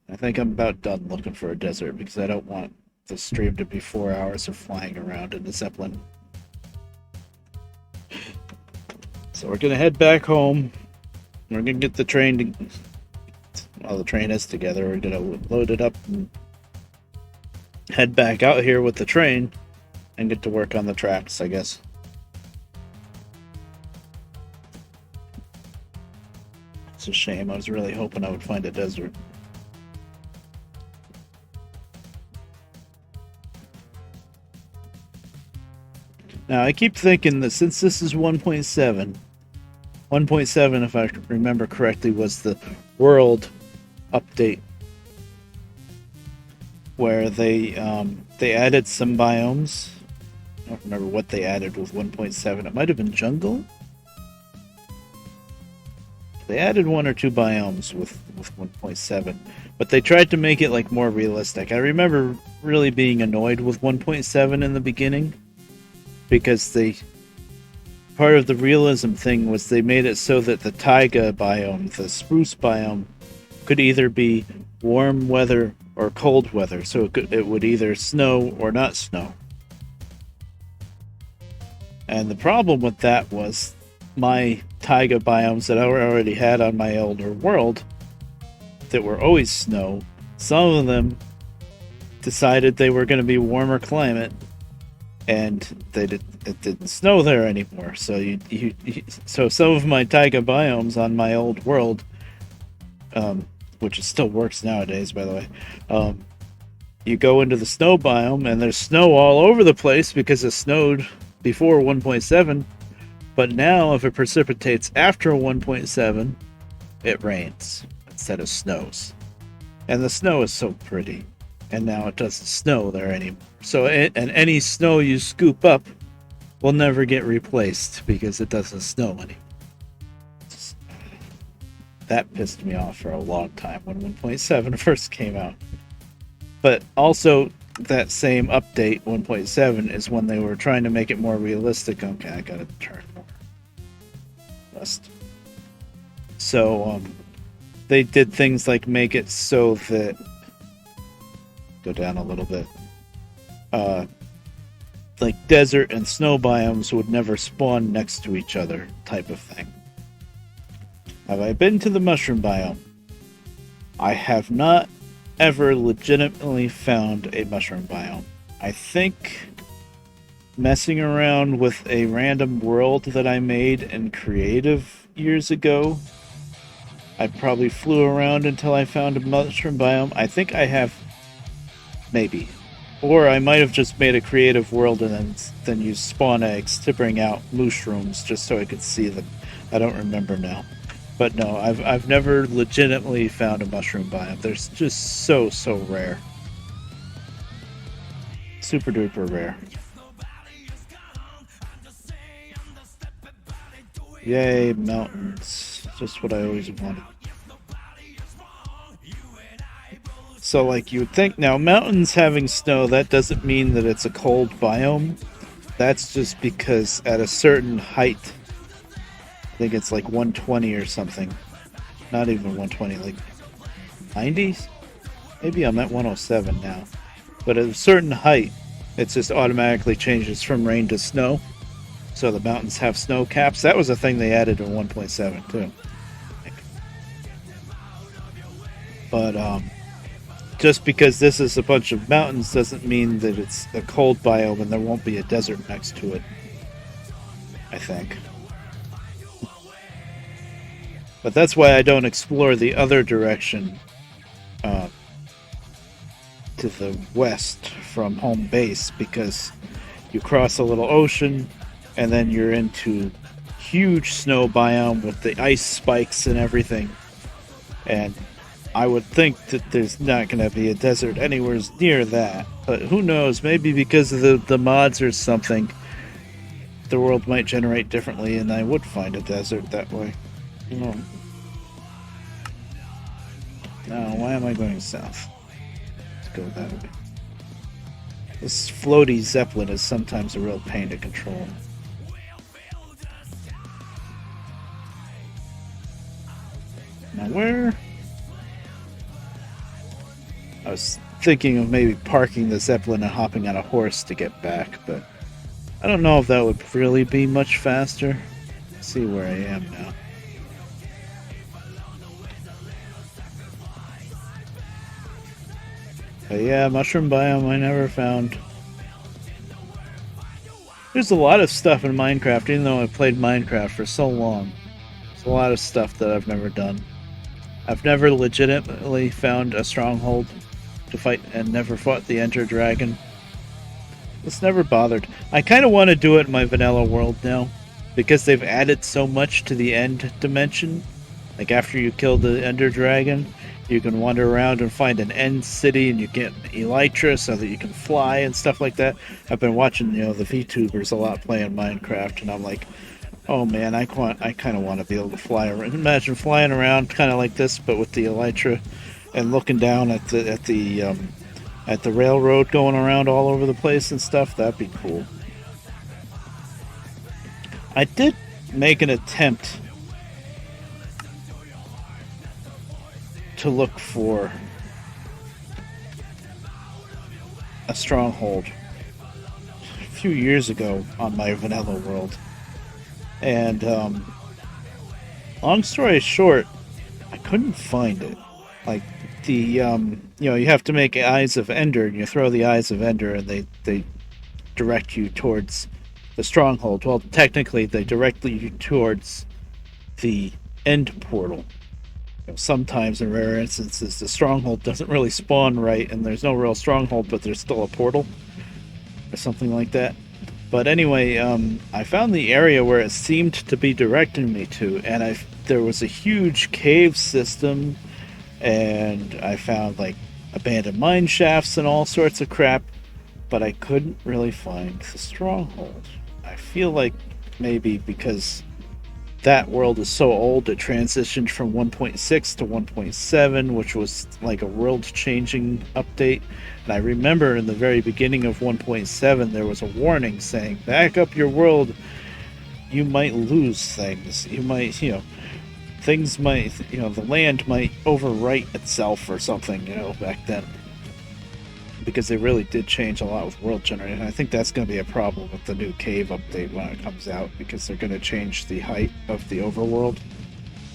I think I'm about done looking for a desert because I don't want the stream to be 4 hours of flying around in the Zeppelin. So we're gonna head back home. We're gonna get the train while the train is together. We're gonna load it up and head back out here with the train and get to work on the tracks, I guess. It's a shame. I was really hoping I would find a desert. Now, I keep thinking that since this is 1.7, 1.7, if I remember correctly, was the world update where they added some biomes. I don't remember what they added with 1.7. It might have been jungle. They added 1 or 2 biomes with 1.7, but they tried to make it like more realistic. I remember really being annoyed with 1.7 in the beginning because part of the realism thing was they made it so that the taiga biome, the spruce biome, could either be warm weather or cold weather, so it would either snow or not snow. And the problem with that was my taiga biomes that I already had on my older world that were always snow, some of them decided they were going to be warmer climate, and it didn't snow there anymore. So so some of my taiga biomes on my old world, which still works nowadays, by the way, you go into the snow biome and there's snow all over the place because it snowed before 1.7. But now, if it precipitates after 1.7, it rains instead of snows. And the snow is so pretty. And now it doesn't snow there anymore. So, and any snow you scoop up will never get replaced because it doesn't snow anymore. That pissed me off for a long time when 1.7 first came out. But also, that same update, 1.7, is when they were trying to make it more realistic. Okay, I gotta turn more west. So, they did things like make it so that... Go down a little bit. Like desert and snow biomes would never spawn next to each other, type of thing. Have I been to the mushroom biome? I have not ever legitimately found a mushroom biome. I think messing around with a random world that I made in creative years ago, I probably flew around until I found a mushroom biome. I think I have, maybe. Or I might have just made a creative world and then used spawn eggs to bring out mushrooms just so I could see them. I don't remember now. But no, I've never legitimately found a mushroom biome. They're just so rare. Super duper rare. Yay, mountains. Just what I always wanted. So, like, you would think, now, mountains having snow, that doesn't mean that it's a cold biome. That's just because at a certain height, I think it's like 120 or something. Not even 120, like 90s? Maybe I'm at 107 now. But at a certain height, it just automatically changes from rain to snow. So the mountains have snow caps. That was a thing they added in 1.7 too. But just because this is a bunch of mountains doesn't mean that it's a cold biome and there won't be a desert next to it, I think. But that's why I don't explore the other direction uh, to the west from home base, because you cross a little ocean and then you're into huge snow biome with the ice spikes and everything. And I would think that there's not going to be a desert anywhere near that. But who knows? Maybe because of the mods or something, the world might generate differently and I would find a desert that way. No. Now, why am I going south? Let's go that way. This floaty zeppelin is sometimes a real pain to control. Now where? I was thinking of maybe parking the zeppelin and hopping on a horse to get back, but I don't know if that would really be much faster. Let's see where I am now. But yeah, mushroom biome I never found. There's a lot of stuff in Minecraft, even though I've played Minecraft for so long. There's a lot of stuff that I've never done. I've never legitimately found a stronghold to fight and never fought the Ender Dragon. It's never bothered. I kind of want to do it in my vanilla world now, because they've added so much to the end dimension. Like after you kill the Ender Dragon, you can wander around and find an end city, and you get elytra so that you can fly and stuff like that. I've been watching, the VTubers a lot playing Minecraft, and I'm like, oh man, I kind of want to be able to fly around. Imagine flying around kind of like this, but with the elytra, and looking down at the railroad going around all over the place and stuff. That'd be cool. I did make an attempt to look for a stronghold a few years ago on my vanilla world, and long story short, I couldn't find it. Like you have to make Eyes of Ender, and you throw the Eyes of Ender, and they direct you towards the stronghold. Well, technically, they direct you towards the end portal. Sometimes, in rare instances, the stronghold doesn't really spawn right, and there's no real stronghold, but there's still a portal or something like that. But anyway, I found the area where it seemed to be directing me to, and there was a huge cave system, and I found like abandoned mine shafts and all sorts of crap, but I couldn't really find the stronghold. I feel like maybe because that world is so old, it transitioned from 1.6 to 1.7, which was like a world-changing update. And I remember in the very beginning of 1.7, there was a warning saying, back up your world, you might lose things. You might, things might, the land might overwrite itself or something, back then. Because they really did change a lot with world generation. I think that's going to be a problem with the new cave update when it comes out, because they're going to change the height of the overworld.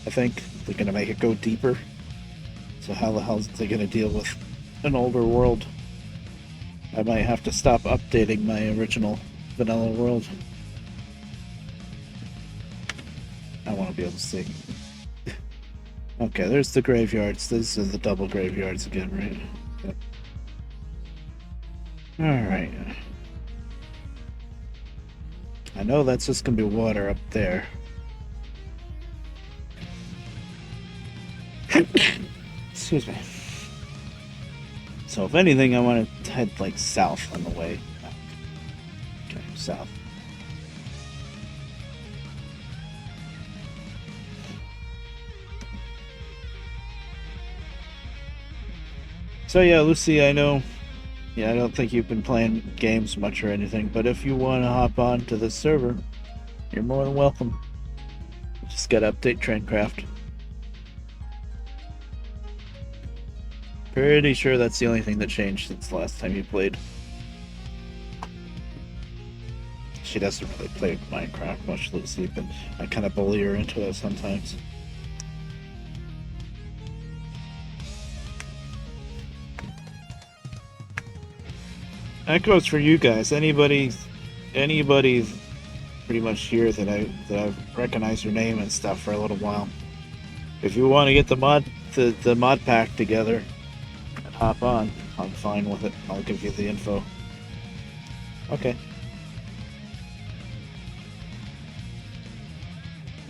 I think they're going to make it go deeper. So how the hell are they going to deal with an older world? I might have to stop updating my original vanilla world. I want to be able to see. Okay, there's the graveyards. These are the double graveyards again, right? Yep. Alright. I know that's just gonna be water up there. Excuse me. So if anything, I want to head like south on the way. Okay, south. So yeah, Lucy, I know. Yeah, I don't think you've been playing games much or anything, but if you want to hop on to this server, you're more than welcome. Just gotta update Traincraft. Pretty sure that's the only thing that changed since the last time you played. She doesn't really play Minecraft much, Lucy, but I kind of bully her into it sometimes. That goes for you guys. Anybody pretty much here that I've recognized your name and stuff for a little while. If you want to get the mod pack together and hop on, I'm fine with it. I'll give you the info. Okay.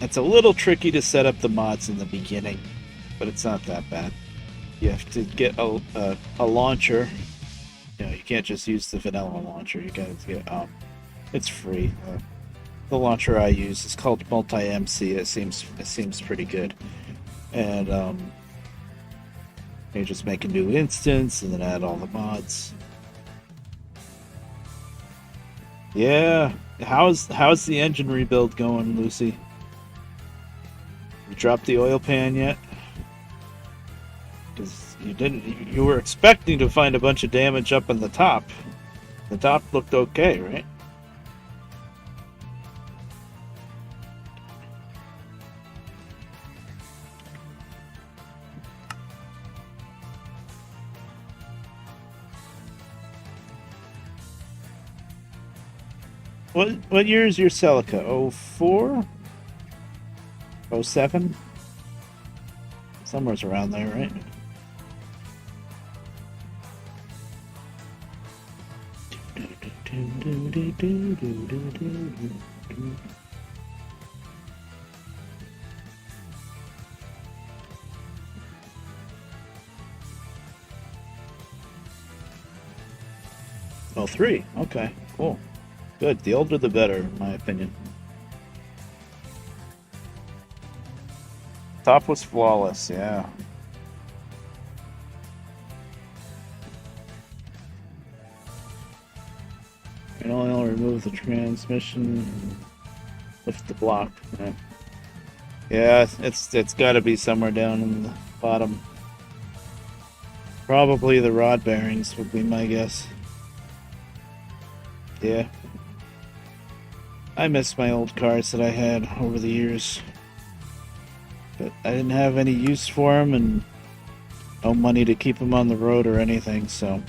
It's a little tricky to set up the mods in the beginning, but it's not that bad. You have to get a launcher. You know, you can't just use the vanilla launcher. You gotta get it's free. The launcher I use is called Multi-MC. It seems pretty good. And you just make a new instance and then add all the mods. Yeah, how's the engine rebuild going, Lucy? You dropped the oil pan yet? Because you didn't. You were expecting to find a bunch of damage up on the top. The top looked okay, right? What year is your Celica? 04? 07? Somewhere's around there, right? Oh, 03. Okay, cool. Good. The older the better, in my opinion. Top was flawless, yeah. And I'll remove the transmission, lift the block. Yeah, it's got to be somewhere down in the bottom. Probably the rod bearings would be my guess. Yeah. I miss my old cars that I had over the years. But I didn't have any use for them and no money to keep them on the road or anything, so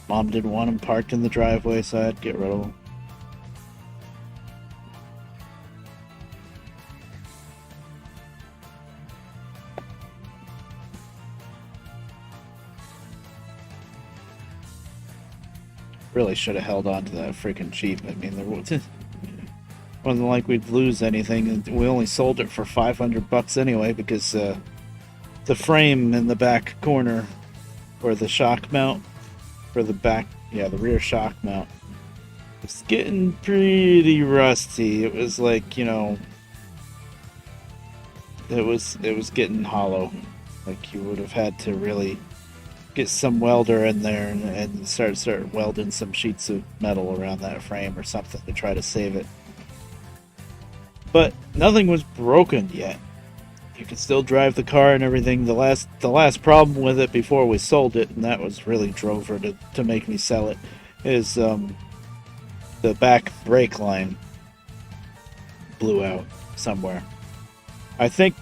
Mom didn't want them parked in the driveway, so I had to get rid of them. Really should have held on to that freaking Jeep. I mean, there wasn't like we'd lose anything, and we only sold it for $500 anyway because the frame in the back corner, or the shock mount for the back, yeah, the rear shock mount, it's getting pretty rusty. It was like, you know, it was getting hollow. Like you would have had to really get some welder in there and start welding some sheets of metal around that frame or something to try to save it. But nothing was broken yet. You could still drive the car and everything. The last problem with it before we sold it, and that was really drove her to make me sell it, is the back brake line blew out somewhere. I think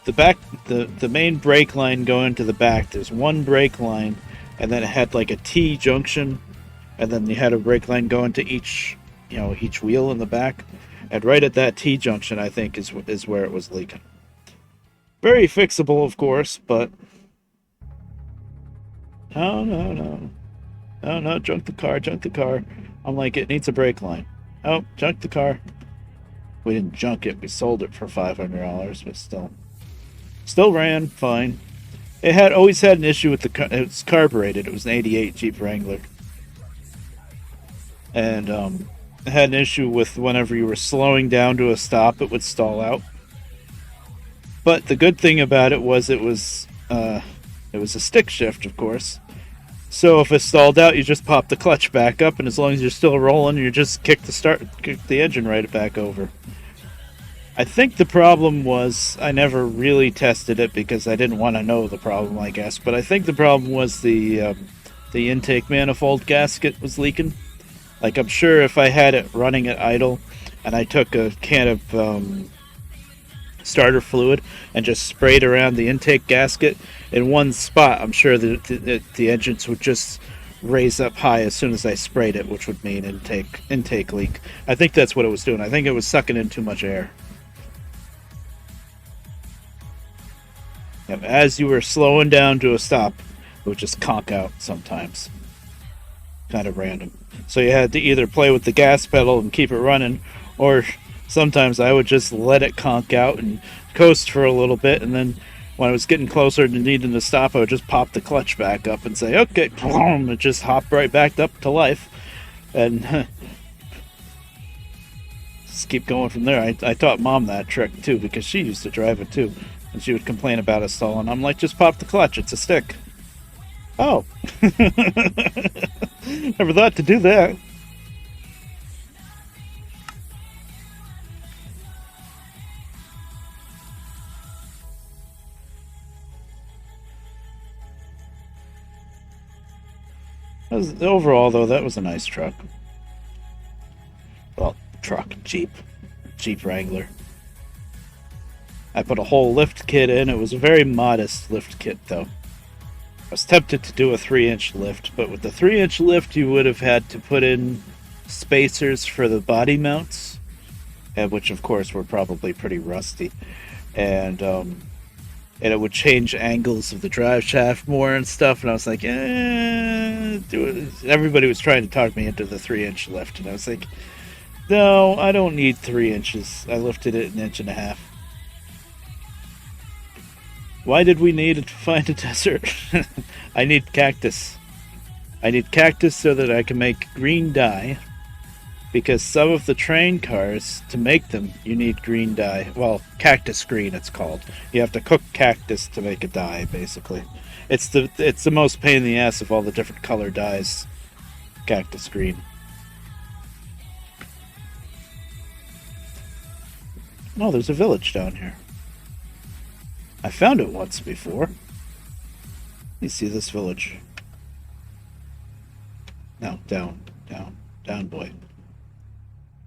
the main brake line going to the back, there's one brake line, and then it had like a T junction, and then you had a brake line going to each wheel in the back. And right at that T junction, I think, is where it was leaking. Very fixable, of course, but no, junk the car. I'm like, it needs a brake line. Oh, junk the car. We didn't junk it. We sold it for $500, but still ran fine. It had always had an issue with it was carbureted. It was an '88 Jeep Wrangler, and it had an issue with whenever you were slowing down to a stop, it would stall out. But the good thing about it was it was a stick shift, of course. So if it stalled out, you just pop the clutch back up, and as long as you're still rolling, you just kick the engine right back over. I think the problem was I never really tested it because I didn't want to know the problem, I guess. But I think the problem was the intake manifold gasket was leaking. Like, I'm sure if I had it running at idle and I took a can of starter fluid and just sprayed around the intake gasket in one spot, I'm sure that the engines would just raise up high as soon as I sprayed it, which would mean intake leak. I think that's what it was doing. I think it was sucking in too much air. Yep, as you were slowing down to a stop, it would just conk out sometimes. Kind of random. So you had to either play with the gas pedal and keep it running, or sometimes I would just let it conk out and coast for a little bit, and then when I was getting closer to needing to stop, I would just pop the clutch back up and say, okay, boom, it just hopped right back up to life. And just keep going from there. I taught Mom that trick too because she used to drive it too. And she would complain about it stalling. I'm like, just pop the clutch, it's a stick. Oh. Never thought to do that. Overall, though, that was a nice truck. Well, truck, Jeep Wrangler. I put a whole lift kit in. It was a very modest lift kit, though. I was tempted to do a 3-inch lift, but with the 3-inch lift, you would have had to put in spacers for the body mounts, which, of course, were probably pretty rusty. And it would change angles of the drive shaft more and stuff. And I was like, everybody was trying to talk me into the 3-inch lift, and I was like, no, I don't need 3 inches. I lifted it 1.5 inches. Why did we need to find a desert? I need cactus. I need cactus so that I can make green dye. Because some of the train cars, to make them, you need green dye. Well, cactus green it's called. You have to cook cactus to make a dye, basically. It's the most pain in the ass of all the different color dyes. Cactus green. Oh, there's a village down here. I found it once before. Let me see this village. No, down, boy.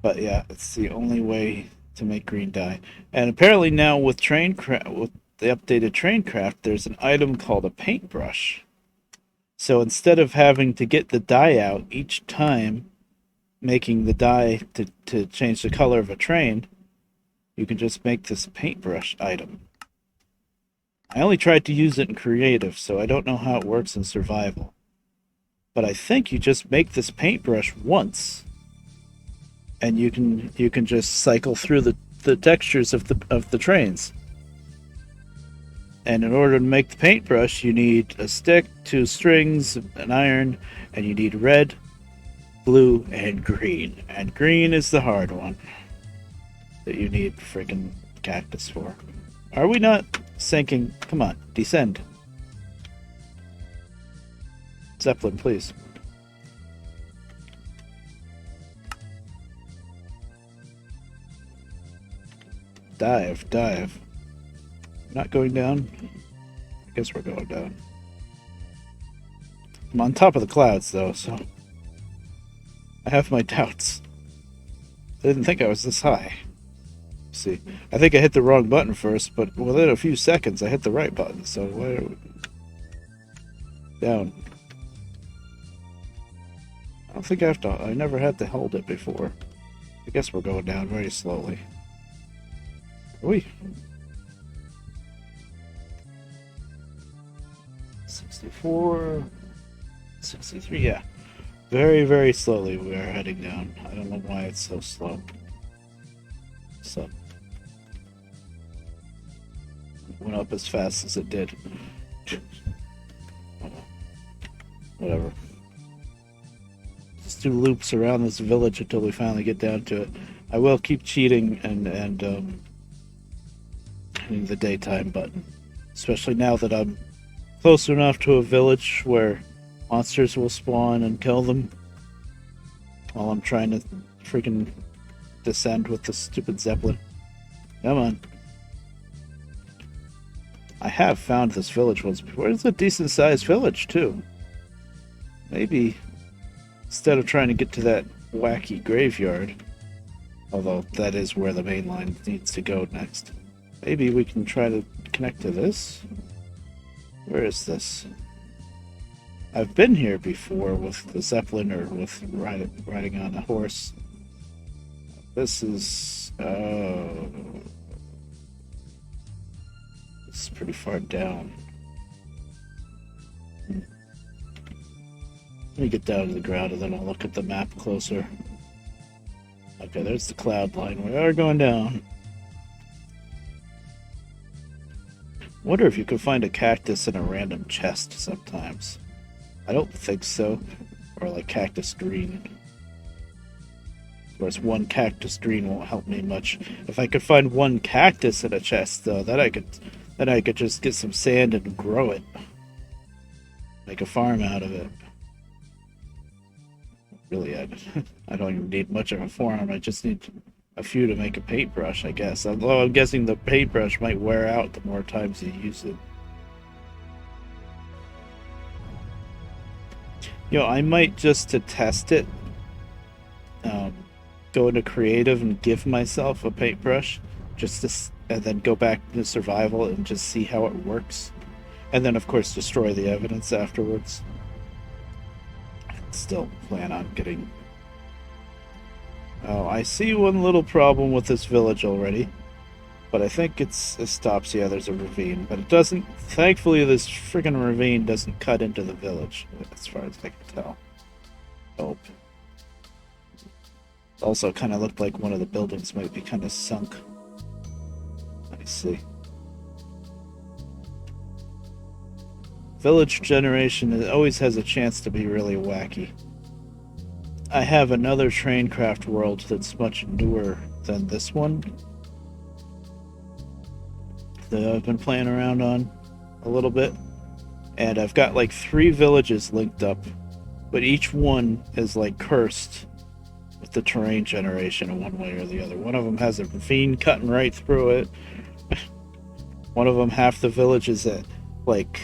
But yeah, it's the only way to make green dye. And apparently now with with the updated Traincraft, there's an item called a paintbrush. So instead of having to get the dye out each time, making the dye to change the color of a train, you can just make this paintbrush item. I only tried to use it in creative, so I don't know how it works in survival. But I think you just make this paintbrush once, and you can just cycle through the textures of the trains. And in order to make the paintbrush, you need a stick, 2 strings, an iron, and you need red, blue, and green. And green is the hard one that you need friggin' cactus for. Are we not sinking? Come on, descend. Zeppelin, please. Dive. Not going down? I guess we're going down. I'm on top of the clouds, though, so I have my doubts. I didn't think I was this high. See, I think I hit the wrong button first, but within a few seconds I hit the right button, so why are we... Down. I don't think I never had to hold it before. I guess we're going down very slowly. Oi. 64... 63, yeah. Very, very slowly we are heading down. I don't know why it's so slow. So... went up as fast as it did. Whatever. Just do loops around this village until we finally get down to it. I will keep cheating and hitting the daytime button. Especially now that I'm close enough to a village where monsters will spawn and kill them while I'm trying to freaking descend with the stupid Zeppelin. Come on. I have found this village once before. It's a decent sized village too. Maybe instead of trying to get to that wacky graveyard, although that is where the main line needs to go next, maybe we can try to connect to this. Where is this? I've been here before with the Zeppelin or with riding on a horse. This is It's pretty far down. Let me get down to the ground and then I'll look at the map closer. Okay, there's the cloud line. We are going down. Wonder if you could find a cactus in a random chest sometimes. I don't think so. Or like cactus green. Of course, one cactus green won't help me much. If I could find one cactus in a chest, though, then I could just get some sand and grow it. Make a farm out of it. Really, I don't even need much of a farm. I just need a few to make a paintbrush, I guess. Although I'm guessing the paintbrush might wear out the more times you use it. I might just to test it, go into creative and give myself a paintbrush, and then go back to survival and just see how it works, and then of course destroy the evidence afterwards. Still plan on getting. Oh, I see one little problem with this village already, but I think it stops. Yeah, there's a ravine, but it doesn't. Thankfully, this friggin' ravine doesn't cut into the village, as far as I can tell. Oh. Also, kind of looked like one of the buildings might be kind of sunk. I see. Village generation always has a chance to be really wacky. I have another Traincraft world that's much newer than this one that I've been playing around on a little bit. And I've got like 3 villages linked up, but each one is like cursed with the terrain generation in one way or the other. One of them has a ravine cutting right through it. One of them, half the village is at like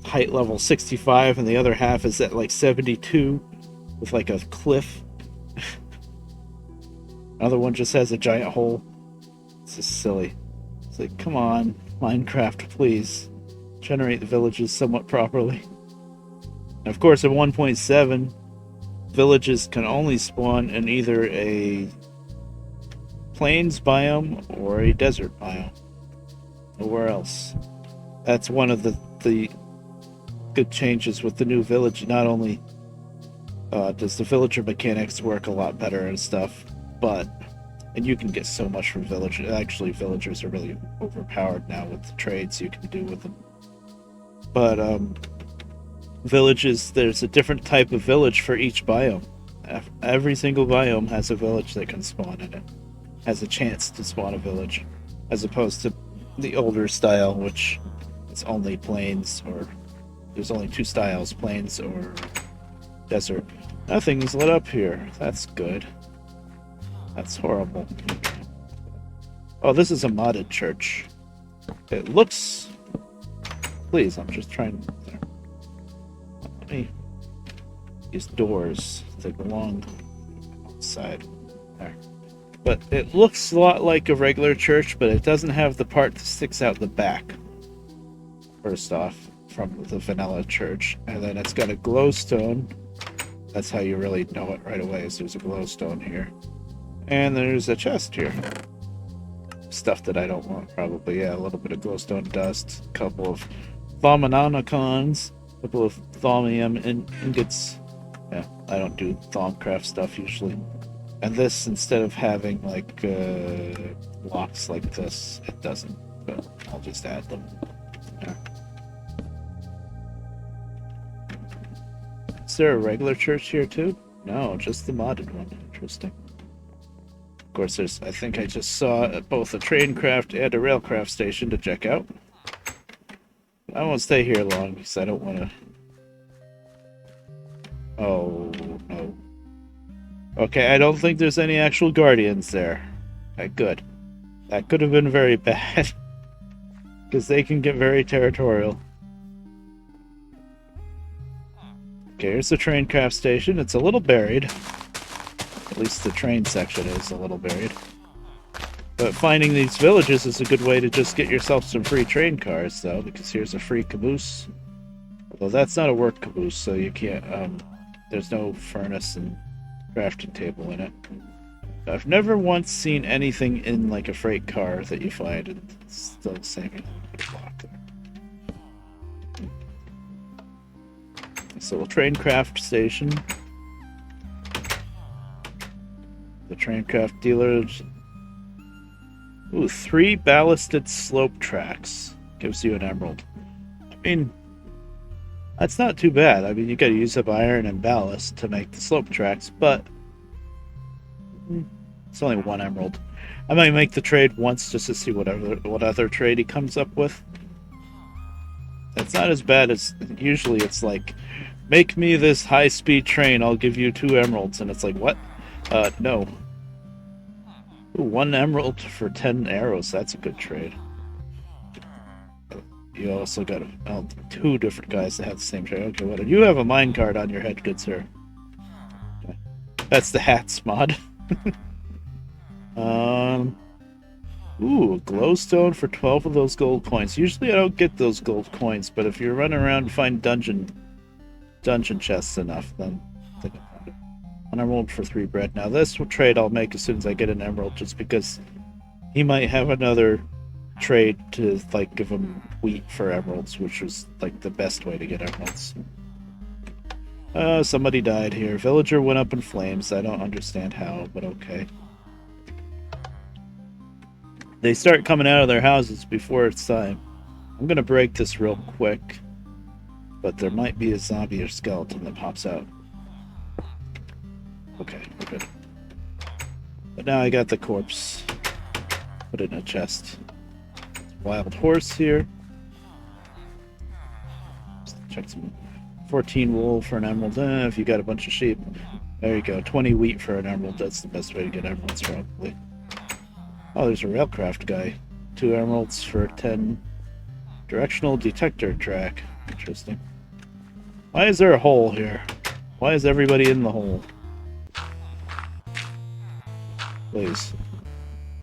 height level 65 and the other half is at like 72 with like a cliff. Another one just has a giant hole. It's just silly. It's like, come on, Minecraft, please generate the villages somewhat properly. And of course, at 1.7, villages can only spawn in either a plains biome or a desert biome. Nowhere else. That's one of the good changes with the new village. Not only does the villager mechanics work a lot better and stuff, and you can get so much from villagers. Actually, villagers are really overpowered now with the trades you can do with them. But villages, there's a different type of village for each biome. Every single biome has a village that can spawn in it. Has a chance to spawn a village, as opposed to the older style, which is only plains, or there's only 2 styles, plains or desert. Nothing's lit up here. That's good. That's horrible. Oh, this is a modded church. It looks... Please, I'm just trying... There. Let me... These doors, they belong outside. There. But it looks a lot like a regular church, but it doesn't have the part that sticks out the back. First off, from the vanilla church. And then it's got a glowstone. That's how you really know it right away, is there's a glowstone here. And there's a chest here. Stuff that I don't want, probably. Yeah, a little bit of glowstone dust, a couple of Thaumanomicons, a couple of Thaumium ingots. Yeah, I don't do Traincraft stuff usually. And this, instead of having like blocks like this, it doesn't. But I'll just add them there. Is there a regular church here too? No, just the modded one. Interesting. Of course, I think I just saw both a Traincraft and a Railcraft station to check out. I won't stay here long because I don't want to... Oh, no. Okay, I don't think there's any actual guardians there. Okay, good. That could have been very bad. Because they can get very territorial. Okay, here's the Traincraft station. It's a little buried. At least the train section is a little buried. But finding these villages is a good way to just get yourself some free train cars, though, because here's a free caboose. Although that's not a work caboose, so you can't, there's no furnace and crafting table in it. I've never once seen anything in like a freight car that you find and it's still the same block there. So we'll Traincraft station. The Traincraft dealers. Ooh, 3 ballasted slope tracks. Gives you an emerald. I mean, that's not too bad. I mean, you gotta use up iron and ballast to make the slope tracks, but it's only 1 emerald. I might make the trade once just to see what other trade he comes up with. It's not as bad as usually it's like, make me this high-speed train, I'll give you 2 emeralds. And it's like, what? No. Ooh, 1 emerald for 10 arrows. That's a good trade. You also got 2 different guys that have the same trade. Okay, what? You have a minecart on your head, good sir. Okay. That's the hats mod. Ooh, glowstone for 12 of those gold coins. Usually I don't get those gold coins, but if you're running around and find dungeon chests enough, then think about it. 1 emerald for 3 bread. Now this trade I'll make as soon as I get an emerald, just because he might have another trade to like give him wheat for emeralds, which was like the best way to get emeralds. Somebody died here. Villager went up in flames. I don't understand how, but okay. They start coming out of their houses before it's time. I'm gonna break this real quick, but there might be a zombie or skeleton that pops out. Okay, we're good. But now I got the corpse. Put it in a chest. Wild horse here. Just check some. 14 wool for an emerald. If you got a bunch of sheep, there you go. 20 wheat for an emerald. That's the best way to get emeralds, probably. Oh, there's a railcraft guy. 2 emeralds for 10 directional detector track. Interesting. Why is there a hole here? Why is everybody in the hole? Please.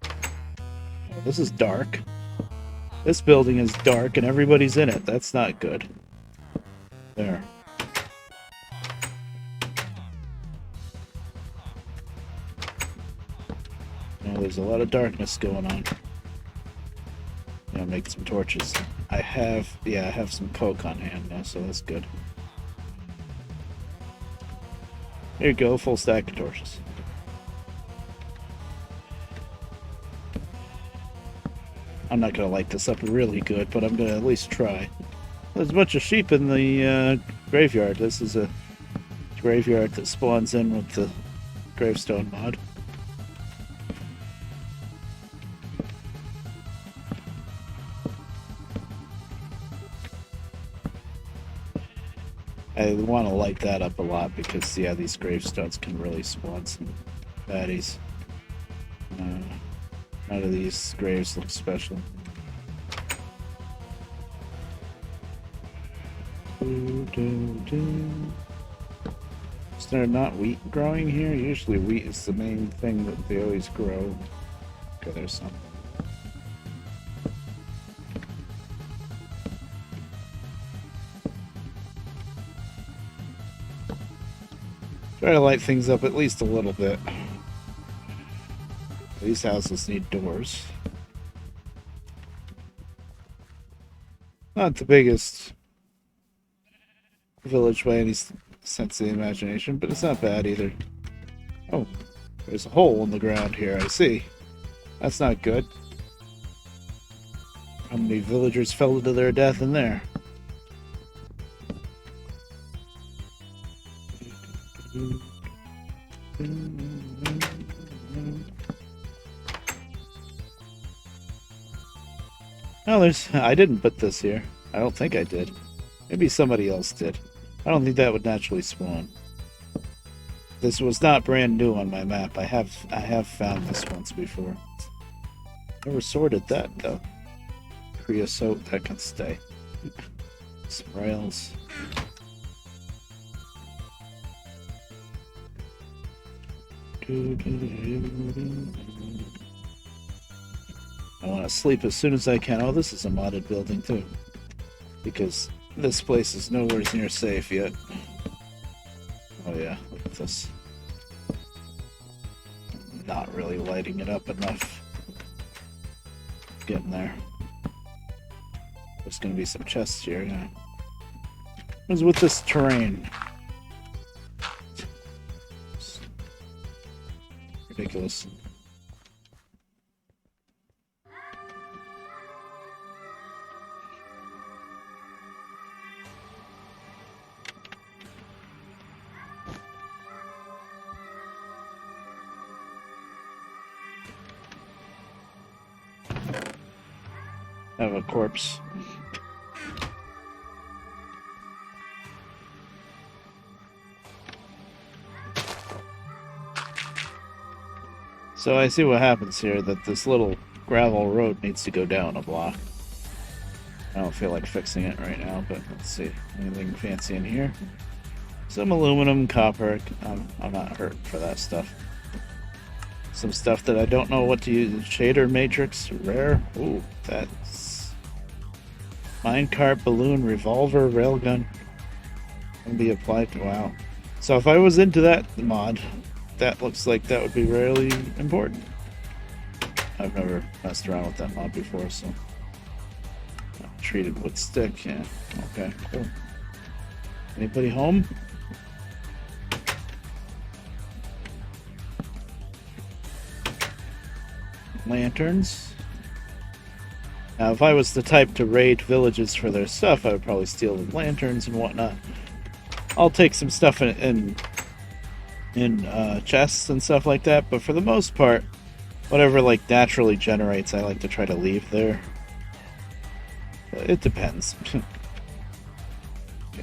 Oh, this is dark. This building is dark and everybody's in it. That's not good. There. Oh, there's a lot of darkness going on. Yeah, make some torches. I have some coke on hand now, so that's good. There you go, full stack of torches. I'm not gonna light this up really good, but I'm gonna at least try. There's a bunch of sheep in the graveyard. This is a graveyard that spawns in with the gravestone mod. I want to light that up a lot because, yeah, these gravestones can really spawn some baddies. None of these graves look special. Is there not wheat growing here? Usually wheat is the main thing that they always grow. Okay, there's some. Try to light things up at least a little bit. These houses need doors. Not the biggest village by any sense of the imagination, but it's not bad either. Oh, there's a hole in the ground here, I see. That's not good. How many villagers fell to their death in there? Oh, I didn't put this here. I don't think I did. Maybe somebody else did. I don't think that would naturally spawn. This was not brand new on my map. I have found this once before. Never sorted that though. Creosote, that can stay. Some rails. I want to sleep as soon as I can. Oh, this is a modded building too. Because this place is nowhere near safe yet. Oh yeah, look at this. not really lighting it up enough. Getting there. There's gonna be some chests here, yeah. What's with this terrain? It's ridiculous. I have a corpse. So I see what happens here, that this little gravel road needs to go down a block. I don't feel like fixing it right now, but let's see. Anything fancy in here? Some aluminum, copper. I'm not hurting for that stuff. Some stuff that I don't know what to use. Shader matrix, rare. Ooh, that's... minecart, balloon, revolver, railgun. Can be applied to... wow. So if I was into that mod, that looks like that would be really important. I've never messed around with that mod before, so... treated wood stick, yeah. Okay, cool. Anybody home? Lanterns. Now, if I was the type to raid villages for their stuff, I would probably steal the lanterns and whatnot. I'll take some stuff in chests and stuff like that, but for the most part, whatever like naturally generates, I like to try to leave there. It depends. Okay,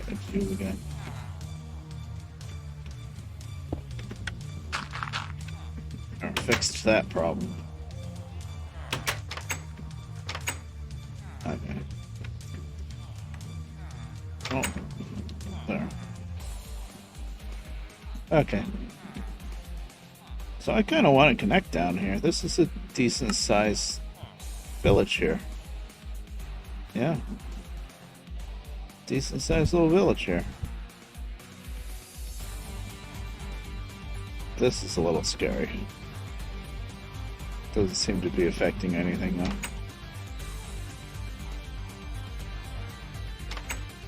let's do it again. Fixed that problem. Okay. Oh, there. Okay. So I kind of want to connect down here. This is a decent sized village here. Yeah. Decent sized little village here. This is a little scary. Doesn't seem to be affecting anything though.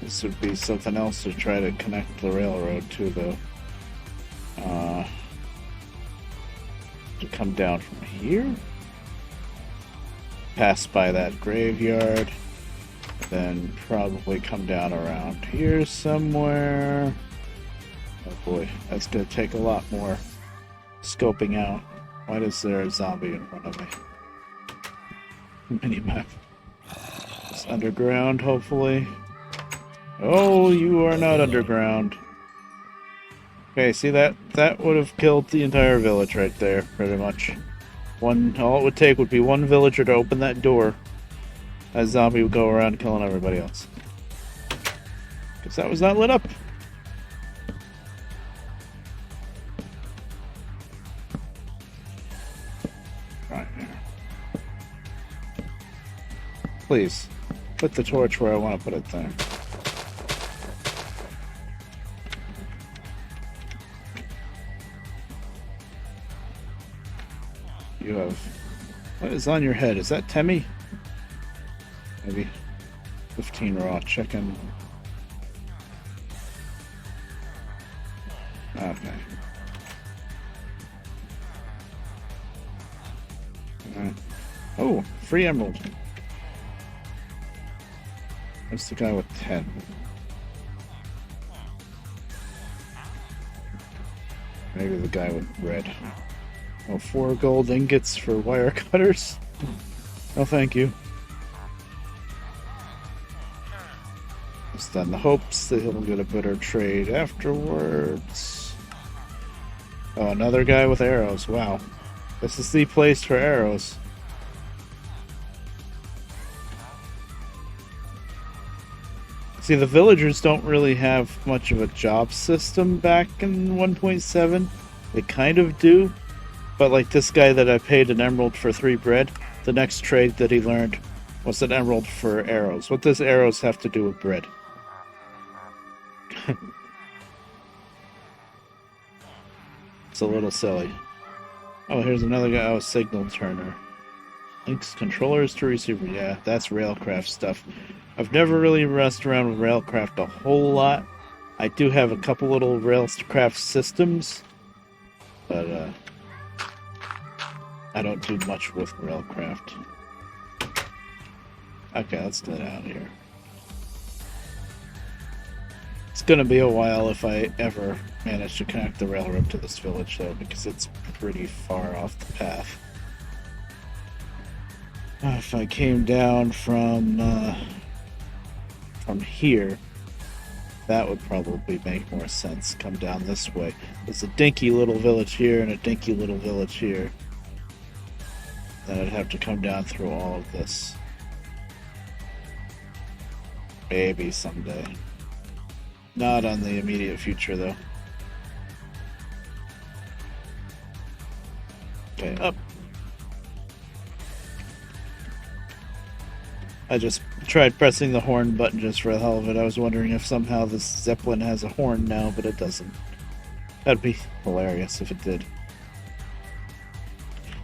This would be something else to try to connect the railroad to though. To come down from here. Pass by that graveyard. Then probably come down around here somewhere. Oh boy, that's going to take a lot more scoping out. Why is there a zombie in front of me? Minimap. It's underground, hopefully. Oh, you are not underground. Okay, see that? That would have killed the entire village right there, pretty much. All it would take would be one villager to open that door. That zombie would go around killing everybody else. Because that was not lit up. Right there. Please, put the torch where I want to put it there. You have... what is on your head? Is that Temmie? Maybe 15 raw chicken. Okay. Oh, free emerald. What's the guy with 10? Maybe the guy with red. Oh, 4 gold ingots for wire cutters? No, thank you. Just on the hopes that he'll get a better trade afterwards. Oh, another guy with arrows. Wow. This is the place for arrows. See, the villagers don't really have much of a job system back in 1.7. They kind of do. But like this guy that I paid an emerald for 3 bread, the next trade that he learned was an emerald for arrows. What does arrows have to do with bread? It's a little silly. Oh, here's another guy. Oh, signal turner. Links controllers to receiver. Yeah, that's Railcraft stuff. I've never really messed around with Railcraft a whole lot. I do have a couple little Railcraft systems, but I don't do much with Railcraft. Okay, let's get out of here. It's gonna be a while if I ever manage to connect the railroad to this village, though, because it's pretty far off the path. If I came down from here, that would probably make more sense. Come down this way. There's a dinky little village here and a dinky little village here. Then I'd have to come down through all of this. Maybe someday. Not on the immediate future, though. Okay, up. I just tried pressing the horn button just for the hell of it. I was wondering if somehow this Zeppelin has a horn now, but it doesn't. That'd be hilarious if it did.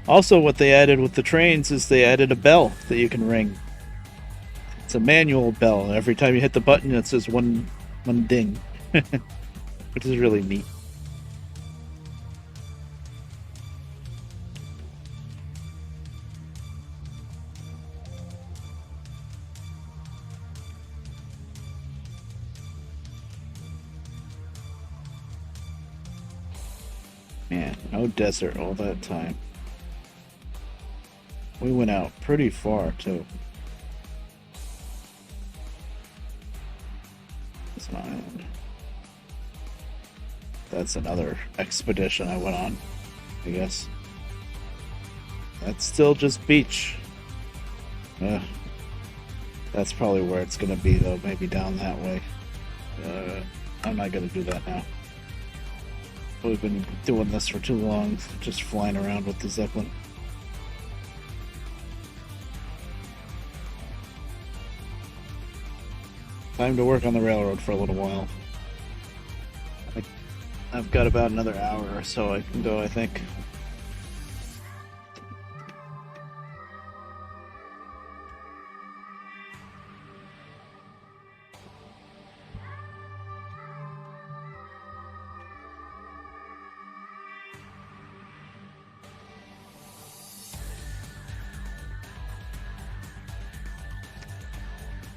Also, what they added with the trains is they added a bell that you can ring. It's a manual bell. Every time you hit the button, it says one ding, which is really neat. Man, no desert all that time. We went out pretty far, too. It's an island. That's another expedition I went on, I guess. That's still just beach. That's probably where it's gonna be, though. Maybe down that way. I'm not gonna do that now. We've been doing this for too long, just flying around with the Zeppelin. Time to work on the railroad for a little while. I've got about another hour or so I can go, I think.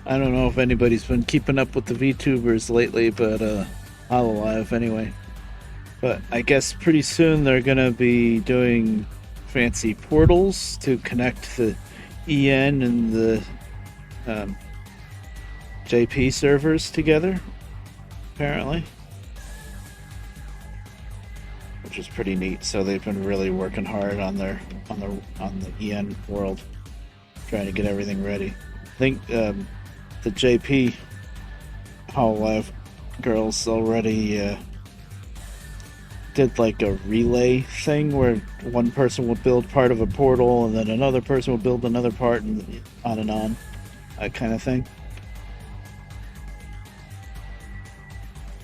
I don't know if anybody's been keeping up with the VTubers lately, but Hololive anyway. But I guess pretty soon they're gonna be doing fancy portals to connect the EN and the JP servers together, apparently, which is pretty neat. So they've been really working hard on the EN world, trying to get everything ready. I think the JP Hololive girls already did like a relay thing where one person would build part of a portal and then another person would build another part, and on, that kind of thing.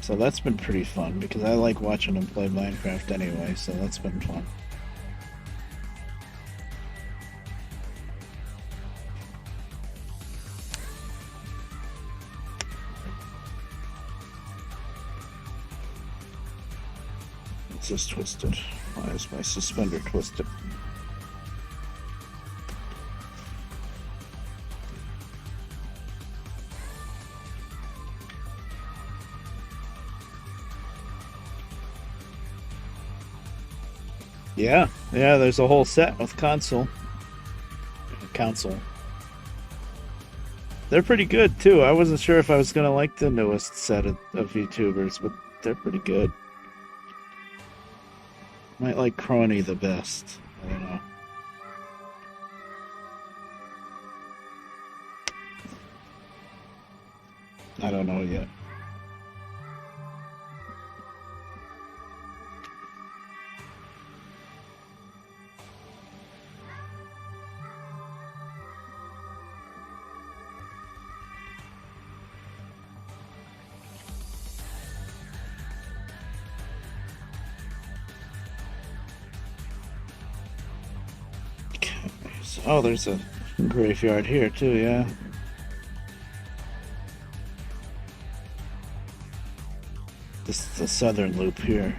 So that's been pretty fun because I like watching them play Minecraft anyway, so that's been fun. It's just twisted. Why is my suspender twisted? Yeah, there's a whole set with console. They're pretty good too. I wasn't sure if I was gonna like the newest set of VTubers, but they're pretty good. Might like Crony the best. I don't know. I don't know yet. Oh, there's a graveyard here too, yeah. This is the southern loop here.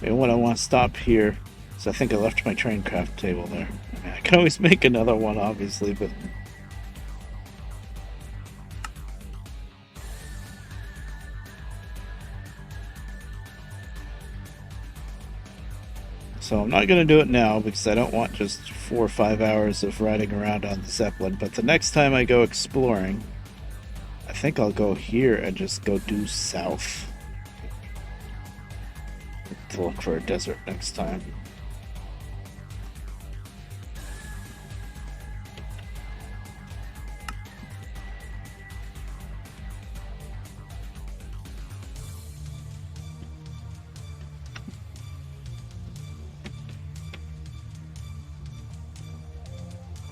And what I want to stop here is I think I left my Traincraft table there. I mean, I can always make another one, obviously, but so I'm not going to do it now because I don't want just 4 or 5 hours of riding around on the Zeppelin. But the next time I go exploring, I think I'll go here and just go due south to look for a desert next time.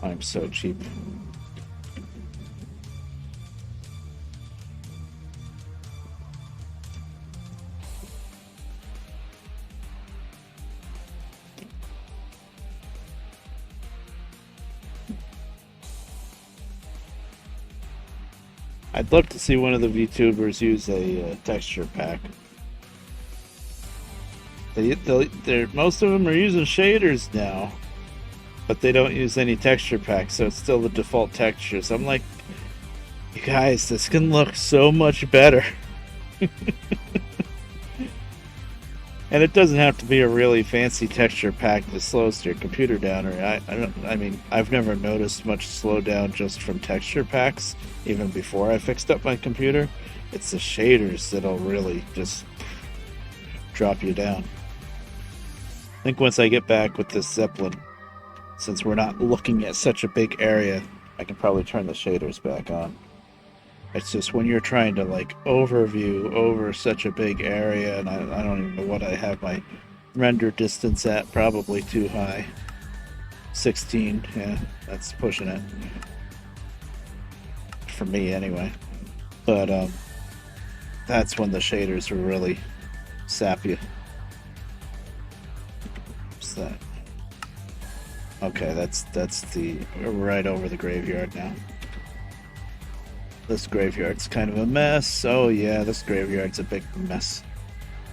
I'm so cheap. I'd love to see one of the VTubers use a texture pack. Most of them are using shaders now, but they don't use any texture packs, so it's still the default textures. I'm like, you guys, this can look so much better. And it doesn't have to be a really fancy texture pack that slows your computer down. Or I mean, I've never noticed much slowdown just from texture packs, even before I fixed up my computer. It's the shaders that'll really just drop you down. I think once I get back with this Zeppelin, since we're not looking at such a big area, I can probably turn the shaders back on. It's just when you're trying to like overview over such a big area, and I don't even know what I have my render distance at, probably too high. 16, yeah, that's pushing it. For me anyway. But that's when the shaders will really sap you. What's that? Okay, that's the right over the graveyard now. This graveyard's kind of a mess. Oh yeah, this graveyard's a big mess.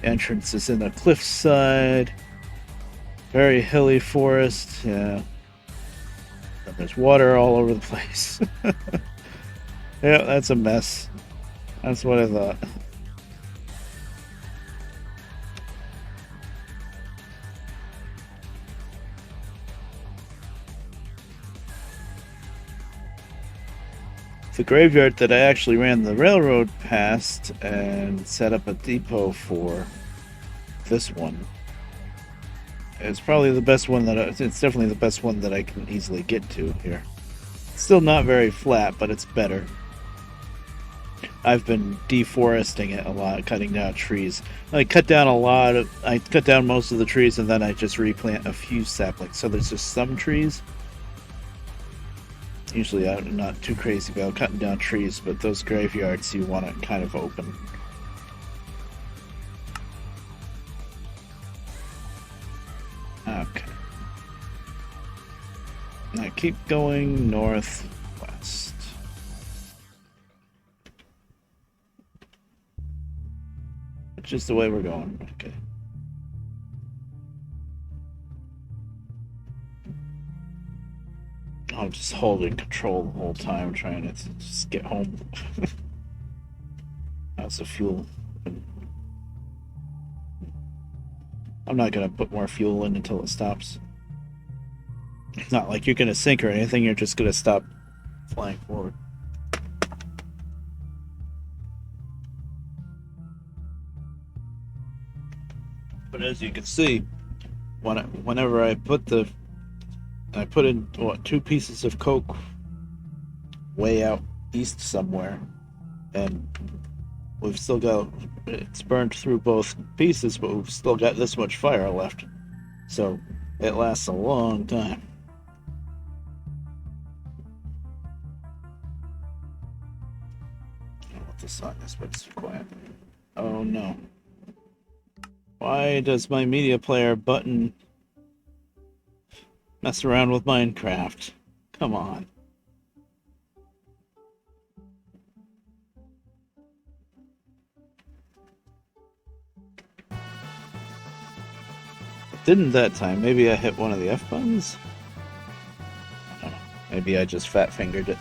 Entrance is in a cliffside. Very hilly forest, yeah. And there's water all over the place. Yeah, that's a mess. That's what I thought. The graveyard that I actually ran the railroad past and set up a depot for this one. It's probably the best one it's definitely the best one that I can easily get to here. It's still not very flat, but it's better. I've been deforesting it a lot, cutting down trees. I cut down most of the trees, and then I just replant a few saplings. So there's just some trees. Usually I'm not too crazy about cutting down trees, but those graveyards you want it kind of open. Okay. Now keep going northwest. Which is the way we're going. Okay. I'm just holding control the whole time, trying to just get home. How's the fuel? I'm not gonna put more fuel in until it stops. It's not like you're gonna sink or anything, you're just gonna stop flying forward. But as you can see, whenever I put in 2 pieces of coke way out east somewhere, and we've still got, it's burned through both pieces, but we've still got this much fire left, so it lasts a long time. I don't know what the song is, but it's quiet. Oh no. Why does my media player button mess around with Minecraft? Come on. It didn't that time. Maybe I hit one of the F buttons? I don't know. Maybe I just fat fingered it.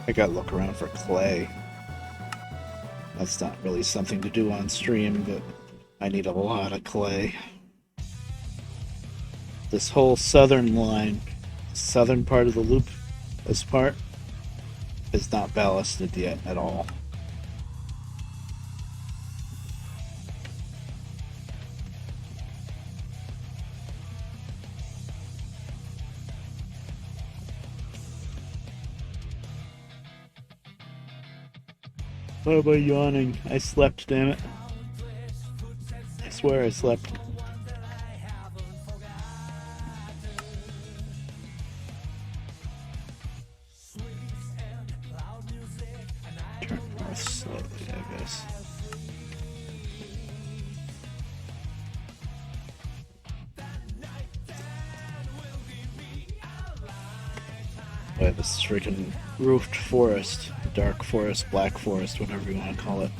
I gotta look around for clay. That's not really something to do on stream, but I need a lot of clay. This whole southern line, southern part of the loop, this part, is not ballasted yet at all. Why am I yawning? I slept, damn it. I swear I slept. Turn north slightly, I guess. I have this freaking roofed forest, dark forest, black forest, whatever you want to call it.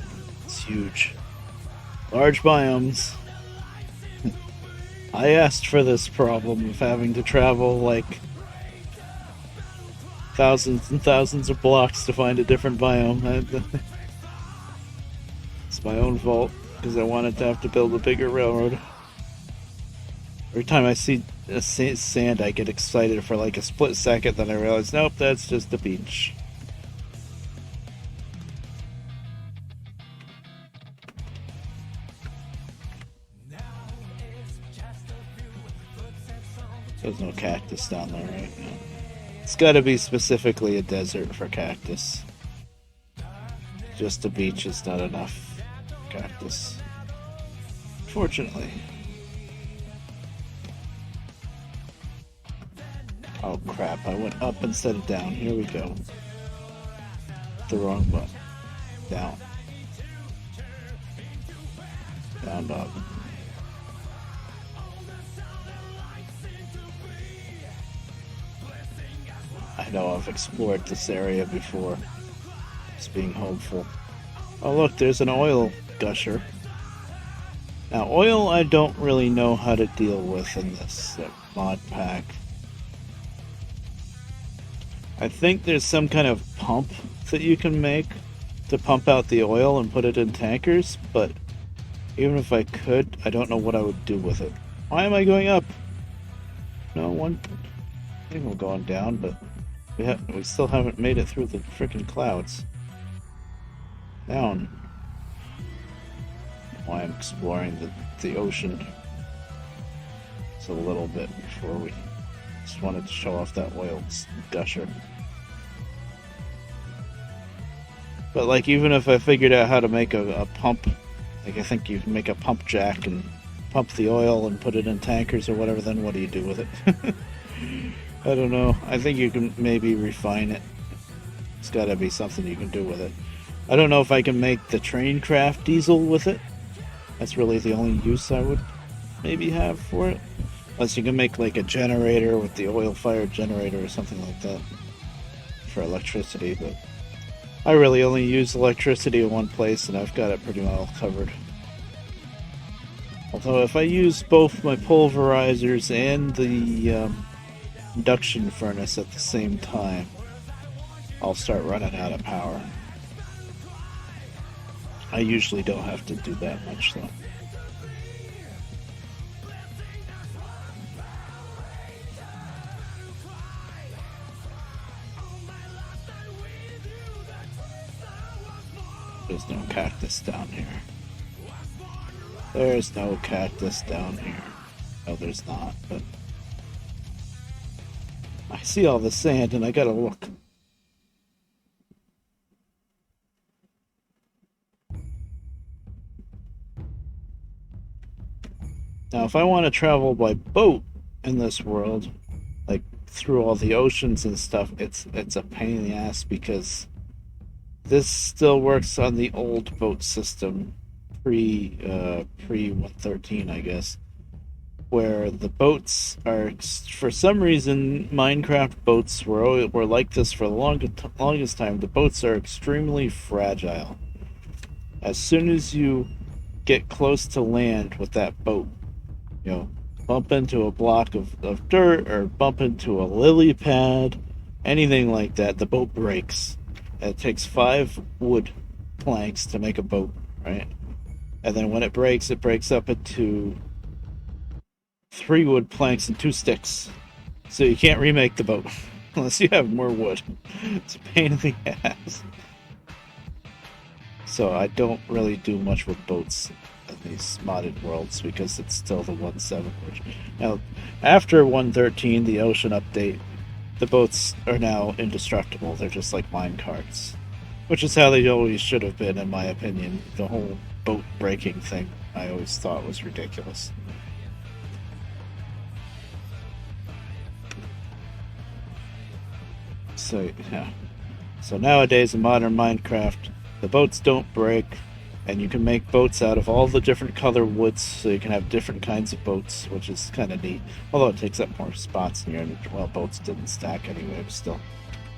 It's huge. Large biomes. I asked for this problem of having to travel like thousands and thousands of blocks to find a different biome. It's my own fault because I wanted to have to build a bigger railroad. Every time I see a sand, I get excited for like a split second, then I realize, nope, that's just a beach. There's no cactus down there right now. It's gotta be specifically a desert for cactus. Just a beach is not enough cactus. Fortunately. Oh crap, I went up instead of down. Here we go. The wrong button. Down. Down dog. I know I've explored this area before. Just being hopeful. Oh look, there's an oil gusher. Now oil I don't really know how to deal with in this mod pack. I think there's some kind of pump that you can make to pump out the oil and put it in tankers, but even if I could, I don't know what I would do with it. Why am I going up? No one. I think we're going down, but we still haven't made it through the freaking clouds. Down. Why I'm exploring the ocean just a little bit before we just wanted to show off that oil gusher. But like, even if I figured out how to make a pump, like I think you can make a pump jack and pump the oil and put it in tankers or whatever, then what do you do with it? I don't know. I think you can maybe refine it. It's gotta be something you can do with it. I don't know if I can make the Traincraft diesel with it. That's really the only use I would maybe have for it. Unless you can make like a generator with the oil-fired generator or something like that for electricity, but I really only use electricity in one place and I've got it pretty well covered. Although if I use both my pulverizers and the induction furnace at the same time, I'll start running out of power. I usually don't have to do that much though. There's no cactus down here. There's no cactus down here. No, there's not, but I see all the sand and I gotta look. Now, if I want to travel by boat in this world, like through all the oceans and stuff, it's a pain in the ass because this still works on the old boat system, pre 113, I guess, where the boats are, for some reason, Minecraft boats were like this for the longest time. The boats are extremely fragile. As soon as you get close to land with that boat, you know, bump into a block of dirt or bump into a lily pad, anything like that, the boat breaks. It takes 5 wood planks to make a boat, right? And then when it breaks up into 3 wood planks and 2 sticks. So you can't remake the boat unless you have more wood. It's a pain in the ass. So I don't really do much with boats in these modded worlds because it's still the 1.7 version. Now, after 1.13, the ocean update, the boats are now indestructible. They're just like mine carts, which is how they always should have been, in my opinion. The whole boat breaking thing I always thought was ridiculous. So, yeah. So nowadays in modern Minecraft, the boats don't break, and you can make boats out of all the different color woods, so you can have different kinds of boats, which is kind of neat. Although it takes up more spots in your inventory. Well, boats didn't stack anyway, but still.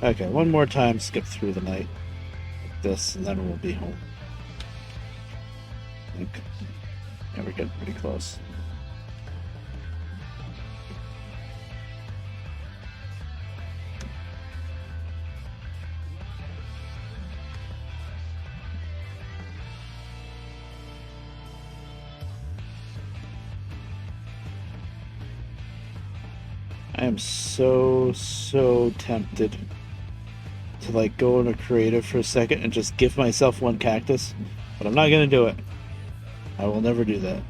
Okay, one more time, skip through the night like this, and then we'll be home. I think. Yeah, we're getting pretty close. I am so tempted to like go into creative for a second and just give myself 1 cactus, but I'm not gonna do it. I will never do that.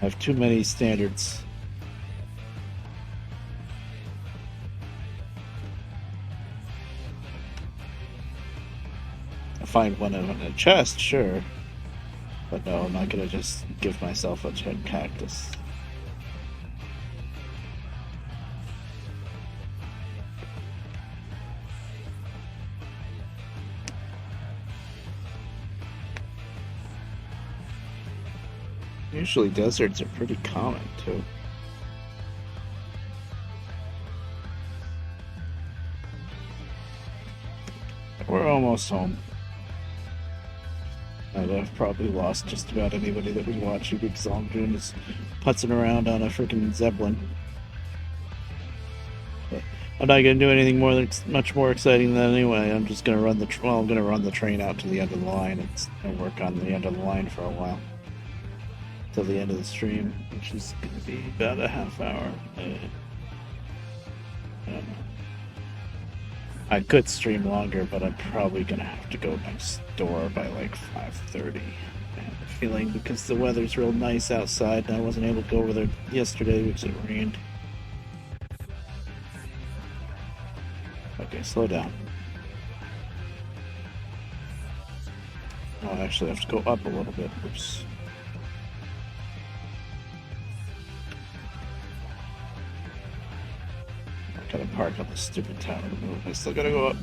I have too many standards. I find one in a chest, sure, but no, I'm not gonna just give myself a cactus. Usually deserts are pretty common, too. We're almost home. I've probably lost just about anybody that was watching because all I'm doing is putzing around on a freaking Zeppelin. But I'm not going to do anything much more exciting than that anyway. I'm just going to run I'm going to run the train out to the end of the line and work on the end of the line for a while. Till the end of the stream, which is going to be about a half hour. I could stream longer, but I'm probably going to have to go next door by like 5:30. I have a feeling because the weather's real nice outside and I wasn't able to go over there yesterday because it rained. Okay, slow down. Oh, I actually have to go up a little bit. Oops. Gotta park on the stupid tower. I still gotta go up.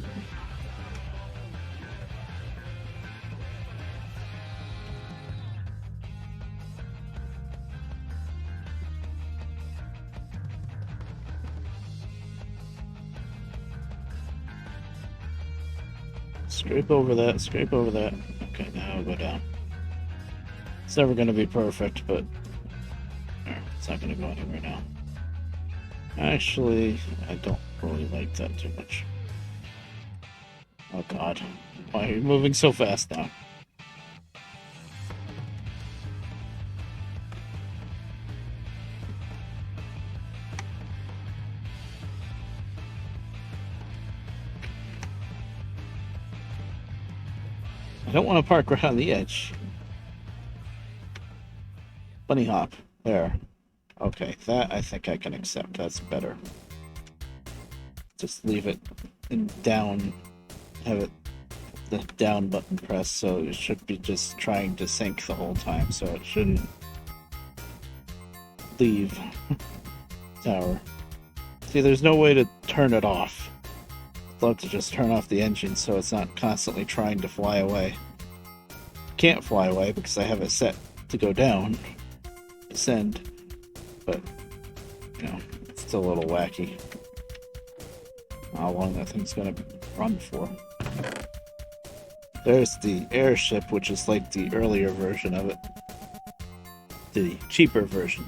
Scrape over that, scrape over that. Okay, now I'll go down. It's never gonna be perfect, but it's not gonna go anywhere now. Actually, I don't really like that too much. Oh god. Why are you moving so fast now? I don't want to park right on the edge. Bunny hop. There. Okay, that I think I can accept. That's better. Just leave it down, have it the down button pressed, so it should be just trying to sync the whole time, so it shouldn't leave tower. See, there's no way to turn it off. I'd love to just turn off the engine so it's not constantly trying to fly away. Can't fly away because I have it set to go down, descend, but you know, it's still a little wacky. How long that thing's gonna run for. There's the airship, which is like the earlier version of it. The cheaper version.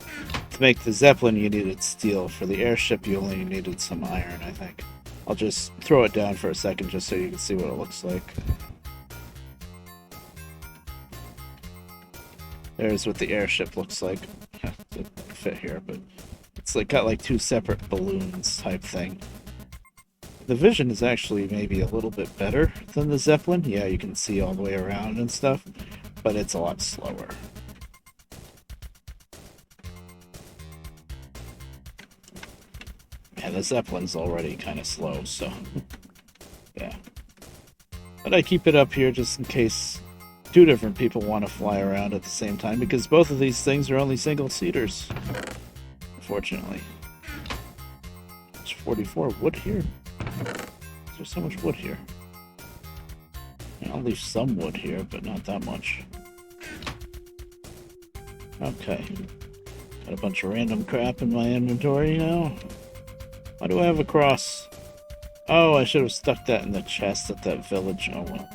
To make the Zeppelin, you needed steel. For the airship, you only needed some iron, I think. I'll just throw it down for a second just so you can see what it looks like. There's what the airship looks like. Yeah, it doesn't fit here, but it's like got like two separate balloons type thing. The vision is actually maybe a little bit better than the Zeppelin. Yeah, you can see all the way around and stuff, but it's a lot slower. Yeah, the Zeppelin's already kind of slow, so yeah. But I keep it up here just in case two different people want to fly around at the same time, because both of these things are only single-seaters, unfortunately. There's 44 wood here. There's so much wood here. I'll leave some wood here, but not that much. Okay. Got a bunch of random crap in my inventory now. Why do I have a cross? Oh, I should have stuck that in the chest at that village. Oh well.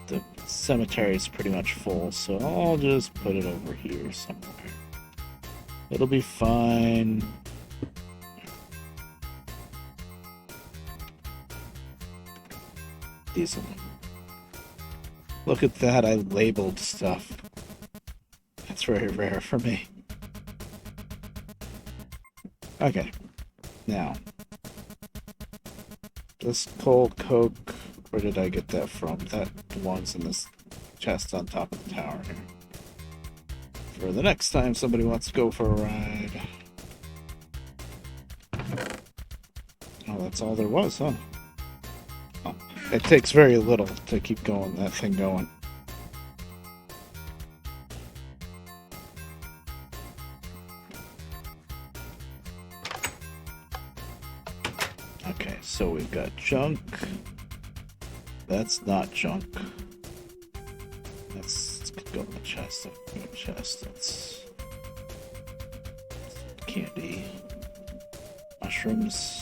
The cemetery is pretty much full, so I'll just put it over here somewhere. It'll be fine. Diesel. Look at that, I labeled stuff. That's very rare for me. Okay, now. This cold coke, where did I get that from? That belongs in this chest on top of the tower here. For the next time somebody wants to go for a ride. Oh, that's all there was, huh? Oh, it takes very little to keep going, that thing going. Okay, so we've got junk. That's not junk. Let's go in the chest. That's candy. Mushrooms.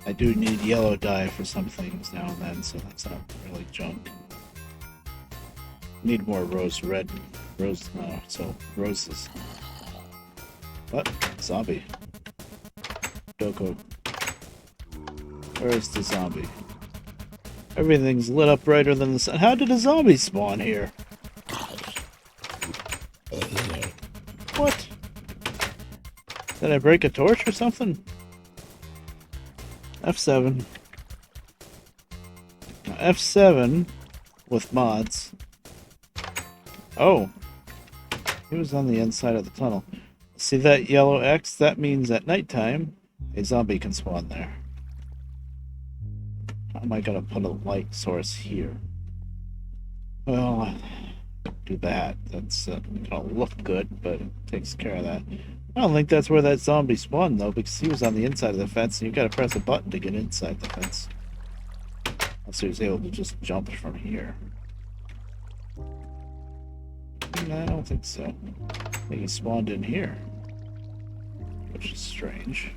I do need yellow dye for some things now and then, so that's not really junk. Need more rose red. Roses. What? Zombie. Doko. Where's the zombie? Everything's lit up brighter than the sun. How did a zombie spawn here? What? Did I break a torch or something? F7. Now, F7 with mods. Oh. He was on the inside of the tunnel. See that yellow X? That means at nighttime, a zombie can spawn there. How am I gonna put a light source here? Well, do that. That's gonna look good, but it takes care of that. I don't think that's where that zombie spawned, though, because he was on the inside of the fence, and you gotta press a button to get inside the fence. Unless he was able to just jump from here. No, I don't think so. I think he spawned in here. Which is strange.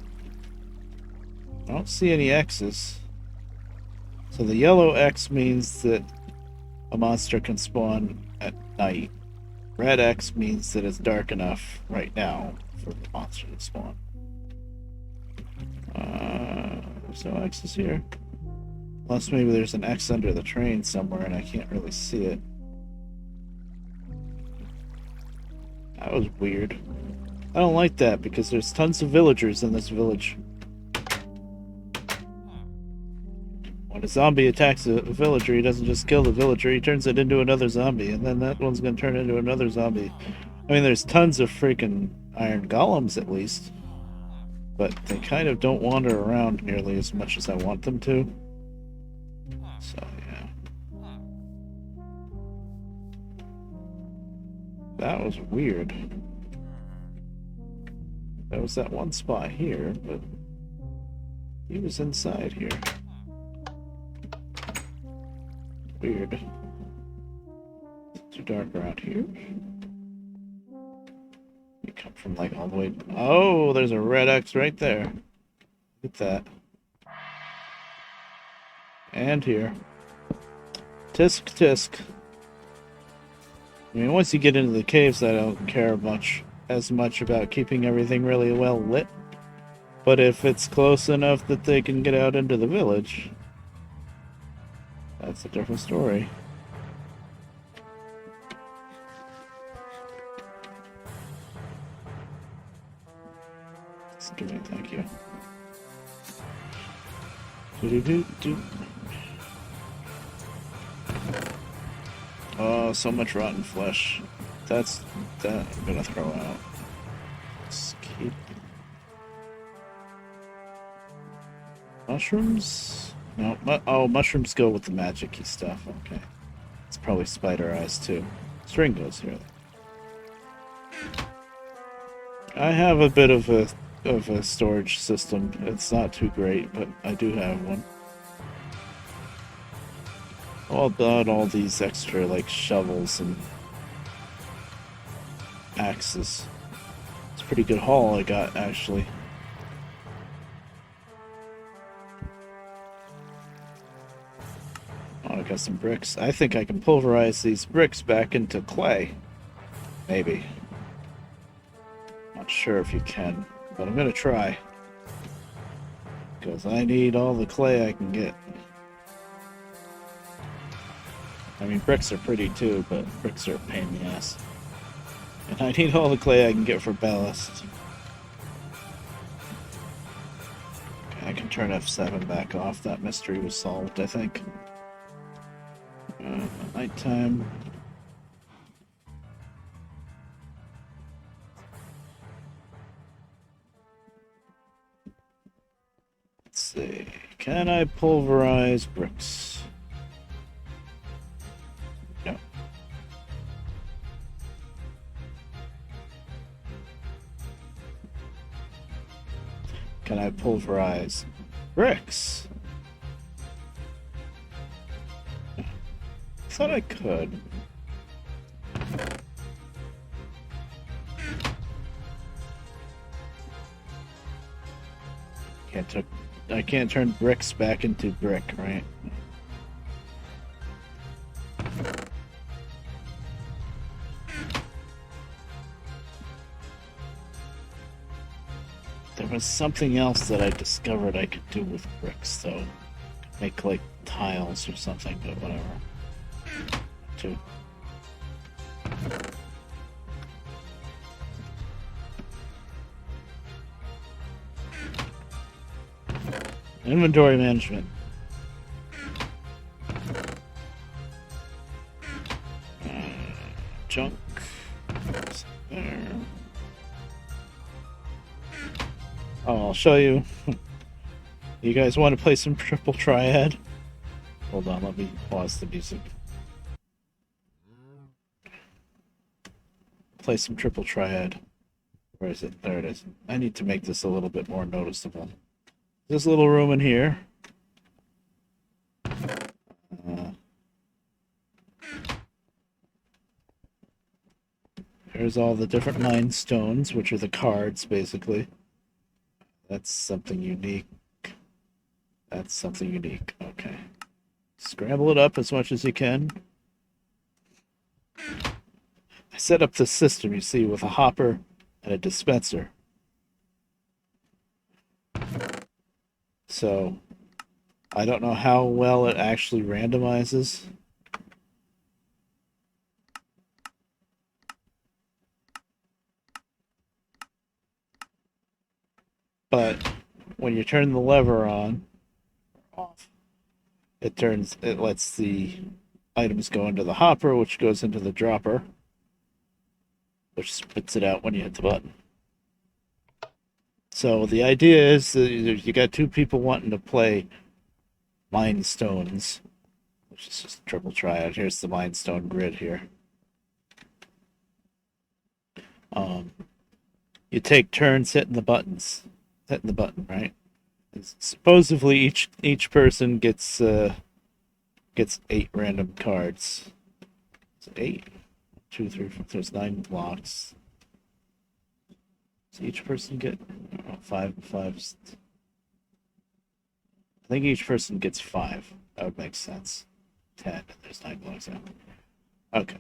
I don't see any X's. So the yellow X means that a monster can spawn at night. Red X means that it's dark enough right now for the monster to spawn. There's no X's here. Unless maybe there's an X under the train somewhere and I can't really see it. That was weird. I don't like that because there's tons of villagers in this village. When a zombie attacks a villager, he doesn't just kill the villager, he turns it into another zombie, and then that one's gonna turn into another zombie. I mean, there's tons of freaking iron golems at least, but they kind of don't wander around nearly as much as I want them to. So, yeah. That was weird. There was that one spot here, but he was inside here. Weird. It's too dark around here. You come from like all the way. Oh, there's a red X right there. Look at that. And here. Tisk tisk. I mean, once you get into the caves, I don't care as much about keeping everything really well lit. But if it's close enough that they can get out into the village, that's a different story. Excuse me, thank you. Do-do-do-do. Oh, so much rotten flesh. That I'm gonna throw out. Let's keep mushrooms. No, mushrooms go with the magic-y stuff. Okay, it's probably spider eyes too. String goes here. I have a bit of a storage system. It's not too great, but I do have one. All about all these extra like shovels and axes. It's a pretty good haul I got actually. Oh, I got some bricks. I think I can pulverize these bricks back into clay. Maybe. Not sure if you can, but I'm gonna try. Because I need all the clay I can get. I mean, bricks are pretty too, but bricks are a pain in the ass. And I need all the clay I can get for ballast. Okay, I can turn F7 back off. That mystery was solved, I think. Nighttime. Let's see. Can I pulverize bricks? No. Can I pulverize bricks? I thought I could. I can't turn bricks back into brick, right? There was something else that I discovered I could do with bricks, though. Make like tiles or something, but whatever. Too. Inventory management. Junk. There. Oh, I'll show you. You guys want to play some triple triad? Hold on, let me pause the music. Play some triple triad. Where is it? There it is. I need to make this a little bit more noticeable. This little room in here. There's all the different mind stones, which are the cards, basically. That's something unique. That's something unique. Okay. Scramble it up as much as you can. I set up this system, you see, with a hopper and a dispenser. So, I don't know how well it actually randomizes. But when you turn the lever on, off, it lets the items go into the hopper, which goes into the dropper, which spits it out when you hit the button. So the idea is that you got two people wanting to play mine stones, which is just a triple triad. Here's the mine stone grid here. You take turns hitting the buttons, right? Supposedly each person gets 8 random cards. It's 8, 2, 3, 4. There's 9 blocks. So each person get 5. I think each person gets 5. That would make sense. 10. There's 9 blocks out. Okay.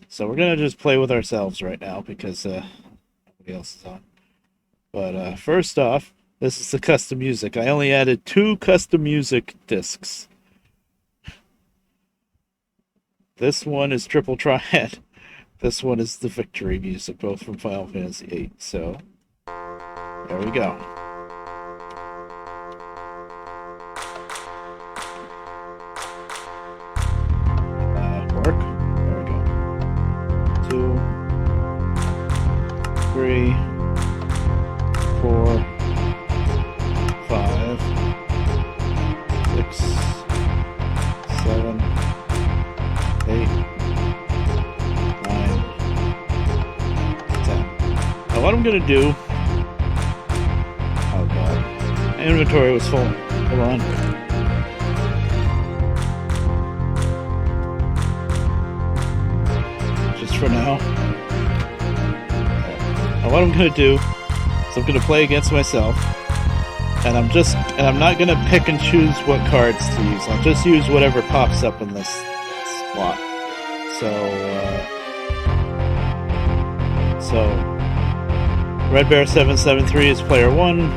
So we're gonna just play with ourselves right now because nobody else is on. But first off, this is the custom music. I only added 2 custom music discs. This one is triple triad. This one is the victory music, both from Final Fantasy VIII. So there we go. Work. There we go. 2, 3, 4, 5, 6, 7, 8, 9, 10. Now what I'm gonna do... Oh god. My inventory was full. Hold on. Just for now. Now what I'm gonna do is I'm gonna play against myself. And I'm not gonna pick and choose what cards to use. I'll just use whatever pops up in this slot. So Red Bear 773 is player 1.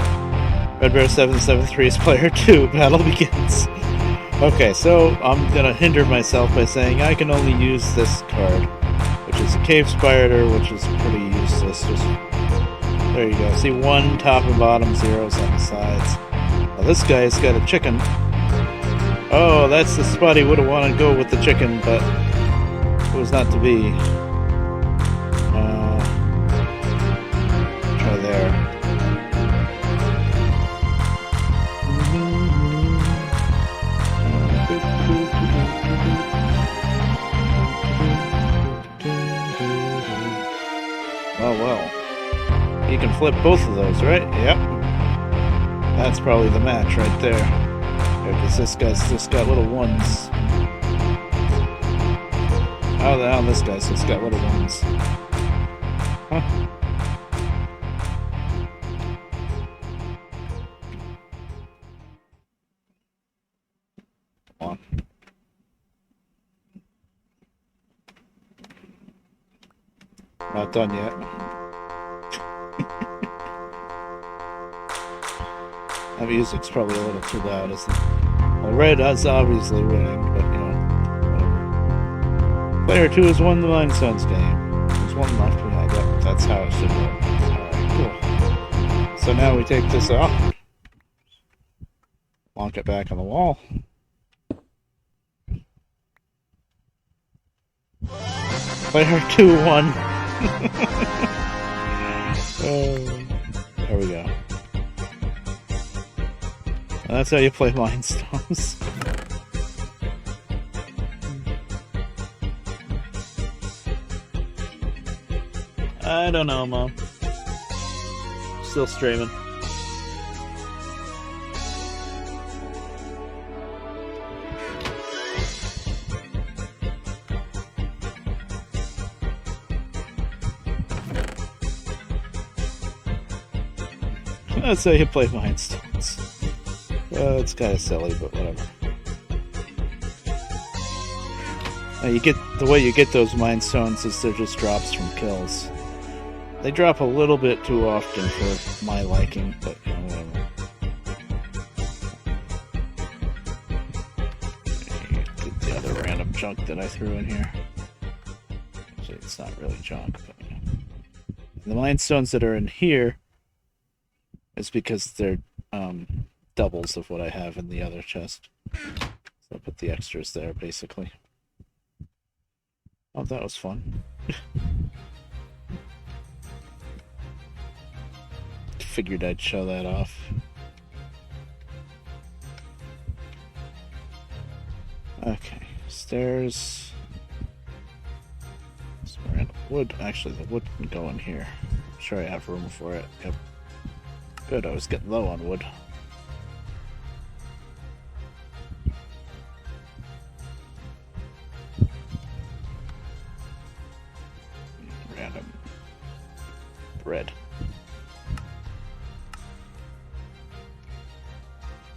Red Bear 773 is player 2. Battle begins. Okay, so I'm gonna hinder myself by saying I can only use this card, which is a Cave Spider, which is pretty useless. There you go. See 1 top and bottom, 0s on the sides. Now this guy's got a chicken. Oh, that's the spot he would have wanted to go with the chicken, but it was not to be. Try there. Oh well. You can flip both of those, right? Yep. That's probably the match right there. Because this guy's just got little ones. Oh, now this guy's just got little ones. Huh. Come on. Not done yet. That music's probably a little too loud, isn't it? Well, red is obviously winning, but you know, whatever. Player 2 has won the Mind Stones game. There's 1 left behind. Yep, that's how it should work. Alright, cool. So now we take this off. Plonk it back on the wall. Player 2 won. There we go. And that's how you play Mind Stones. I don't know, Mom. Still streaming. That's how you play Mind Stones. It's kind of silly, but whatever. Now you get the way you get those Mind Stones is they're just drops from kills. They drop a little bit too often for my liking, but you know, whatever. Get the other random junk that I threw in here. Actually, it's not really junk, but you know. The Mind Stones that are in here is because they're doubles of what I have in the other chest. So I put the extras there, basically. Oh, that was fun. Figured I'd show that off. Stairs. Some random wood. Actually, the wood can go in here. I'm sure I have room for it. Yep. Good, I was getting low on wood. Random bread.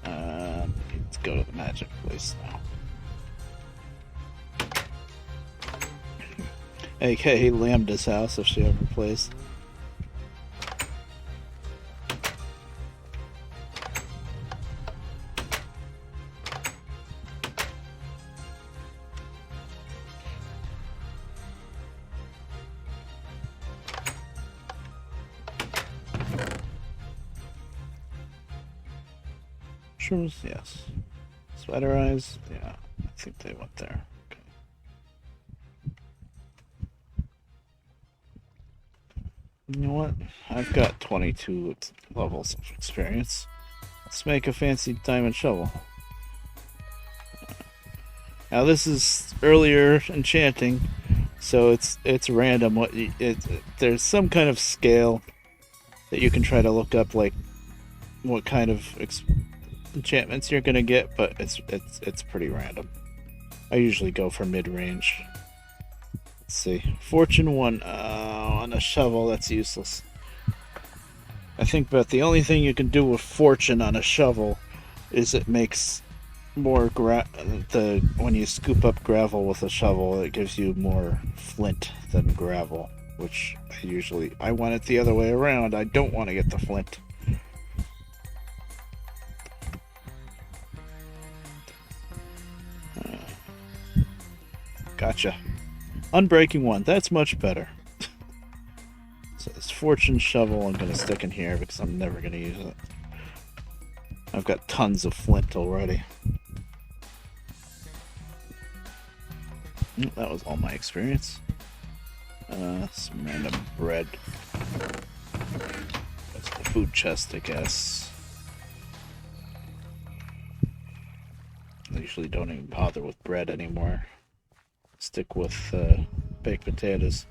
Let's go to the magic place now. AKA Lambda's house if she ever plays. Mushrooms, yes. Spider eyes, yeah. I think they went there. Okay. You know what? I've got 22 levels of experience. Let's make a fancy diamond shovel. Now this is earlier enchanting, so it's random. There's some kind of scale that you can try to look up, like what kind of enchantments you're gonna get, but it's pretty random. I usually go for mid-range. Let's see, Fortune 1 on a shovel. That's useless. I think, but the only thing you can do with Fortune on a shovel is it makes more when you scoop up gravel with a shovel, it gives you more flint than gravel, which I want it the other way around. I don't want to get the flint. Gotcha. Unbreaking 1. That's much better. So this Fortune shovel I'm going to stick in here because I'm never going to use it. I've got tons of flint already. That was all my experience. Some random bread. That's the food chest, I guess. I usually don't even bother with bread anymore. Stick with baked potatoes.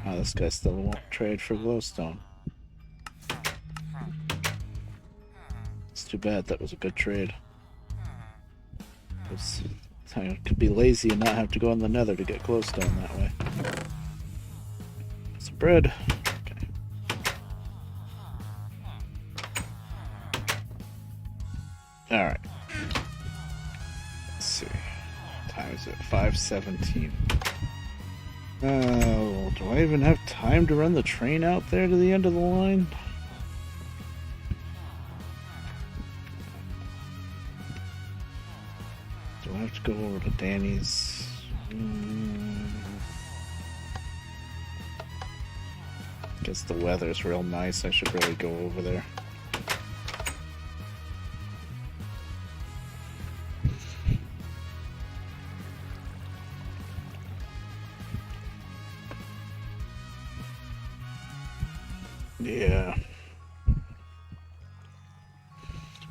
Oh, this guy still won't trade for glowstone. It's too bad. That was a good trade. I could be lazy and not have to go in the nether to get glowstone that way. Some bread. Okay. Alright. Let's see. What time is it? 5:17. Do I even have time to run the train out there to the end of the line? Do I have to go over to Danny's? Guess the weather's real nice. I should really go over there. Yeah.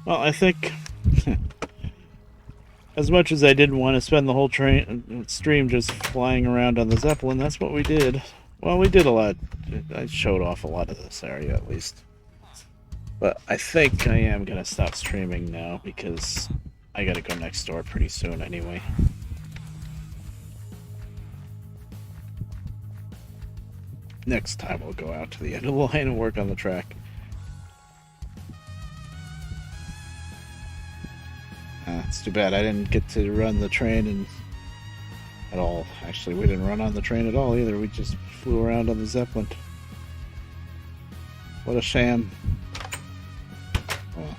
Well, I think as much as I didn't want to spend the whole stream just flying around on the Zeppelin, that's what we did. Well, we did a lot. I showed off a lot of this area, at least. But I think I am going to stop streaming now, because I got to go next door pretty soon anyway. Next time we'll go out to the end of the line and work on the track. It's too bad I didn't get to run the train at all. Actually, we didn't run on the train at all either. We just flew around on the Zeppelin. What a sham. Well.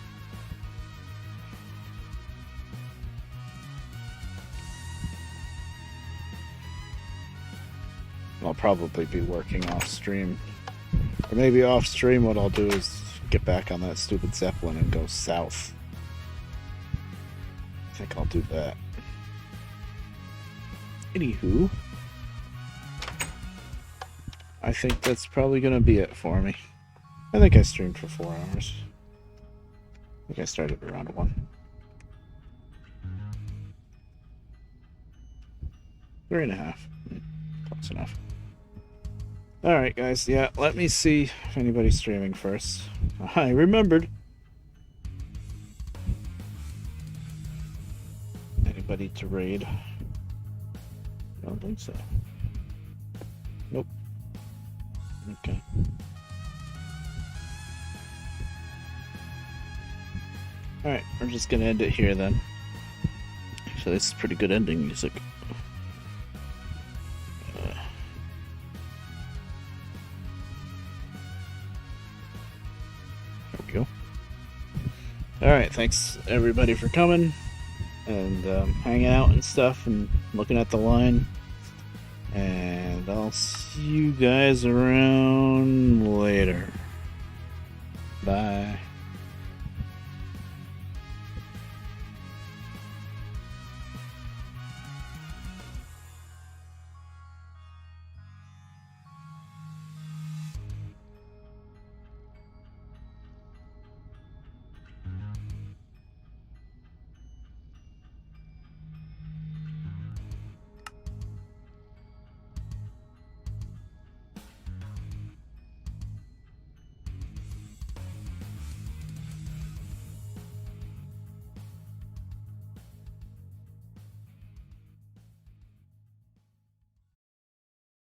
I'll probably be working off stream. Or maybe off stream what I'll do is get back on that stupid Zeppelin and go south. I think I'll do that. Anywho, I think that's probably going to be it for me. I think I streamed for 4 hours. I think I started around 1. 3.5. Close enough. Alright, guys. Yeah, let me see if anybody's streaming first. I remembered. Anybody to raid? I don't think so. Nope. Okay. Alright, we're just gonna end it here then. Actually, this is pretty good ending music. There we go. Alright, thanks everybody for coming and hanging out and stuff and looking at the line. And I'll see you guys around later. Bye.